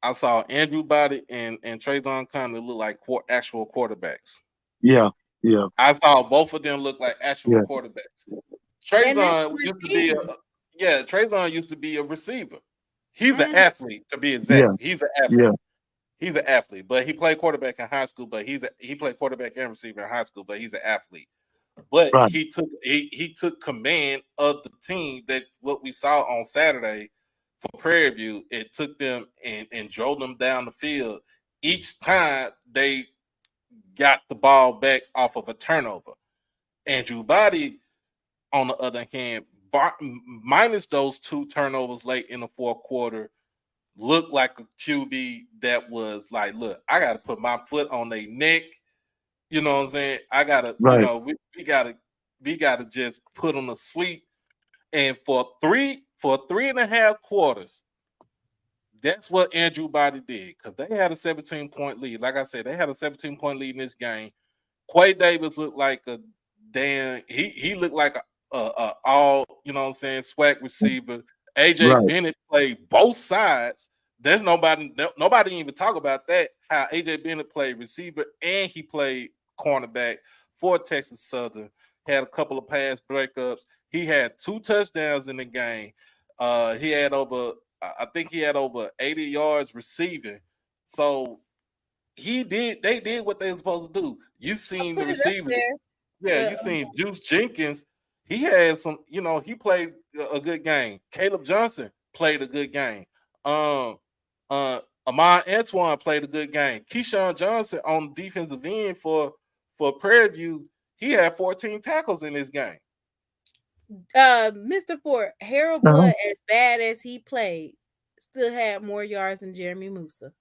I saw Andrew Body and Trayvon kind of look like actual quarterbacks. Yeah. I saw both of them look like actual quarterbacks. Trayvon used to be a receiver. He's an athlete, to be exact. Yeah. He's an athlete. Yeah. He's an athlete, but he played quarterback in high school. But he played quarterback and receiver in high school. But he's an athlete. But he took command of the team. That what we saw on Saturday for Prairie View, it took them and drove them down the field each time they got the ball back off of a turnover. Andrew Body, on the other hand, minus those 2 turnovers late in the fourth quarter, looked like a QB that was like, look, I got to put my foot on their neck. You know what I'm saying? I got to, Right. you know, we got to just put them to sleep. And for 3.5 quarters, that's what Andrew Body did, because they had a 17-point lead. Like I said, they had a 17-point lead in this game. Quay Davis looked like a damn. He looked like a all, you know what I'm saying, swag receiver. AJ Right. Bennett played both sides. There's nobody even talk about that. How AJ Bennett played receiver and he played cornerback for Texas Southern. Had a couple of pass breakups. He had 2 touchdowns in the game. He had over, I think he had over 80 yards receiving. So they did what they were supposed to do. You seen the receiver. Yeah, you seen Juice Jenkins. He had some, you know, he played a good game. Caleb Johnson played a good game. Amon Antoine played a good game. Keyshawn Johnson on the defensive end for Prairie View, he had 14 tackles in this game. Mr. Ford, Harold Blood, as bad as he played, still had more yards than Jeremy Musa.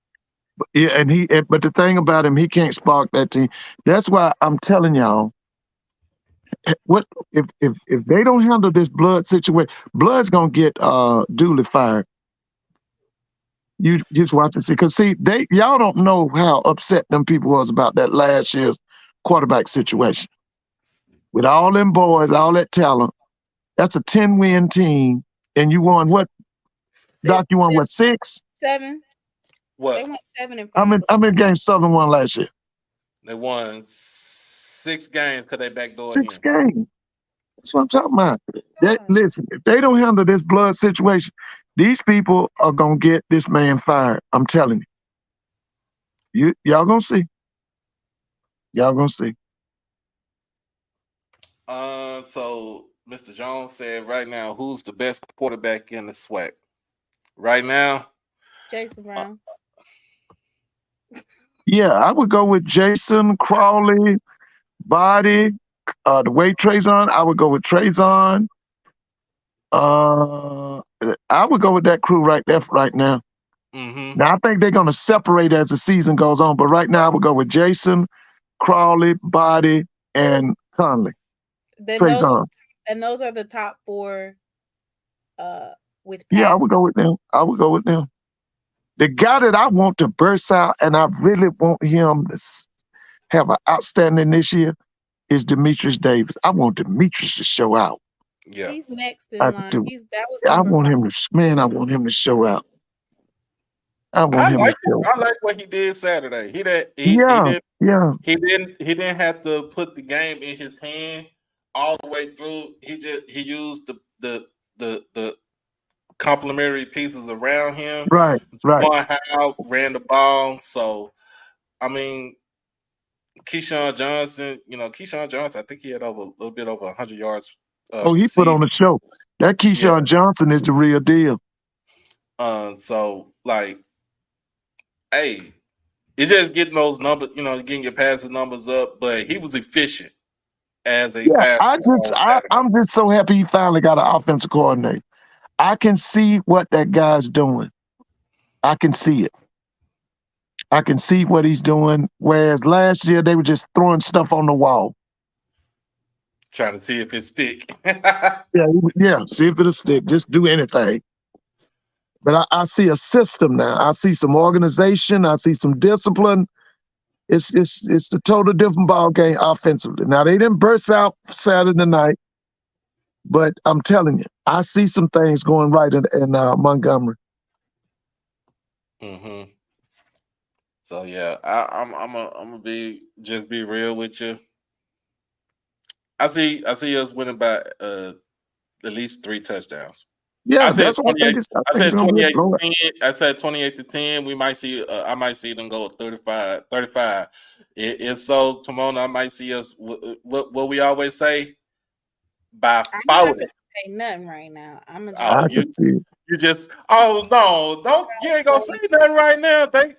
Yeah, but the thing about him, he can't spark that team. That's why I'm telling y'all, what if they don't handle this Blood situation, Blood's gonna get Dooley fired. You just watch and see, because see, y'all don't know how upset them people was about that last year's quarterback situation. With all them boys, all that talent, that's a 10-win team, and you won what? Doc, you won what, 6? 7. What? They went 7 and 5. I'm in game Southern won last year. They won 6 games because they backdoored 6 him. games. That's what I'm talking about. Listen, if they don't handle this Blood situation, these people are gonna get this man fired. I'm telling you. Y'all gonna see. Y'all gonna see. So Mr. Jones said right now, who's the best quarterback in the SWAC? Right now, Jason Brown. Yeah, I would go with Jason, Crawley, Body, the way Trayvon. I would go with Trayvon. I would go with that crew right there right now. Mm-hmm. Now I think they're gonna separate as the season goes on, but right now I would go with Jason, Crawley, Body, and Conley. Those are the top 4 with passing. Yeah, I would go with them. The guy that I want to burst out, and I really want him to have an outstanding this year, is Demetrius Davis. I want Demetrius to show out. Yeah, he's next in line. I want him to show out. I like what he did Saturday. He didn't have to put the game in his hand all the way through. He used the complementary pieces around him. Right. How ran the ball. So I mean, Keyshawn Johnson, I think he had a little bit over 100 yards. He put on the show. That Keyshawn Johnson is the real deal. So like, hey, it's just getting those numbers, getting your passing numbers up, but he was efficient as a passer. I'm just so happy he finally got an offensive coordinator. I can see what that guy's doing. I can see it. I can see what he's doing. Whereas last year they were just throwing stuff on the wall. Trying to see if it stick. yeah, see if it'll stick. Just do anything. But I see a system now. I see some organization. I see some discipline. It's a total different ball game offensively. Now they didn't burst out Saturday night, but I'm telling you, I see some things going right in Montgomery. Mm-hmm. So yeah, I'm gonna be real with you. I see us winning by at least 3 touchdowns. Yeah, I said that's what 28. I said 28 to 10. I said 28 to 10. We might see. I might see them go 35. If so, Timona, I might see us. What we always say, by 40. Say nothing right now. I'm I can see it. You just don't you ain't gonna say nothing right now. They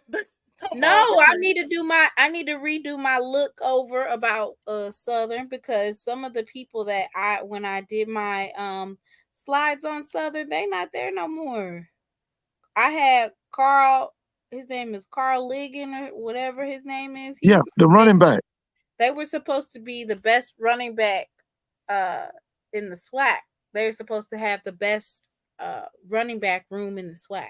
come No, on. I need to redo my look over about Southern, because some of the people that when I did my slides on Southern, they not there no more. I had Carl, his name is Carl Ligon or whatever his name is. Yeah, the running back. They were supposed to be the best running back in the SWAC. They were supposed to have the best running back room in the SWAC.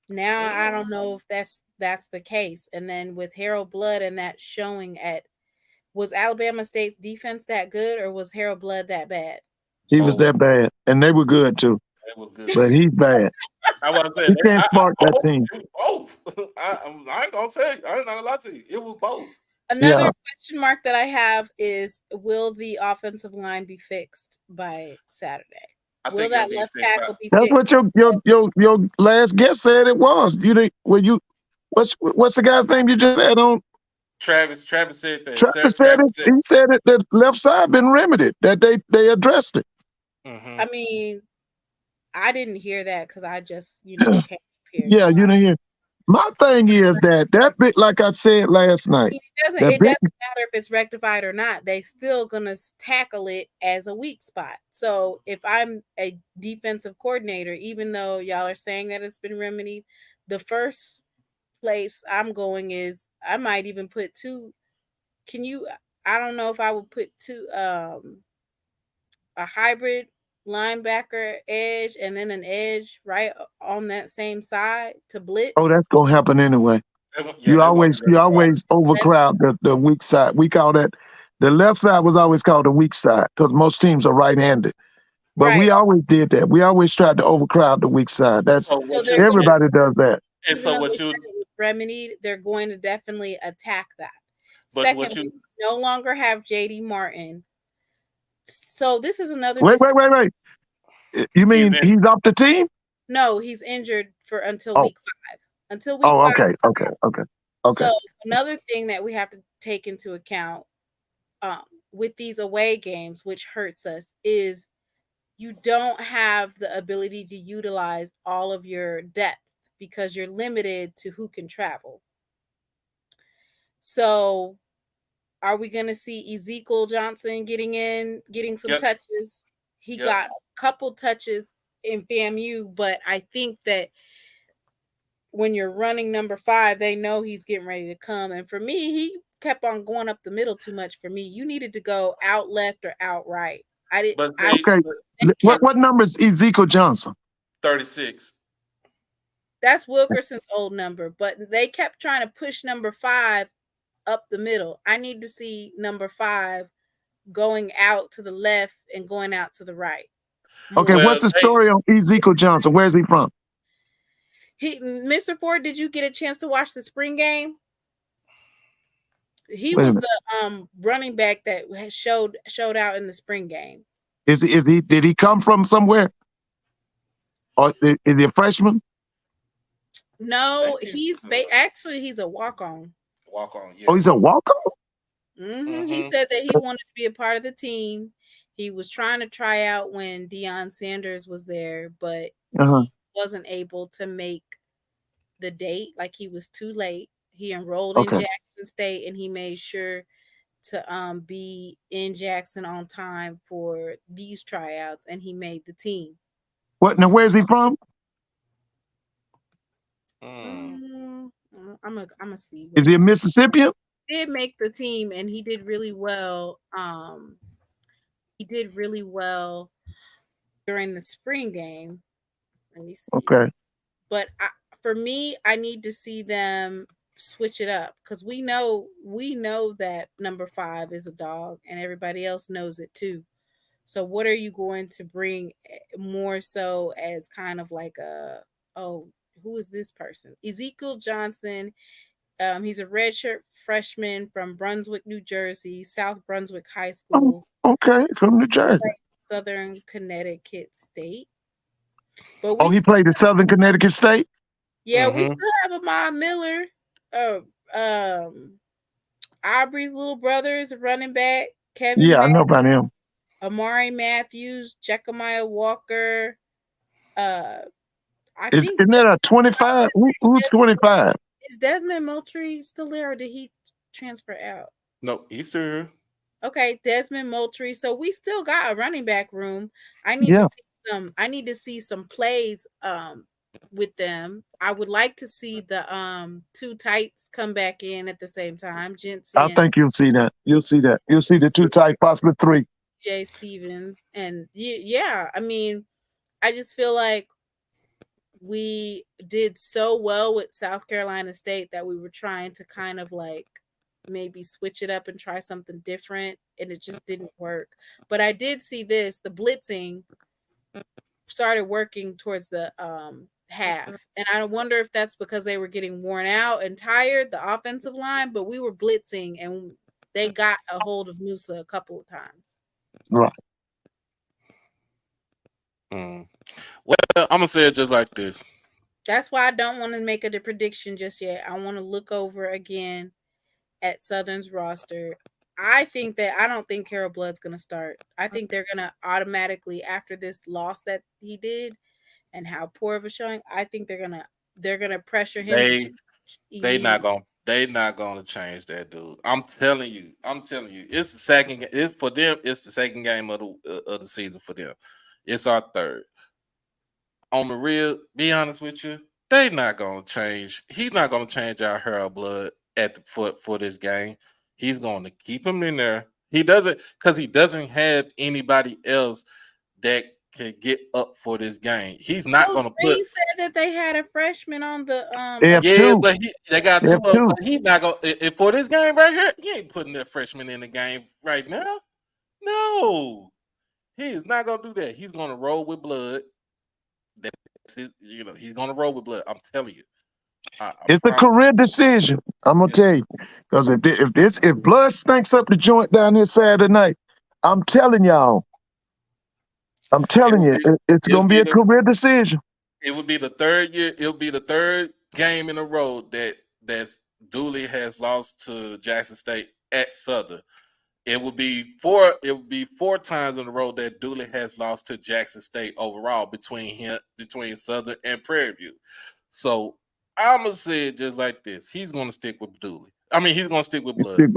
Now I don't know if that's the case. And then with Harold Blood and that showing was Alabama State's defense that good, or was Harold Blood that bad? He was that bad, and they were good too. They were good, but he's bad. I was He can't spark that team. It was both. I ain't gonna say. I ain't gonna lie to you. It was both. Another question mark that I have is: will the offensive line be fixed by Saturday? Will that left tackle be fixed? That's what your last guest said it was. What's the guy's name you just had on? Travis said that. Travis said he said that the left side been remedied, that they addressed it. Mm-hmm. I mean, I didn't hear that because I just came up here. Yeah, you didn't hear. My thing is that bit, like I said last night, it doesn't matter if it's rectified or not. They still gonna tackle it as a weak spot. So if I'm a defensive coordinator, even though y'all are saying that it's been remedied, the first place I'm going is I might even put two. I don't know if I would put two a hybrid linebacker edge and then an edge right on that same side to blitz. Oh, that's gonna happen anyway. You always overcrowd the weak side. We call that the left side was always called the weak side because most teams are right-handed. But we always did that. We always tried to overcrowd the weak side. Everybody does that. And so what you remedied, they're going to definitely attack that. But second, we no longer have JD Martin. So this is another. Wait. You mean he's off the team? No, he's injured until week 5. Until week 5. Okay. So another thing that we have to take into account with these away games, which hurts us, is you don't have the ability to utilize all of your depth because you're limited to who can travel. So are we going to see Ezekiel Johnson getting some touches? He got a couple touches in FAMU, but I think that when you're running number 5, they know he's getting ready to come. And for me, he kept on going up the middle too much for me. You needed to go out left or out right. I didn't. What number is Ezekiel Johnson? 36. That's Wilkerson's old number, but they kept trying to push number 5 up the middle. I need to see number 5 going out to the left and going out to the right. Okay, what's the story on Ezekiel Johnson? Where's he from? Mr. Ford, did you get a chance to watch the spring game? He was the running back that showed out in the spring game. Did he come from somewhere? Or is he a freshman? No, he's a walk-on. Walk-on, yeah. Oh, he's a walk-on? Mm-hmm. He said that he wanted to be a part of the team. He was trying to try out when Deion Sanders was there, but he wasn't able to make the date. Like, he was too late. He enrolled in Jackson State, and he made sure to be in Jackson on time for these tryouts, and he made the team. What? Now, where's he from? I'm gonna see. Is he a Mississippian? He did make the team, and he did really well. He did really well during the spring game. Let me see. Okay. But for me, I need to see them switch it up because we know that number 5 is a dog, and everybody else knows it too. So what are you going to bring more so as kind of like who is this person? Ezekiel Johnson. He's a redshirt freshman from Brunswick, New Jersey, South Brunswick High School. Oh, okay, from New Jersey. Southern Connecticut State. But he played at Southern Connecticut State? Yeah, we still have Ahmad Miller. Aubrey's little brother is a running back. Kevin. Yeah, I know about him. Amari Matthews, Jecamiah Walker, I Isn't think that a 25? Who's 25? is Desmond Moultrie still there, or did he transfer out? No, he's still here. Okay, Desmond Moultrie. So we still got a running back room. I need Yeah. to see some. I need to see some plays with them. I would like to see the two tights come back in at the same time. Jency I and think you'll see that. You'll see that. You'll see the two tight, possibly three. Jay Stevens, and yeah. I mean, I just feel like we did so well with South Carolina State that we were trying to kind of like maybe switch it up and try something different, and it just didn't work. But I did see this, the blitzing started working towards the half, and I wonder if that's because they were getting worn out and tired, the offensive line, but we were blitzing and they got a hold of Musa a couple of times. Right. Well, I'm gonna say it just like this. That's why I don't want to make a prediction just yet. I want to look over again at Southern's roster. I don't think Carol Blood's going to start. I think they're going to automatically, after this loss that he did and how poor of a showing, I think they're going to pressure him. They not gonna change that, dude. I'm telling you. It's the second. For them. It's the second game of the season for them. It's our third. On the real, be honest with you, they not gonna change. He's not gonna change our Harold Blood at the foot for this game. He's going to keep him in there. He doesn't have anybody else that can get up for this game. He's not gonna put. He said that they had a freshman on the F2. but they got two of them. But he's not gonna for this game right here. He ain't putting that freshman in the game right now. No, he's not gonna do that. He's gonna roll with Blood. He's gonna roll with Blood. I'm telling you. It's a career decision. I'm gonna tell you, because if Blood stinks up the joint down here Saturday night, I'm telling y'all, it's gonna be a career decision. It would be the third year. It'll be the third game in a row that Dooley has lost to Jackson State at Southern. It would be four times in a row that Dooley has lost to Jackson State overall between Southern and Prairie View. So I'm gonna say it just like this: he's gonna stick with Dooley. I mean, he's gonna stick with Blood. He's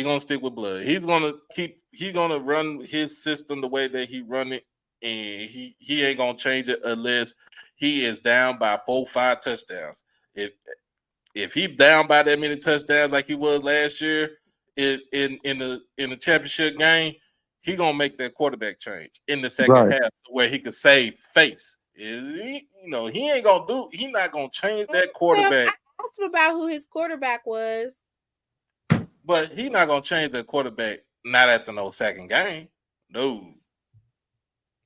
gonna stick with Blood. He's gonna run his system the way that he run it, and he ain't gonna change it unless he is down by 4-5 touchdowns. If he down by that many touchdowns like he was last year in the championship game, he gonna make that quarterback change in the second half where he could save face. He ain't gonna do. He's not gonna change that quarterback. I asked him about who his quarterback was, but he's not gonna change the quarterback. Not after no second game. No.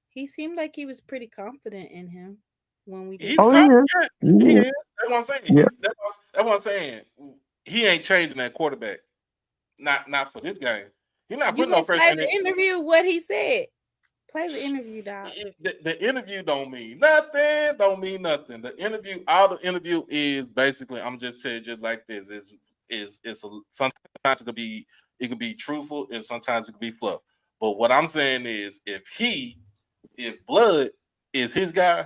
He seemed like he was pretty confident in him when we. He's confident. He is. That's what I'm saying. Yeah. That's what I'm saying. He ain't changing that quarterback. Not for this game. He's not putting no freshman in. The interview, what he said. Play the interview, dog. The interview don't mean nothing. Don't mean nothing. The interview, all the interview is basically, I'm just saying, just like this. Sometimes it could be truthful and sometimes it could be fluff. But what I'm saying is, if Blood is his guy,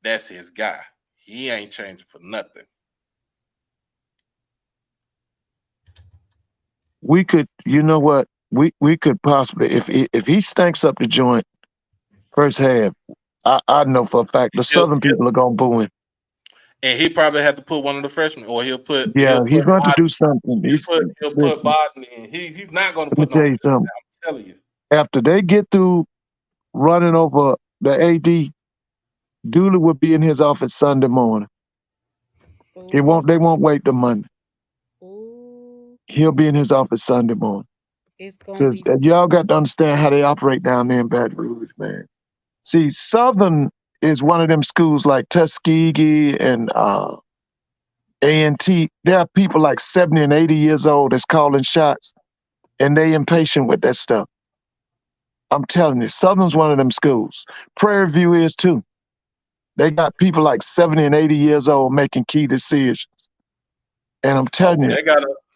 that's his guy. He ain't changing for nothing. We could, you know what? We could possibly, if he stinks up the joint first half, I know for a fact the Southern people are gonna boo him. And he probably have to put one of the freshmen, or he's going to do something. He'll put Bodden in. He's not going to put. Let me tell you something. I'm telling you. After they get through running over the AD, Dooley will be in his office Sunday morning. They won't wait till Monday. He'll be in his office Sunday morning. Because y'all got to understand how they operate down there in Baton Rouge, man. See, Southern is one of them schools like Tuskegee and A&T. There are people like 70 and 80 years old that's calling shots, and they impatient with that stuff. I'm telling you, Southern's one of them schools. Prairie View is too. They got people like 70 and 80 years old making key decisions. And I'm telling you,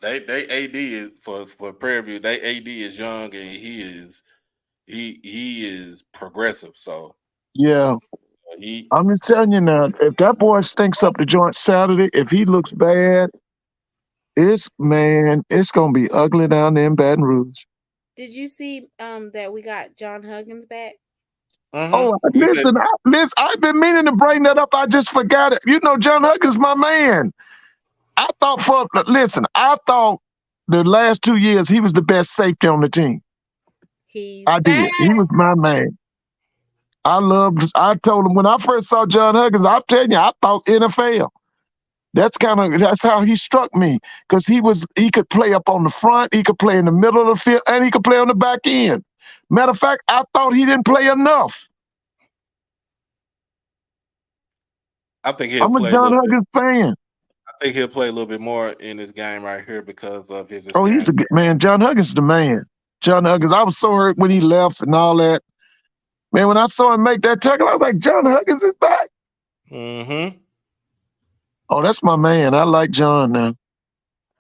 they AD is for Prairie View. They AD is young and he is progressive. So yeah, I'm just telling you now, if that boy stinks up the joint Saturday, if he looks bad, it's gonna be ugly down there in Baton Rouge. Did you see that we got John Huggins back? Oh, listen, I've been meaning to bring that up. I just forgot it. You know, John Huggins, my man. I thought the last 2 years he was the best safety on the team. He's I back. did. He was my man. I told him when I first saw John Huggins, I'm telling you, I thought NFL. That's how he struck me. Because he could play up on the front, he could play in the middle of the field, and he could play on the back end. Matter of fact, I thought he didn't play enough. I think he'll I'm a play John Huggins fan. I think he'll play a little bit more in this game right here because of his Oh, experience. he's a good man. John Huggins is the man. John Huggins, I was so hurt when he left and all that. Man, when I saw him make that tackle, I was like, John Huggins is back. Mm-hmm. Oh, that's my man. I like John now.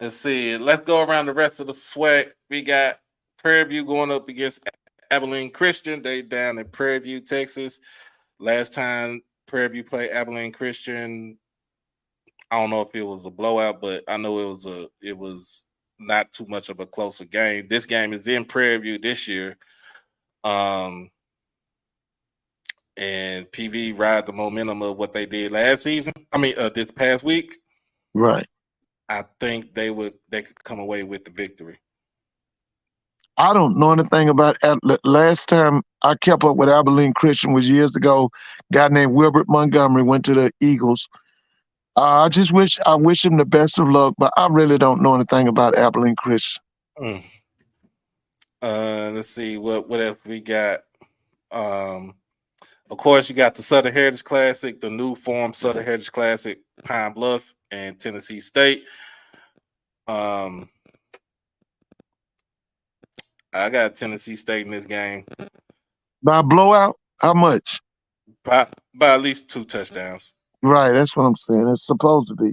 Let's see. Let's go around the rest of the sweat. We got Prairie View going up against Abilene Christian. They down in Prairie View, Texas. Last time Prairie View played Abilene Christian, I don't know if it was a blowout, but I know it was not too much of a closer game. This game is in Prairie View this year. And PV ride the momentum of what they did last season. This past week. Right. I think they could come away with the victory. I don't know anything about last time I kept up with Abilene Christian was years ago. A guy named Wilbert Montgomery went to the Eagles. I wish him the best of luck, but I really don't know anything about Abilene Christian. Let's see what else we got. Of course, you got the Southern Heritage Classic, the new form Southern Heritage Classic, Pine Bluff and Tennessee State. I got Tennessee State in this game. By blowout? How much? By at least 2 touchdowns. Right, that's what I'm saying. It's supposed to be.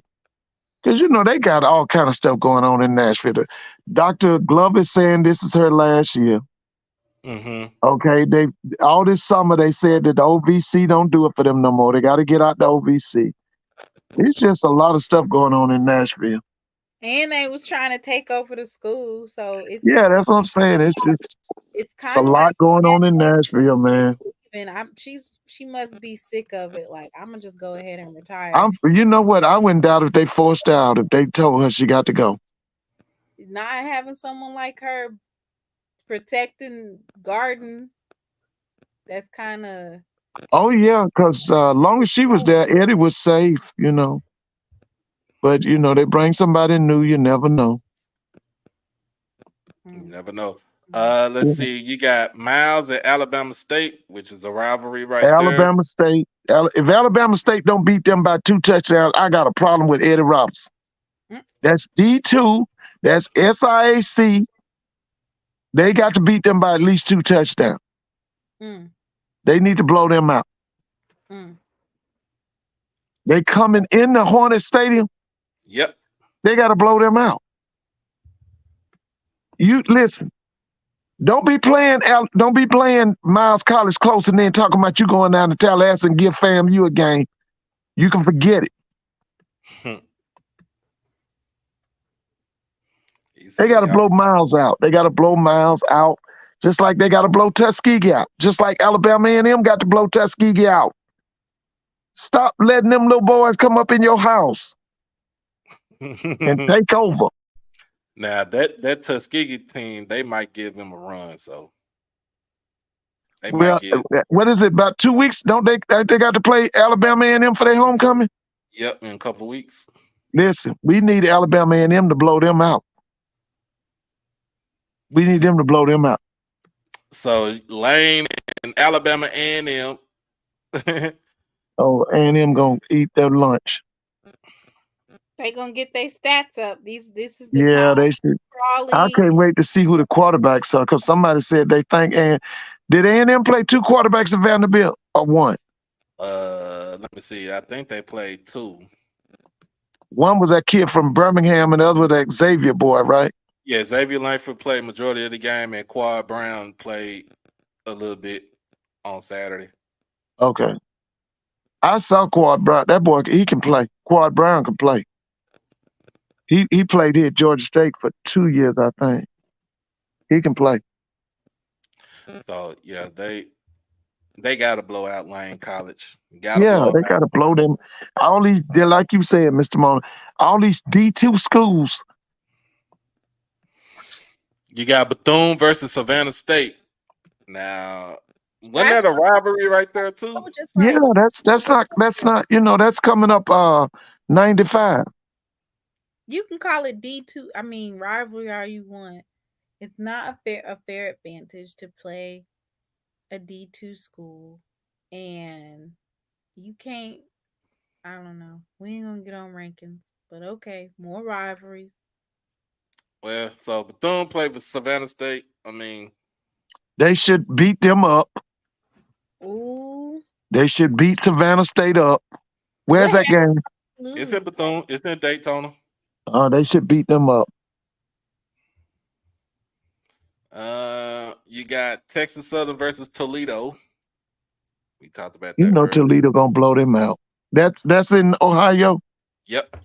Because, they got all kind of stuff going on in Nashville. Dr. Glover is saying this is her last year. Mm-hmm. Okay, all this summer they said that the OVC don't do it for them no more. They got to get out the OVC. It's just a lot of stuff going on in Nashville. And they was trying to take over the school, so that's what I'm saying. It's a lot going on in Nashville, man. And she must be sick of it. Like, I'm gonna just go ahead and retire. You know what? I wouldn't doubt if they forced her out, if they told her she got to go. Not having someone like her protecting Garden, that's kind of. Oh yeah, because long as she was there, Eddie was safe. But they bring somebody new. You never know. You never know. Let's see. You got Miles at Alabama State, which is a rivalry there. Alabama State. If Alabama State don't beat them by 2 touchdowns, I got a problem with Eddie Robinson. That's D2. That's SIAC. They got to beat them by at least 2 touchdowns. They need to blow them out. They coming in the Hornet Stadium. Yep. They got to blow them out. You listen. Don't be playing Miles College close and then talking about you going down to Tallahassee and give FAMU a game. You can forget it. They got to blow Miles out. They got to blow Miles out, just like they got to blow Tuskegee out. Just like Alabama A&M got to blow Tuskegee out. Stop letting them little boys come up in your house and take over. Now that Tuskegee team, they might give them a run. So what is it? About 2 weeks? Don't they got to play Alabama A&M for their homecoming? Yep, in a couple of weeks. Listen, we need Alabama A&M to blow them out. We need them to blow them out. So Lane and Alabama A&M. Oh, A&M gonna eat their lunch. They gonna get their stats up. This is the time. They should. Crawley. I can't wait to see who the quarterbacks are, because somebody said they think. And did A&M play 2 quarterbacks at Vanderbilt or 1? Let me see. I think they played 2. One was that kid from Birmingham, and the other was that Xavier boy, right? Yeah, Xavier Langford played majority of the game, and Quad Brown played a little bit on Saturday. Okay. I saw Quad Brown. That boy, he can play. Quad Brown can play. He played here at Georgia State for 2 years, I think. He can play. So yeah, they got to blow out Lane College. Got to Yeah, blow they them got out. to blow them. All these, they're like you said, Mr. Mona, all these D2 schools. You got Bethune versus Savannah State. Now, wasn't That's that a rivalry right there too? just Yeah, like that's not, that's coming up 95. you can call it D2. I mean, rivalry all you want. It's not a fair advantage to play a D2 school, and you can't. I don't know. We ain't gonna get on rankings, but okay, more rivalries. Well, so Bethune played with Savannah State. I mean, They should beat them up. Ooh, They should beat Savannah State up. what Where's that game? it's lose? in Bethune. It's in Daytona. They should beat them up. You got Texas Southern versus Toledo. We talked about You that know earlier. Toledo gonna blow them out. That's in Ohio. Yep.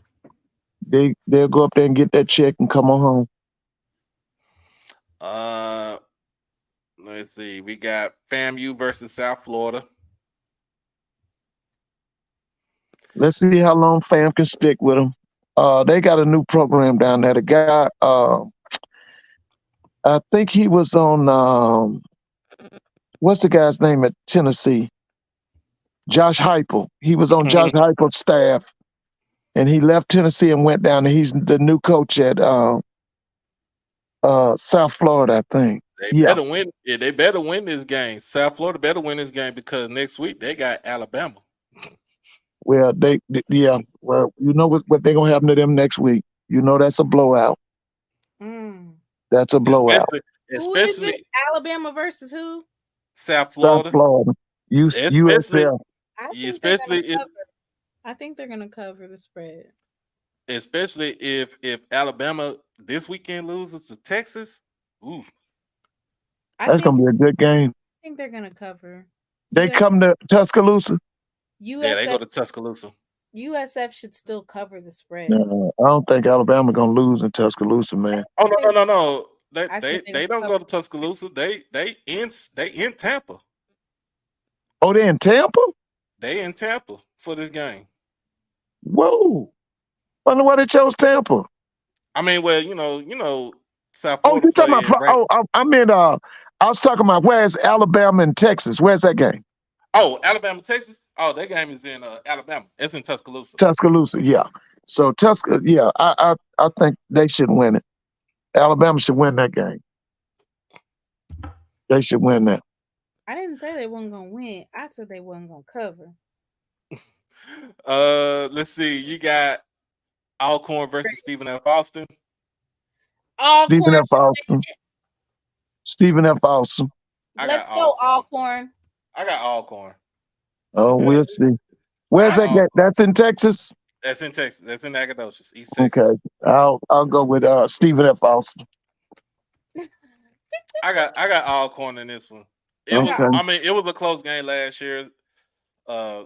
They'll go up there and get that check and come on home. Let's see. We got FAMU versus South Florida. Let's see how long Fam can stick with them. They got a new program down there. The guy, I think he was on what's the guy's name at Tennessee? Josh Heupel. He was on Josh Heupel's staff, and he left Tennessee and went down. And he's the new coach at South Florida, I think. They better win. Yeah, they better win this game. South Florida better win this game because next week they got Alabama. Well, Well, you know what they're gonna happen to them next week. You know that's a blowout. That's a blowout. Who is it? Alabama versus who? South Florida. South Florida. USF. I think they're gonna cover the spread. Especially if Alabama this weekend loses to Texas. Ooh. That's gonna be a good game. I think they're gonna cover. They come to Tuscaloosa. Yeah, they go to Tuscaloosa. USF should still cover the spread. No, I don't think Alabama gonna lose in Tuscaloosa, man. Oh no. They don't go to Tuscaloosa. They in Tampa. Oh, they're in Tampa? They in Tampa for this game. Whoa. Wonder why they chose Tampa. I mean, well, you know, South Oh, Florida. you talking about? I mean, I was talking about where's Alabama and Texas? Where's that game? Oh, Alabama, Texas. Oh, that game is in Alabama. It's in Tuscaloosa. Tuscaloosa, yeah. So yeah, I think they should win it. Alabama should win that game. They should win that. I didn't say they weren't gonna win. I said they wasn't gonna cover. Let's see. You got Alcorn versus Stephen F. Austin. Stephen F. Austin. Stephen F. Austin. Let's go Alcorn. I got Alcorn. Oh, we'll see. Where's that game? That's in Texas? That's in Texas. That's in Nacogdoches, East Texas. Okay. I'll go with Stephen F. Austin. I got Alcorn in this one. It was a close game last year.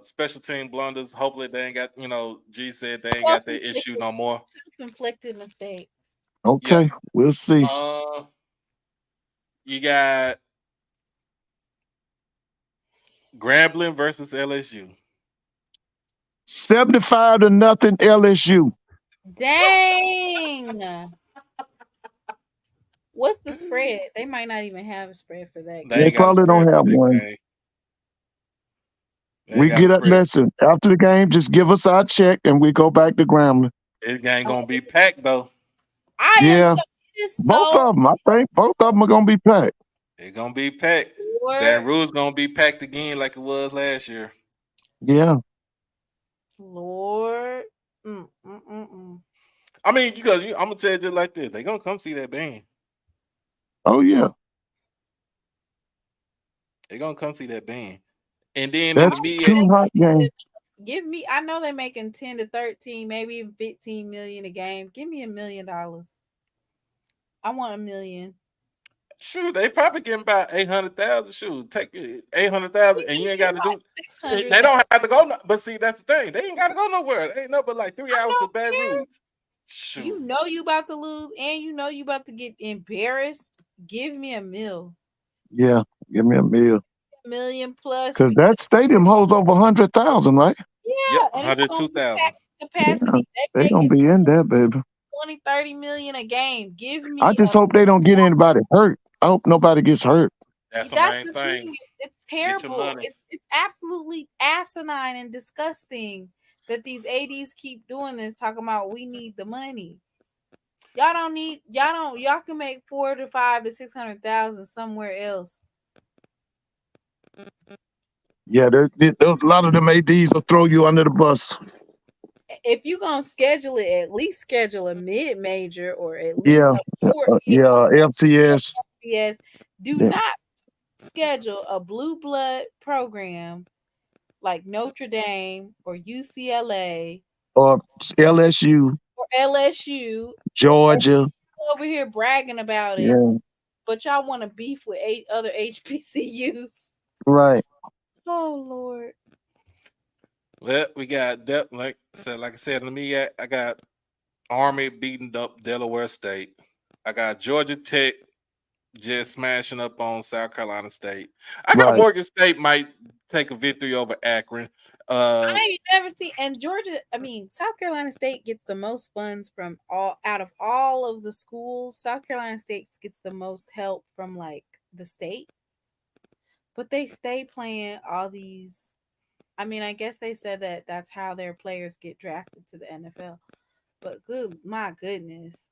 Special team blunders. Hopefully they ain't got, G said they ain't got that issue no more. Self-inflicted mistakes. Okay, we'll see. You got Grambling versus LSU. 75-0 LSU. Dang. What's the spread? They might not even have a spread for that. They probably don't have one. We get up. Listen, after the game, just give us our check and we go back to Grambling. This game gonna be packed though. Both of them. I think both of them are gonna be packed. It's gonna be packed. Baton Rouge gonna be packed again like it was last year. Yeah. Lord. I mean, because I'm gonna tell you just like this, they gonna come see that band. Oh yeah. They're gonna come see that band. And then that's in the two hot games. Give me, I know they're making 10 to 13, maybe even 15 million a game. Give me $1 million. I want $1 million. Shoot, they probably getting about 800,000. Shoot, take 800,000, and you ain't got to do. 600. They don't have to go. But see, that's the thing. They ain't got to go nowhere. They ain't no but like 3 I hours don't of Baton care. Rouge. Shoot. You know you about to lose, and you know you about to get embarrassed. Give me a mill. Yeah, give me a meal. $1 million plus. Because that stadium holds over 100,000, right? Yeah, Yep, and it's gonna be 102,000. packed capacity. Yeah, They they gonna making be in there, baby. 20-30 million a game. Give I me just hope they don't get anybody hurt. I hope nobody gets hurt. That's the that's main the thing. thing. It's Get your terrible. money. It's absolutely asinine and disgusting that these ADs keep doing this, talking about we need the money. Y'all can make 4 to 5 to 600,000 somewhere else. Yeah, there's a lot of them ADs will throw you under the bus. If you're gonna schedule it, at least schedule a mid-major or at least Yeah, a four FCS. FBS. Do Yeah. not schedule a blue blood program like Notre Dame or UCLA Or LSU, or LSU Georgia. over here bragging about it, Yeah, but y'all want to beef with 8 other HBCUs. right. Oh Lord. Well, we got like I said, I got Army beating up Delaware State. I got Georgia Tech just smashing up on South Carolina State. I got Right. Morgan State might take a victory over Akron. I ain't never seen, and South Carolina State gets the most funds from out of all of the schools. South Carolina State gets the most help from like the state, but they stay playing all these. I guess they said that that's how their players get drafted to the NFL. But my goodness.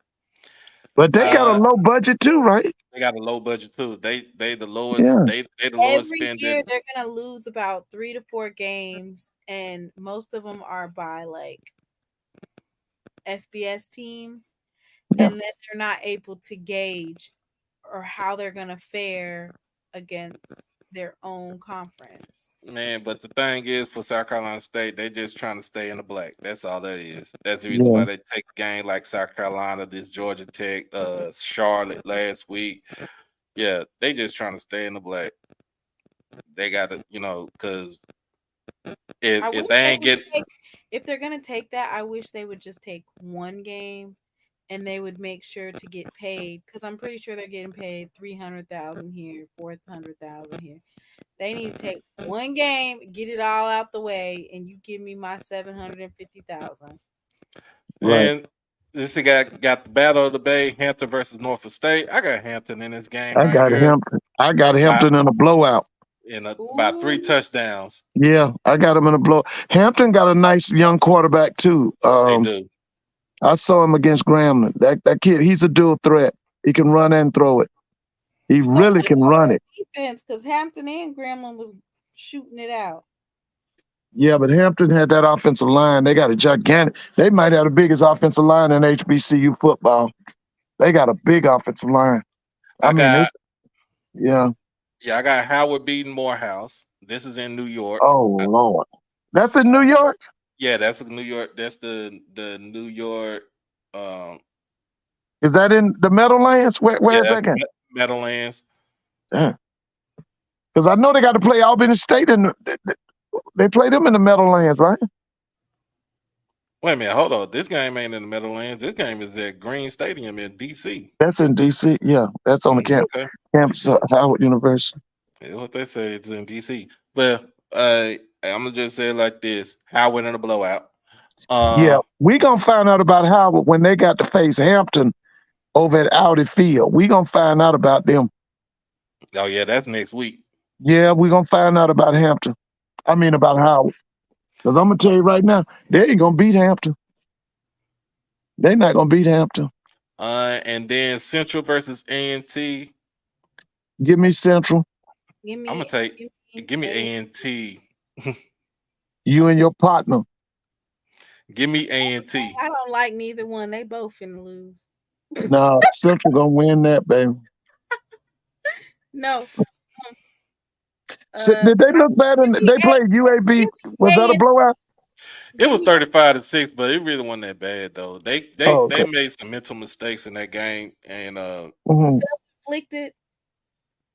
But they got a low budget too, right? They got a low budget too. They the lowest. Yeah. They the lowest Every spending. year they're gonna lose about 3 to 4 games, and most of them are by like FBS teams, Yeah. and then they're not able to gauge or how they're gonna fare against their own conference. Man, but the thing is, for South Carolina State, they just trying to stay in the black. That's all that is. That's the reason why they take a game like South Carolina, this Georgia Tech, Charlotte last week. Yeah, they just trying to stay in the black. They got to, because if they ain't if they're gonna take that, I wish they would just take one game, and they would make sure to get paid, because I'm pretty sure they're getting paid 300,000 here, 400,000 here. They need to take one game, get it all out the way, and you give me my 750,000. And this got the battle of the Bay, Hampton versus Norfolk State. I got Hampton in this game. I got Hampton. I got Hampton in a blowout. In about 3 touchdowns. Yeah, I got him in a blow. Hampton got a nice young quarterback too. They do. I saw him against Grambling. That kid, he's a dual threat. He can run and throw it. He really can run it. Defense, because Hampton and Grambling was shooting it out. Yeah, but Hampton had that offensive line. They got a gigantic. They might have the biggest offensive line in HBCU football. They got a big offensive line. I got Howard beating Morehouse. This is in New York. Oh Lord, that's in New York. Yeah, that's in New York. That's the New York. Is that in the Meadowlands? Where is that game? Meadowlands. Yeah. Because I know they got to play Albany State, and they play them in the Meadowlands, right? Wait a minute, hold on. This game ain't in the Meadowlands. This game is at Green Stadium in DC. That's in DC. Yeah, that's on the campus of Howard University. Yeah, what they say, it's in DC. Well, I'm gonna just say it like this: Howard in a blowout. Yeah, we gonna find out about Howard when they got to face Hampton over at Audi Field. We gonna find out about them. Oh yeah, that's next week. Yeah, we gonna find out about Hampton. I mean about Howard. Because I'm gonna tell you right now, they ain't gonna beat Hampton. They're not gonna beat Hampton. And then Central versus A&T. Give me Central. I'm gonna give me A&T. You and your partner. Give me A&T. I don't like neither one. They both finna lose. No, Central gonna win that, baby. No. Did they look bad? They played UAB. Was that a blowout? It was 35-6, but it really wasn't that bad though. They made some mental mistakes in that game, and self-inflicted.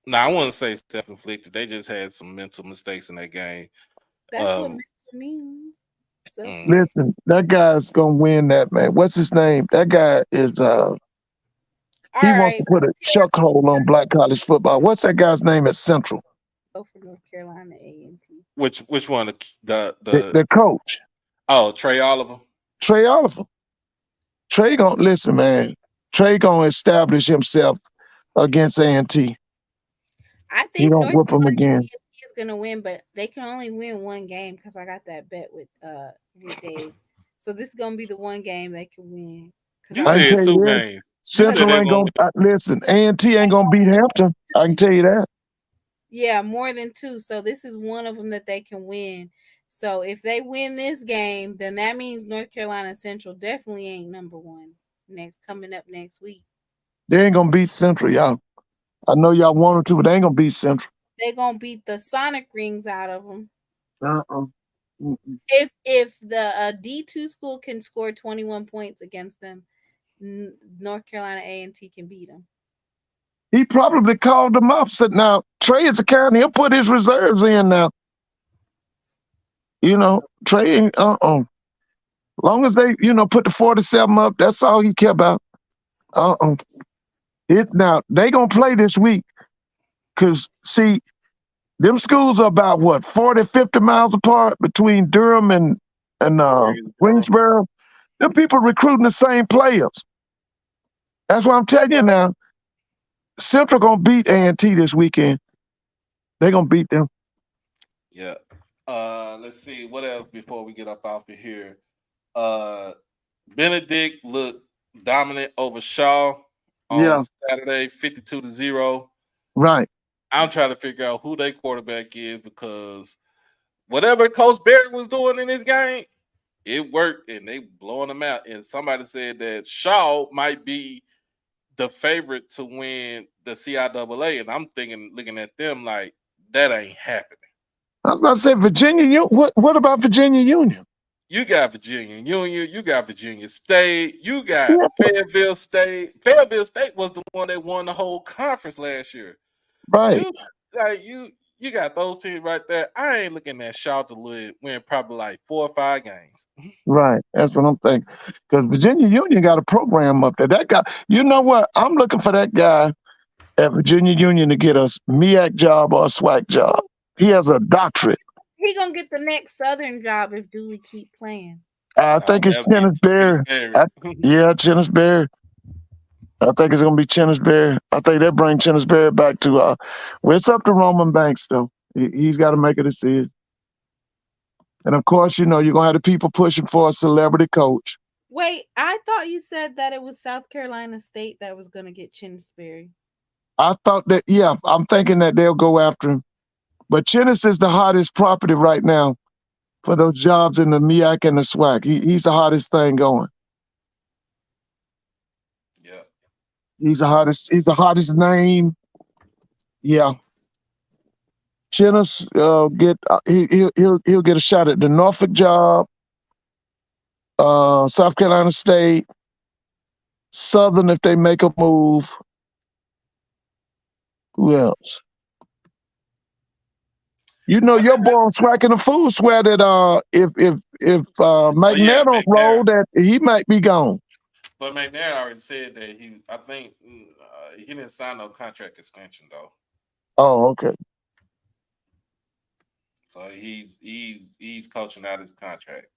No, I wouldn't say self-inflicted. They just had some mental mistakes in that game. That's what mental means. So Listen, that guy's gonna win that, man. What's his name? That guy is he wants to put a chokehold on black college football. What's that guy's name at Central? go for North Carolina A&T. Which one? The coach. Oh, Trey Oliver. Trey Oliver. Trey gonna listen, man. Trey gonna establish himself against A&T. I He think don't North whoop him Carolina again. A&T is gonna win, but they can only win one game because I got that bet with Dave. So this is gonna be the one game they can win. You I can said tell you 2 this. games. Central ain't gonna listen. A&T ain't gonna beat Hampton. I can tell you that. Yeah, more than 2. So this is one of them that they can win. So if they win this game, then that means North Carolina Central definitely ain't number 1 coming up next week. They ain't gonna beat Central, y'all. I know y'all want to, but they ain't gonna beat Central. They gonna beat the Sonic rings out of them. Mm-mm. If the D2 school can score 21 points against them, North Carolina A&T can beat them. He probably called them up. Said, "Now Trey is a county. He'll put his reserves in now. You know, Trey ain't. Long as they, put the 47 up, that's all he care about. Now they gonna play this week, cause see, them schools are about what 40, 50 miles apart between Durham and Greensboro. Them people recruiting the same players. That's what I'm telling you now. Central gonna beat A&T this weekend. They gonna beat them. Yeah. Let's see what else before we get up off of here. Benedict looked dominant over Shaw on Saturday, 52-0. Right. I'm trying to figure out who their quarterback is because whatever Coach Barry was doing in this game, it worked and they blowing them out. And somebody said that Shaw might be the favorite to win the CIAA, and I'm looking at them like that ain't happening. I was about to say Virginia. What about Virginia Union? You got Virginia Union, you got Virginia State, you got Fayetteville State. Fayetteville State was the one that won the whole conference last year. Right. You got those teams right there. I ain't looking at Shaw to win probably like 4 or 5 games. Right. That's what I'm thinking. Because Virginia Union got a program up there. That guy, you know what? I'm looking for that guy at Virginia Union to get a MEAC job or a SWAC job. He has a doctorate. He gonna get the next Southern job if Dooley keep playing. I think it's Chennis Berry. Chennis Berry. I think it's gonna be Chennis Berry. I think they bring Chennis Berry back to well, it's up to Roman Banks though. He's got to make a decision. And of course, you're gonna have the people pushing for a celebrity coach. Wait, I thought you said that it was South Carolina State that was gonna get Chennis Berry. I thought that, I'm thinking that they'll go after him. But Chennis is the hottest property right now for those jobs in the MEAC and the SWAC. He's the hottest thing going. Yeah. He's the hottest name. Yeah. Chennis he'll get a shot at the Norfolk job, South Carolina State, Southern if they make a move. Who else? Your boy on Swacking the Food swear that if McNair don't roll, that he might be gone. But McNair already said that I think he didn't sign no contract extension though. Oh, okay. So he's coaching out his contract.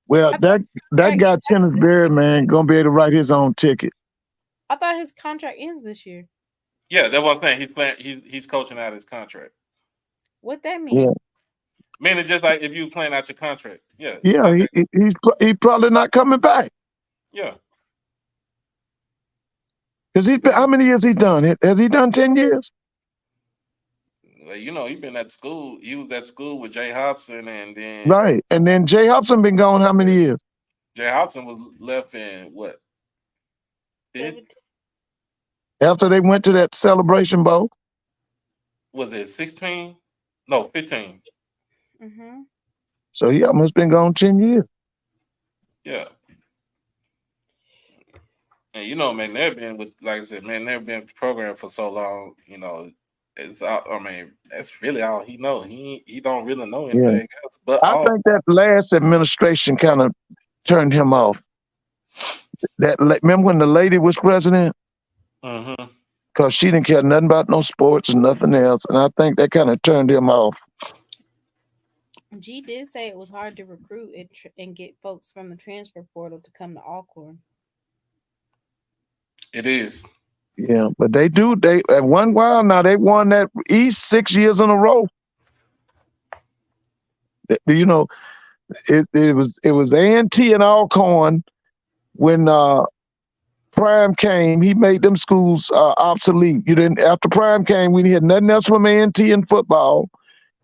Well, that guy Chennis Berry, man, gonna be able to write his own ticket. I thought his contract ends this year. Yeah, that's what I'm saying. He's coaching out his contract. What that mean? Yeah. Meaning just like if you playing out your contract. Yeah. He's probably not coming back. Yeah. Because how many years he done? Has he done 10 years? Well, he's been at school. He was at school with Jay Hobson, and then right. And then Jay Hobson been gone how many years? Jay Hobson was left in what? After they went to that Celebration Bowl? Was it 16? No, 15. Mm-hmm. So he almost been gone 10 years. Yeah. And you know, man, they've been with, like I said, man, they've been programmed for so long. You know, it's I mean, that's really all he know. He don't really know Yeah. anything else. But I think that last administration kind of turned him off. Remember when the lady was president? Mm-hmm. Because she didn't care nothing about no sports and nothing else. And I think that kind of turned him off. G did say it was hard to recruit and get folks from the transfer portal to come to Alcorn. It is. Yeah, but they at one while now they won that East 6 years in a row. You know, it was A&T and Alcorn when Prime came. He made them schools obsolete. You didn't after Prime came, we didn't hear nothing else from A&T in football,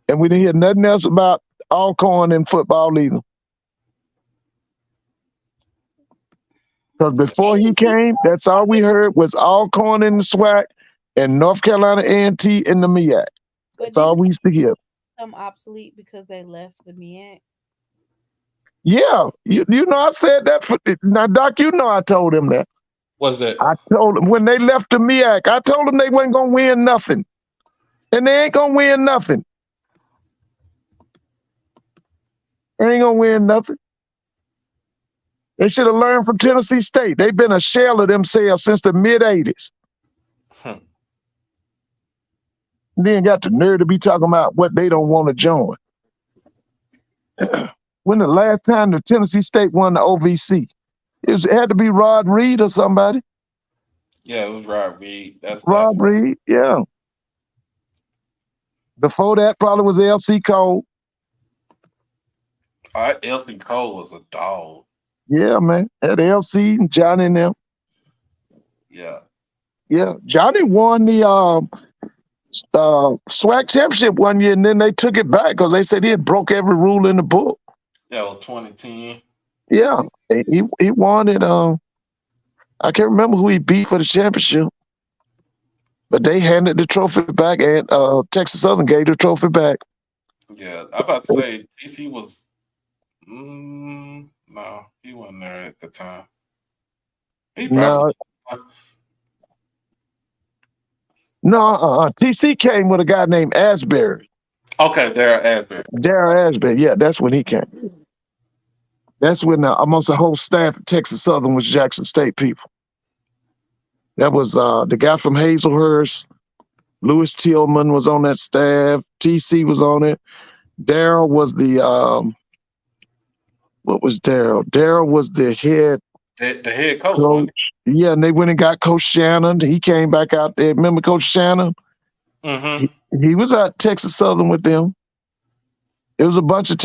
and we didn't hear nothing else about Alcorn in football either. Because before he came, that's all we heard was Alcorn in the SWAC and North Carolina A&T in the MEAC. That's all we used to hear. Some obsolete because they left the MEAC. Yeah, you know I said that now, Doc. You know I told him that. What's that? I told them when they left the MEAC, I told them they wasn't gonna win nothing, and they ain't gonna win nothing. They ain't gonna win nothing. They should have learned from Tennessee State. They've been a shell of themselves since the mid-'80s. Then got the nerve to be talking about what they don't want to join. When the last time the Tennessee State won the OVC? It had to be Rod Reed or somebody. Yeah, it was Rod Reed. That's Rod Reed, yeah. Before that probably was LC Cole. LC Cole was a dog. Yeah, man. Had LC and Johnny and them. Yeah. Yeah. Johnny won the SWAC championship one year, and then they took it back because they said he had broke every rule in the book. That was 2010. Yeah. He won it. I can't remember who he beat for the championship. But they handed the trophy back, and Texas Southern gave the trophy back. Yeah, I'm about to say TC was. No, he wasn't there at the time. He probably. No, TC came with a guy named Asbury. Okay, Darryl Asbury, yeah, that's when he came. That's when almost the whole staff at Texas Southern was Jackson State people. That was the guy from Hazelhurst. Lewis Tillman was on that staff. TC was on it. Darryl was the what was Darryl? Darryl was the head coach. Yeah, and they went and got Coach Shannon. He came back out there. Remember Coach Shannon? Mm-hmm. He was at Texas Southern with them. It was a bunch of a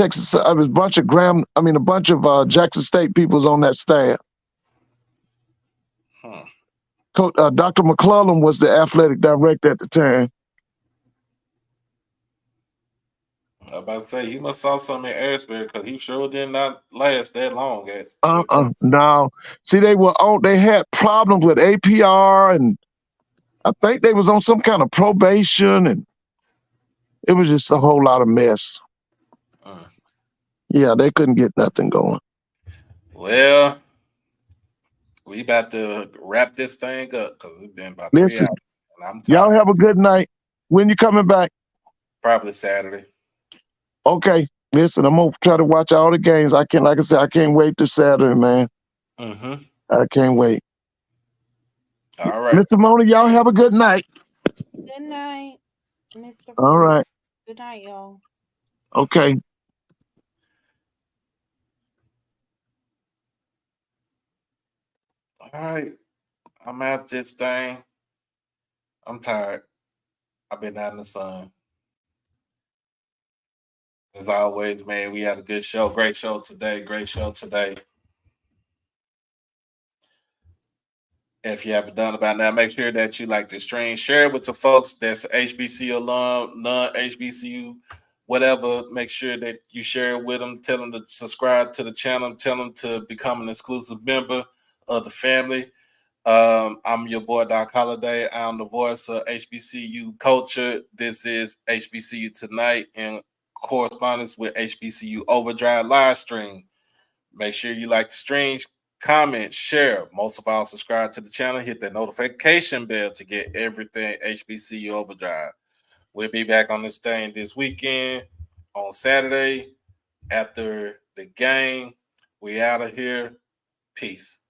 bunch of Jackson State people was on that staff. Dr. McClellan was the athletic director at the time. I was about to say he must saw something in Asbury because he sure did not last that long at. No. See, they had problems with APR, and I think they was on some kind of probation, and it was just a whole lot of mess. Yeah, they couldn't get nothing going. Well, we about to wrap this thing up because we've been about 3 hours. And I'm tired. Y'all have a good night. When you coming back? Probably Saturday. Okay. Listen, I'm gonna try to watch all the games. Like I said, I can't wait till Saturday, man. Mm-hmm. I can't wait. All right. Mr. Mona, y'all have a good night. Good night, Mr. All right. Good night, y'all. Okay. All right. I'm out this thing. I'm tired. I've been out in the sun. As always, man, we had a good show. Great show today. If you haven't done about now, make sure that you like the stream. Share it with the folks that's HBCU alum, non-HBCU, whatever. Make sure that you share it with them. Tell them to subscribe to the channel. Tell them to become an exclusive member of the family. I'm your boy, Doc Holliday. I'm the voice of HBCU culture. This is HBCU Tonight in correspondence with HBCU Overdrive live stream. Make sure you like the stream. comment, share. Most of all, subscribe to the channel. Hit that notification bell to get everything HBCU Overdrive. We'll be back on this thing this weekend on Saturday after the game. We out of here. Peace.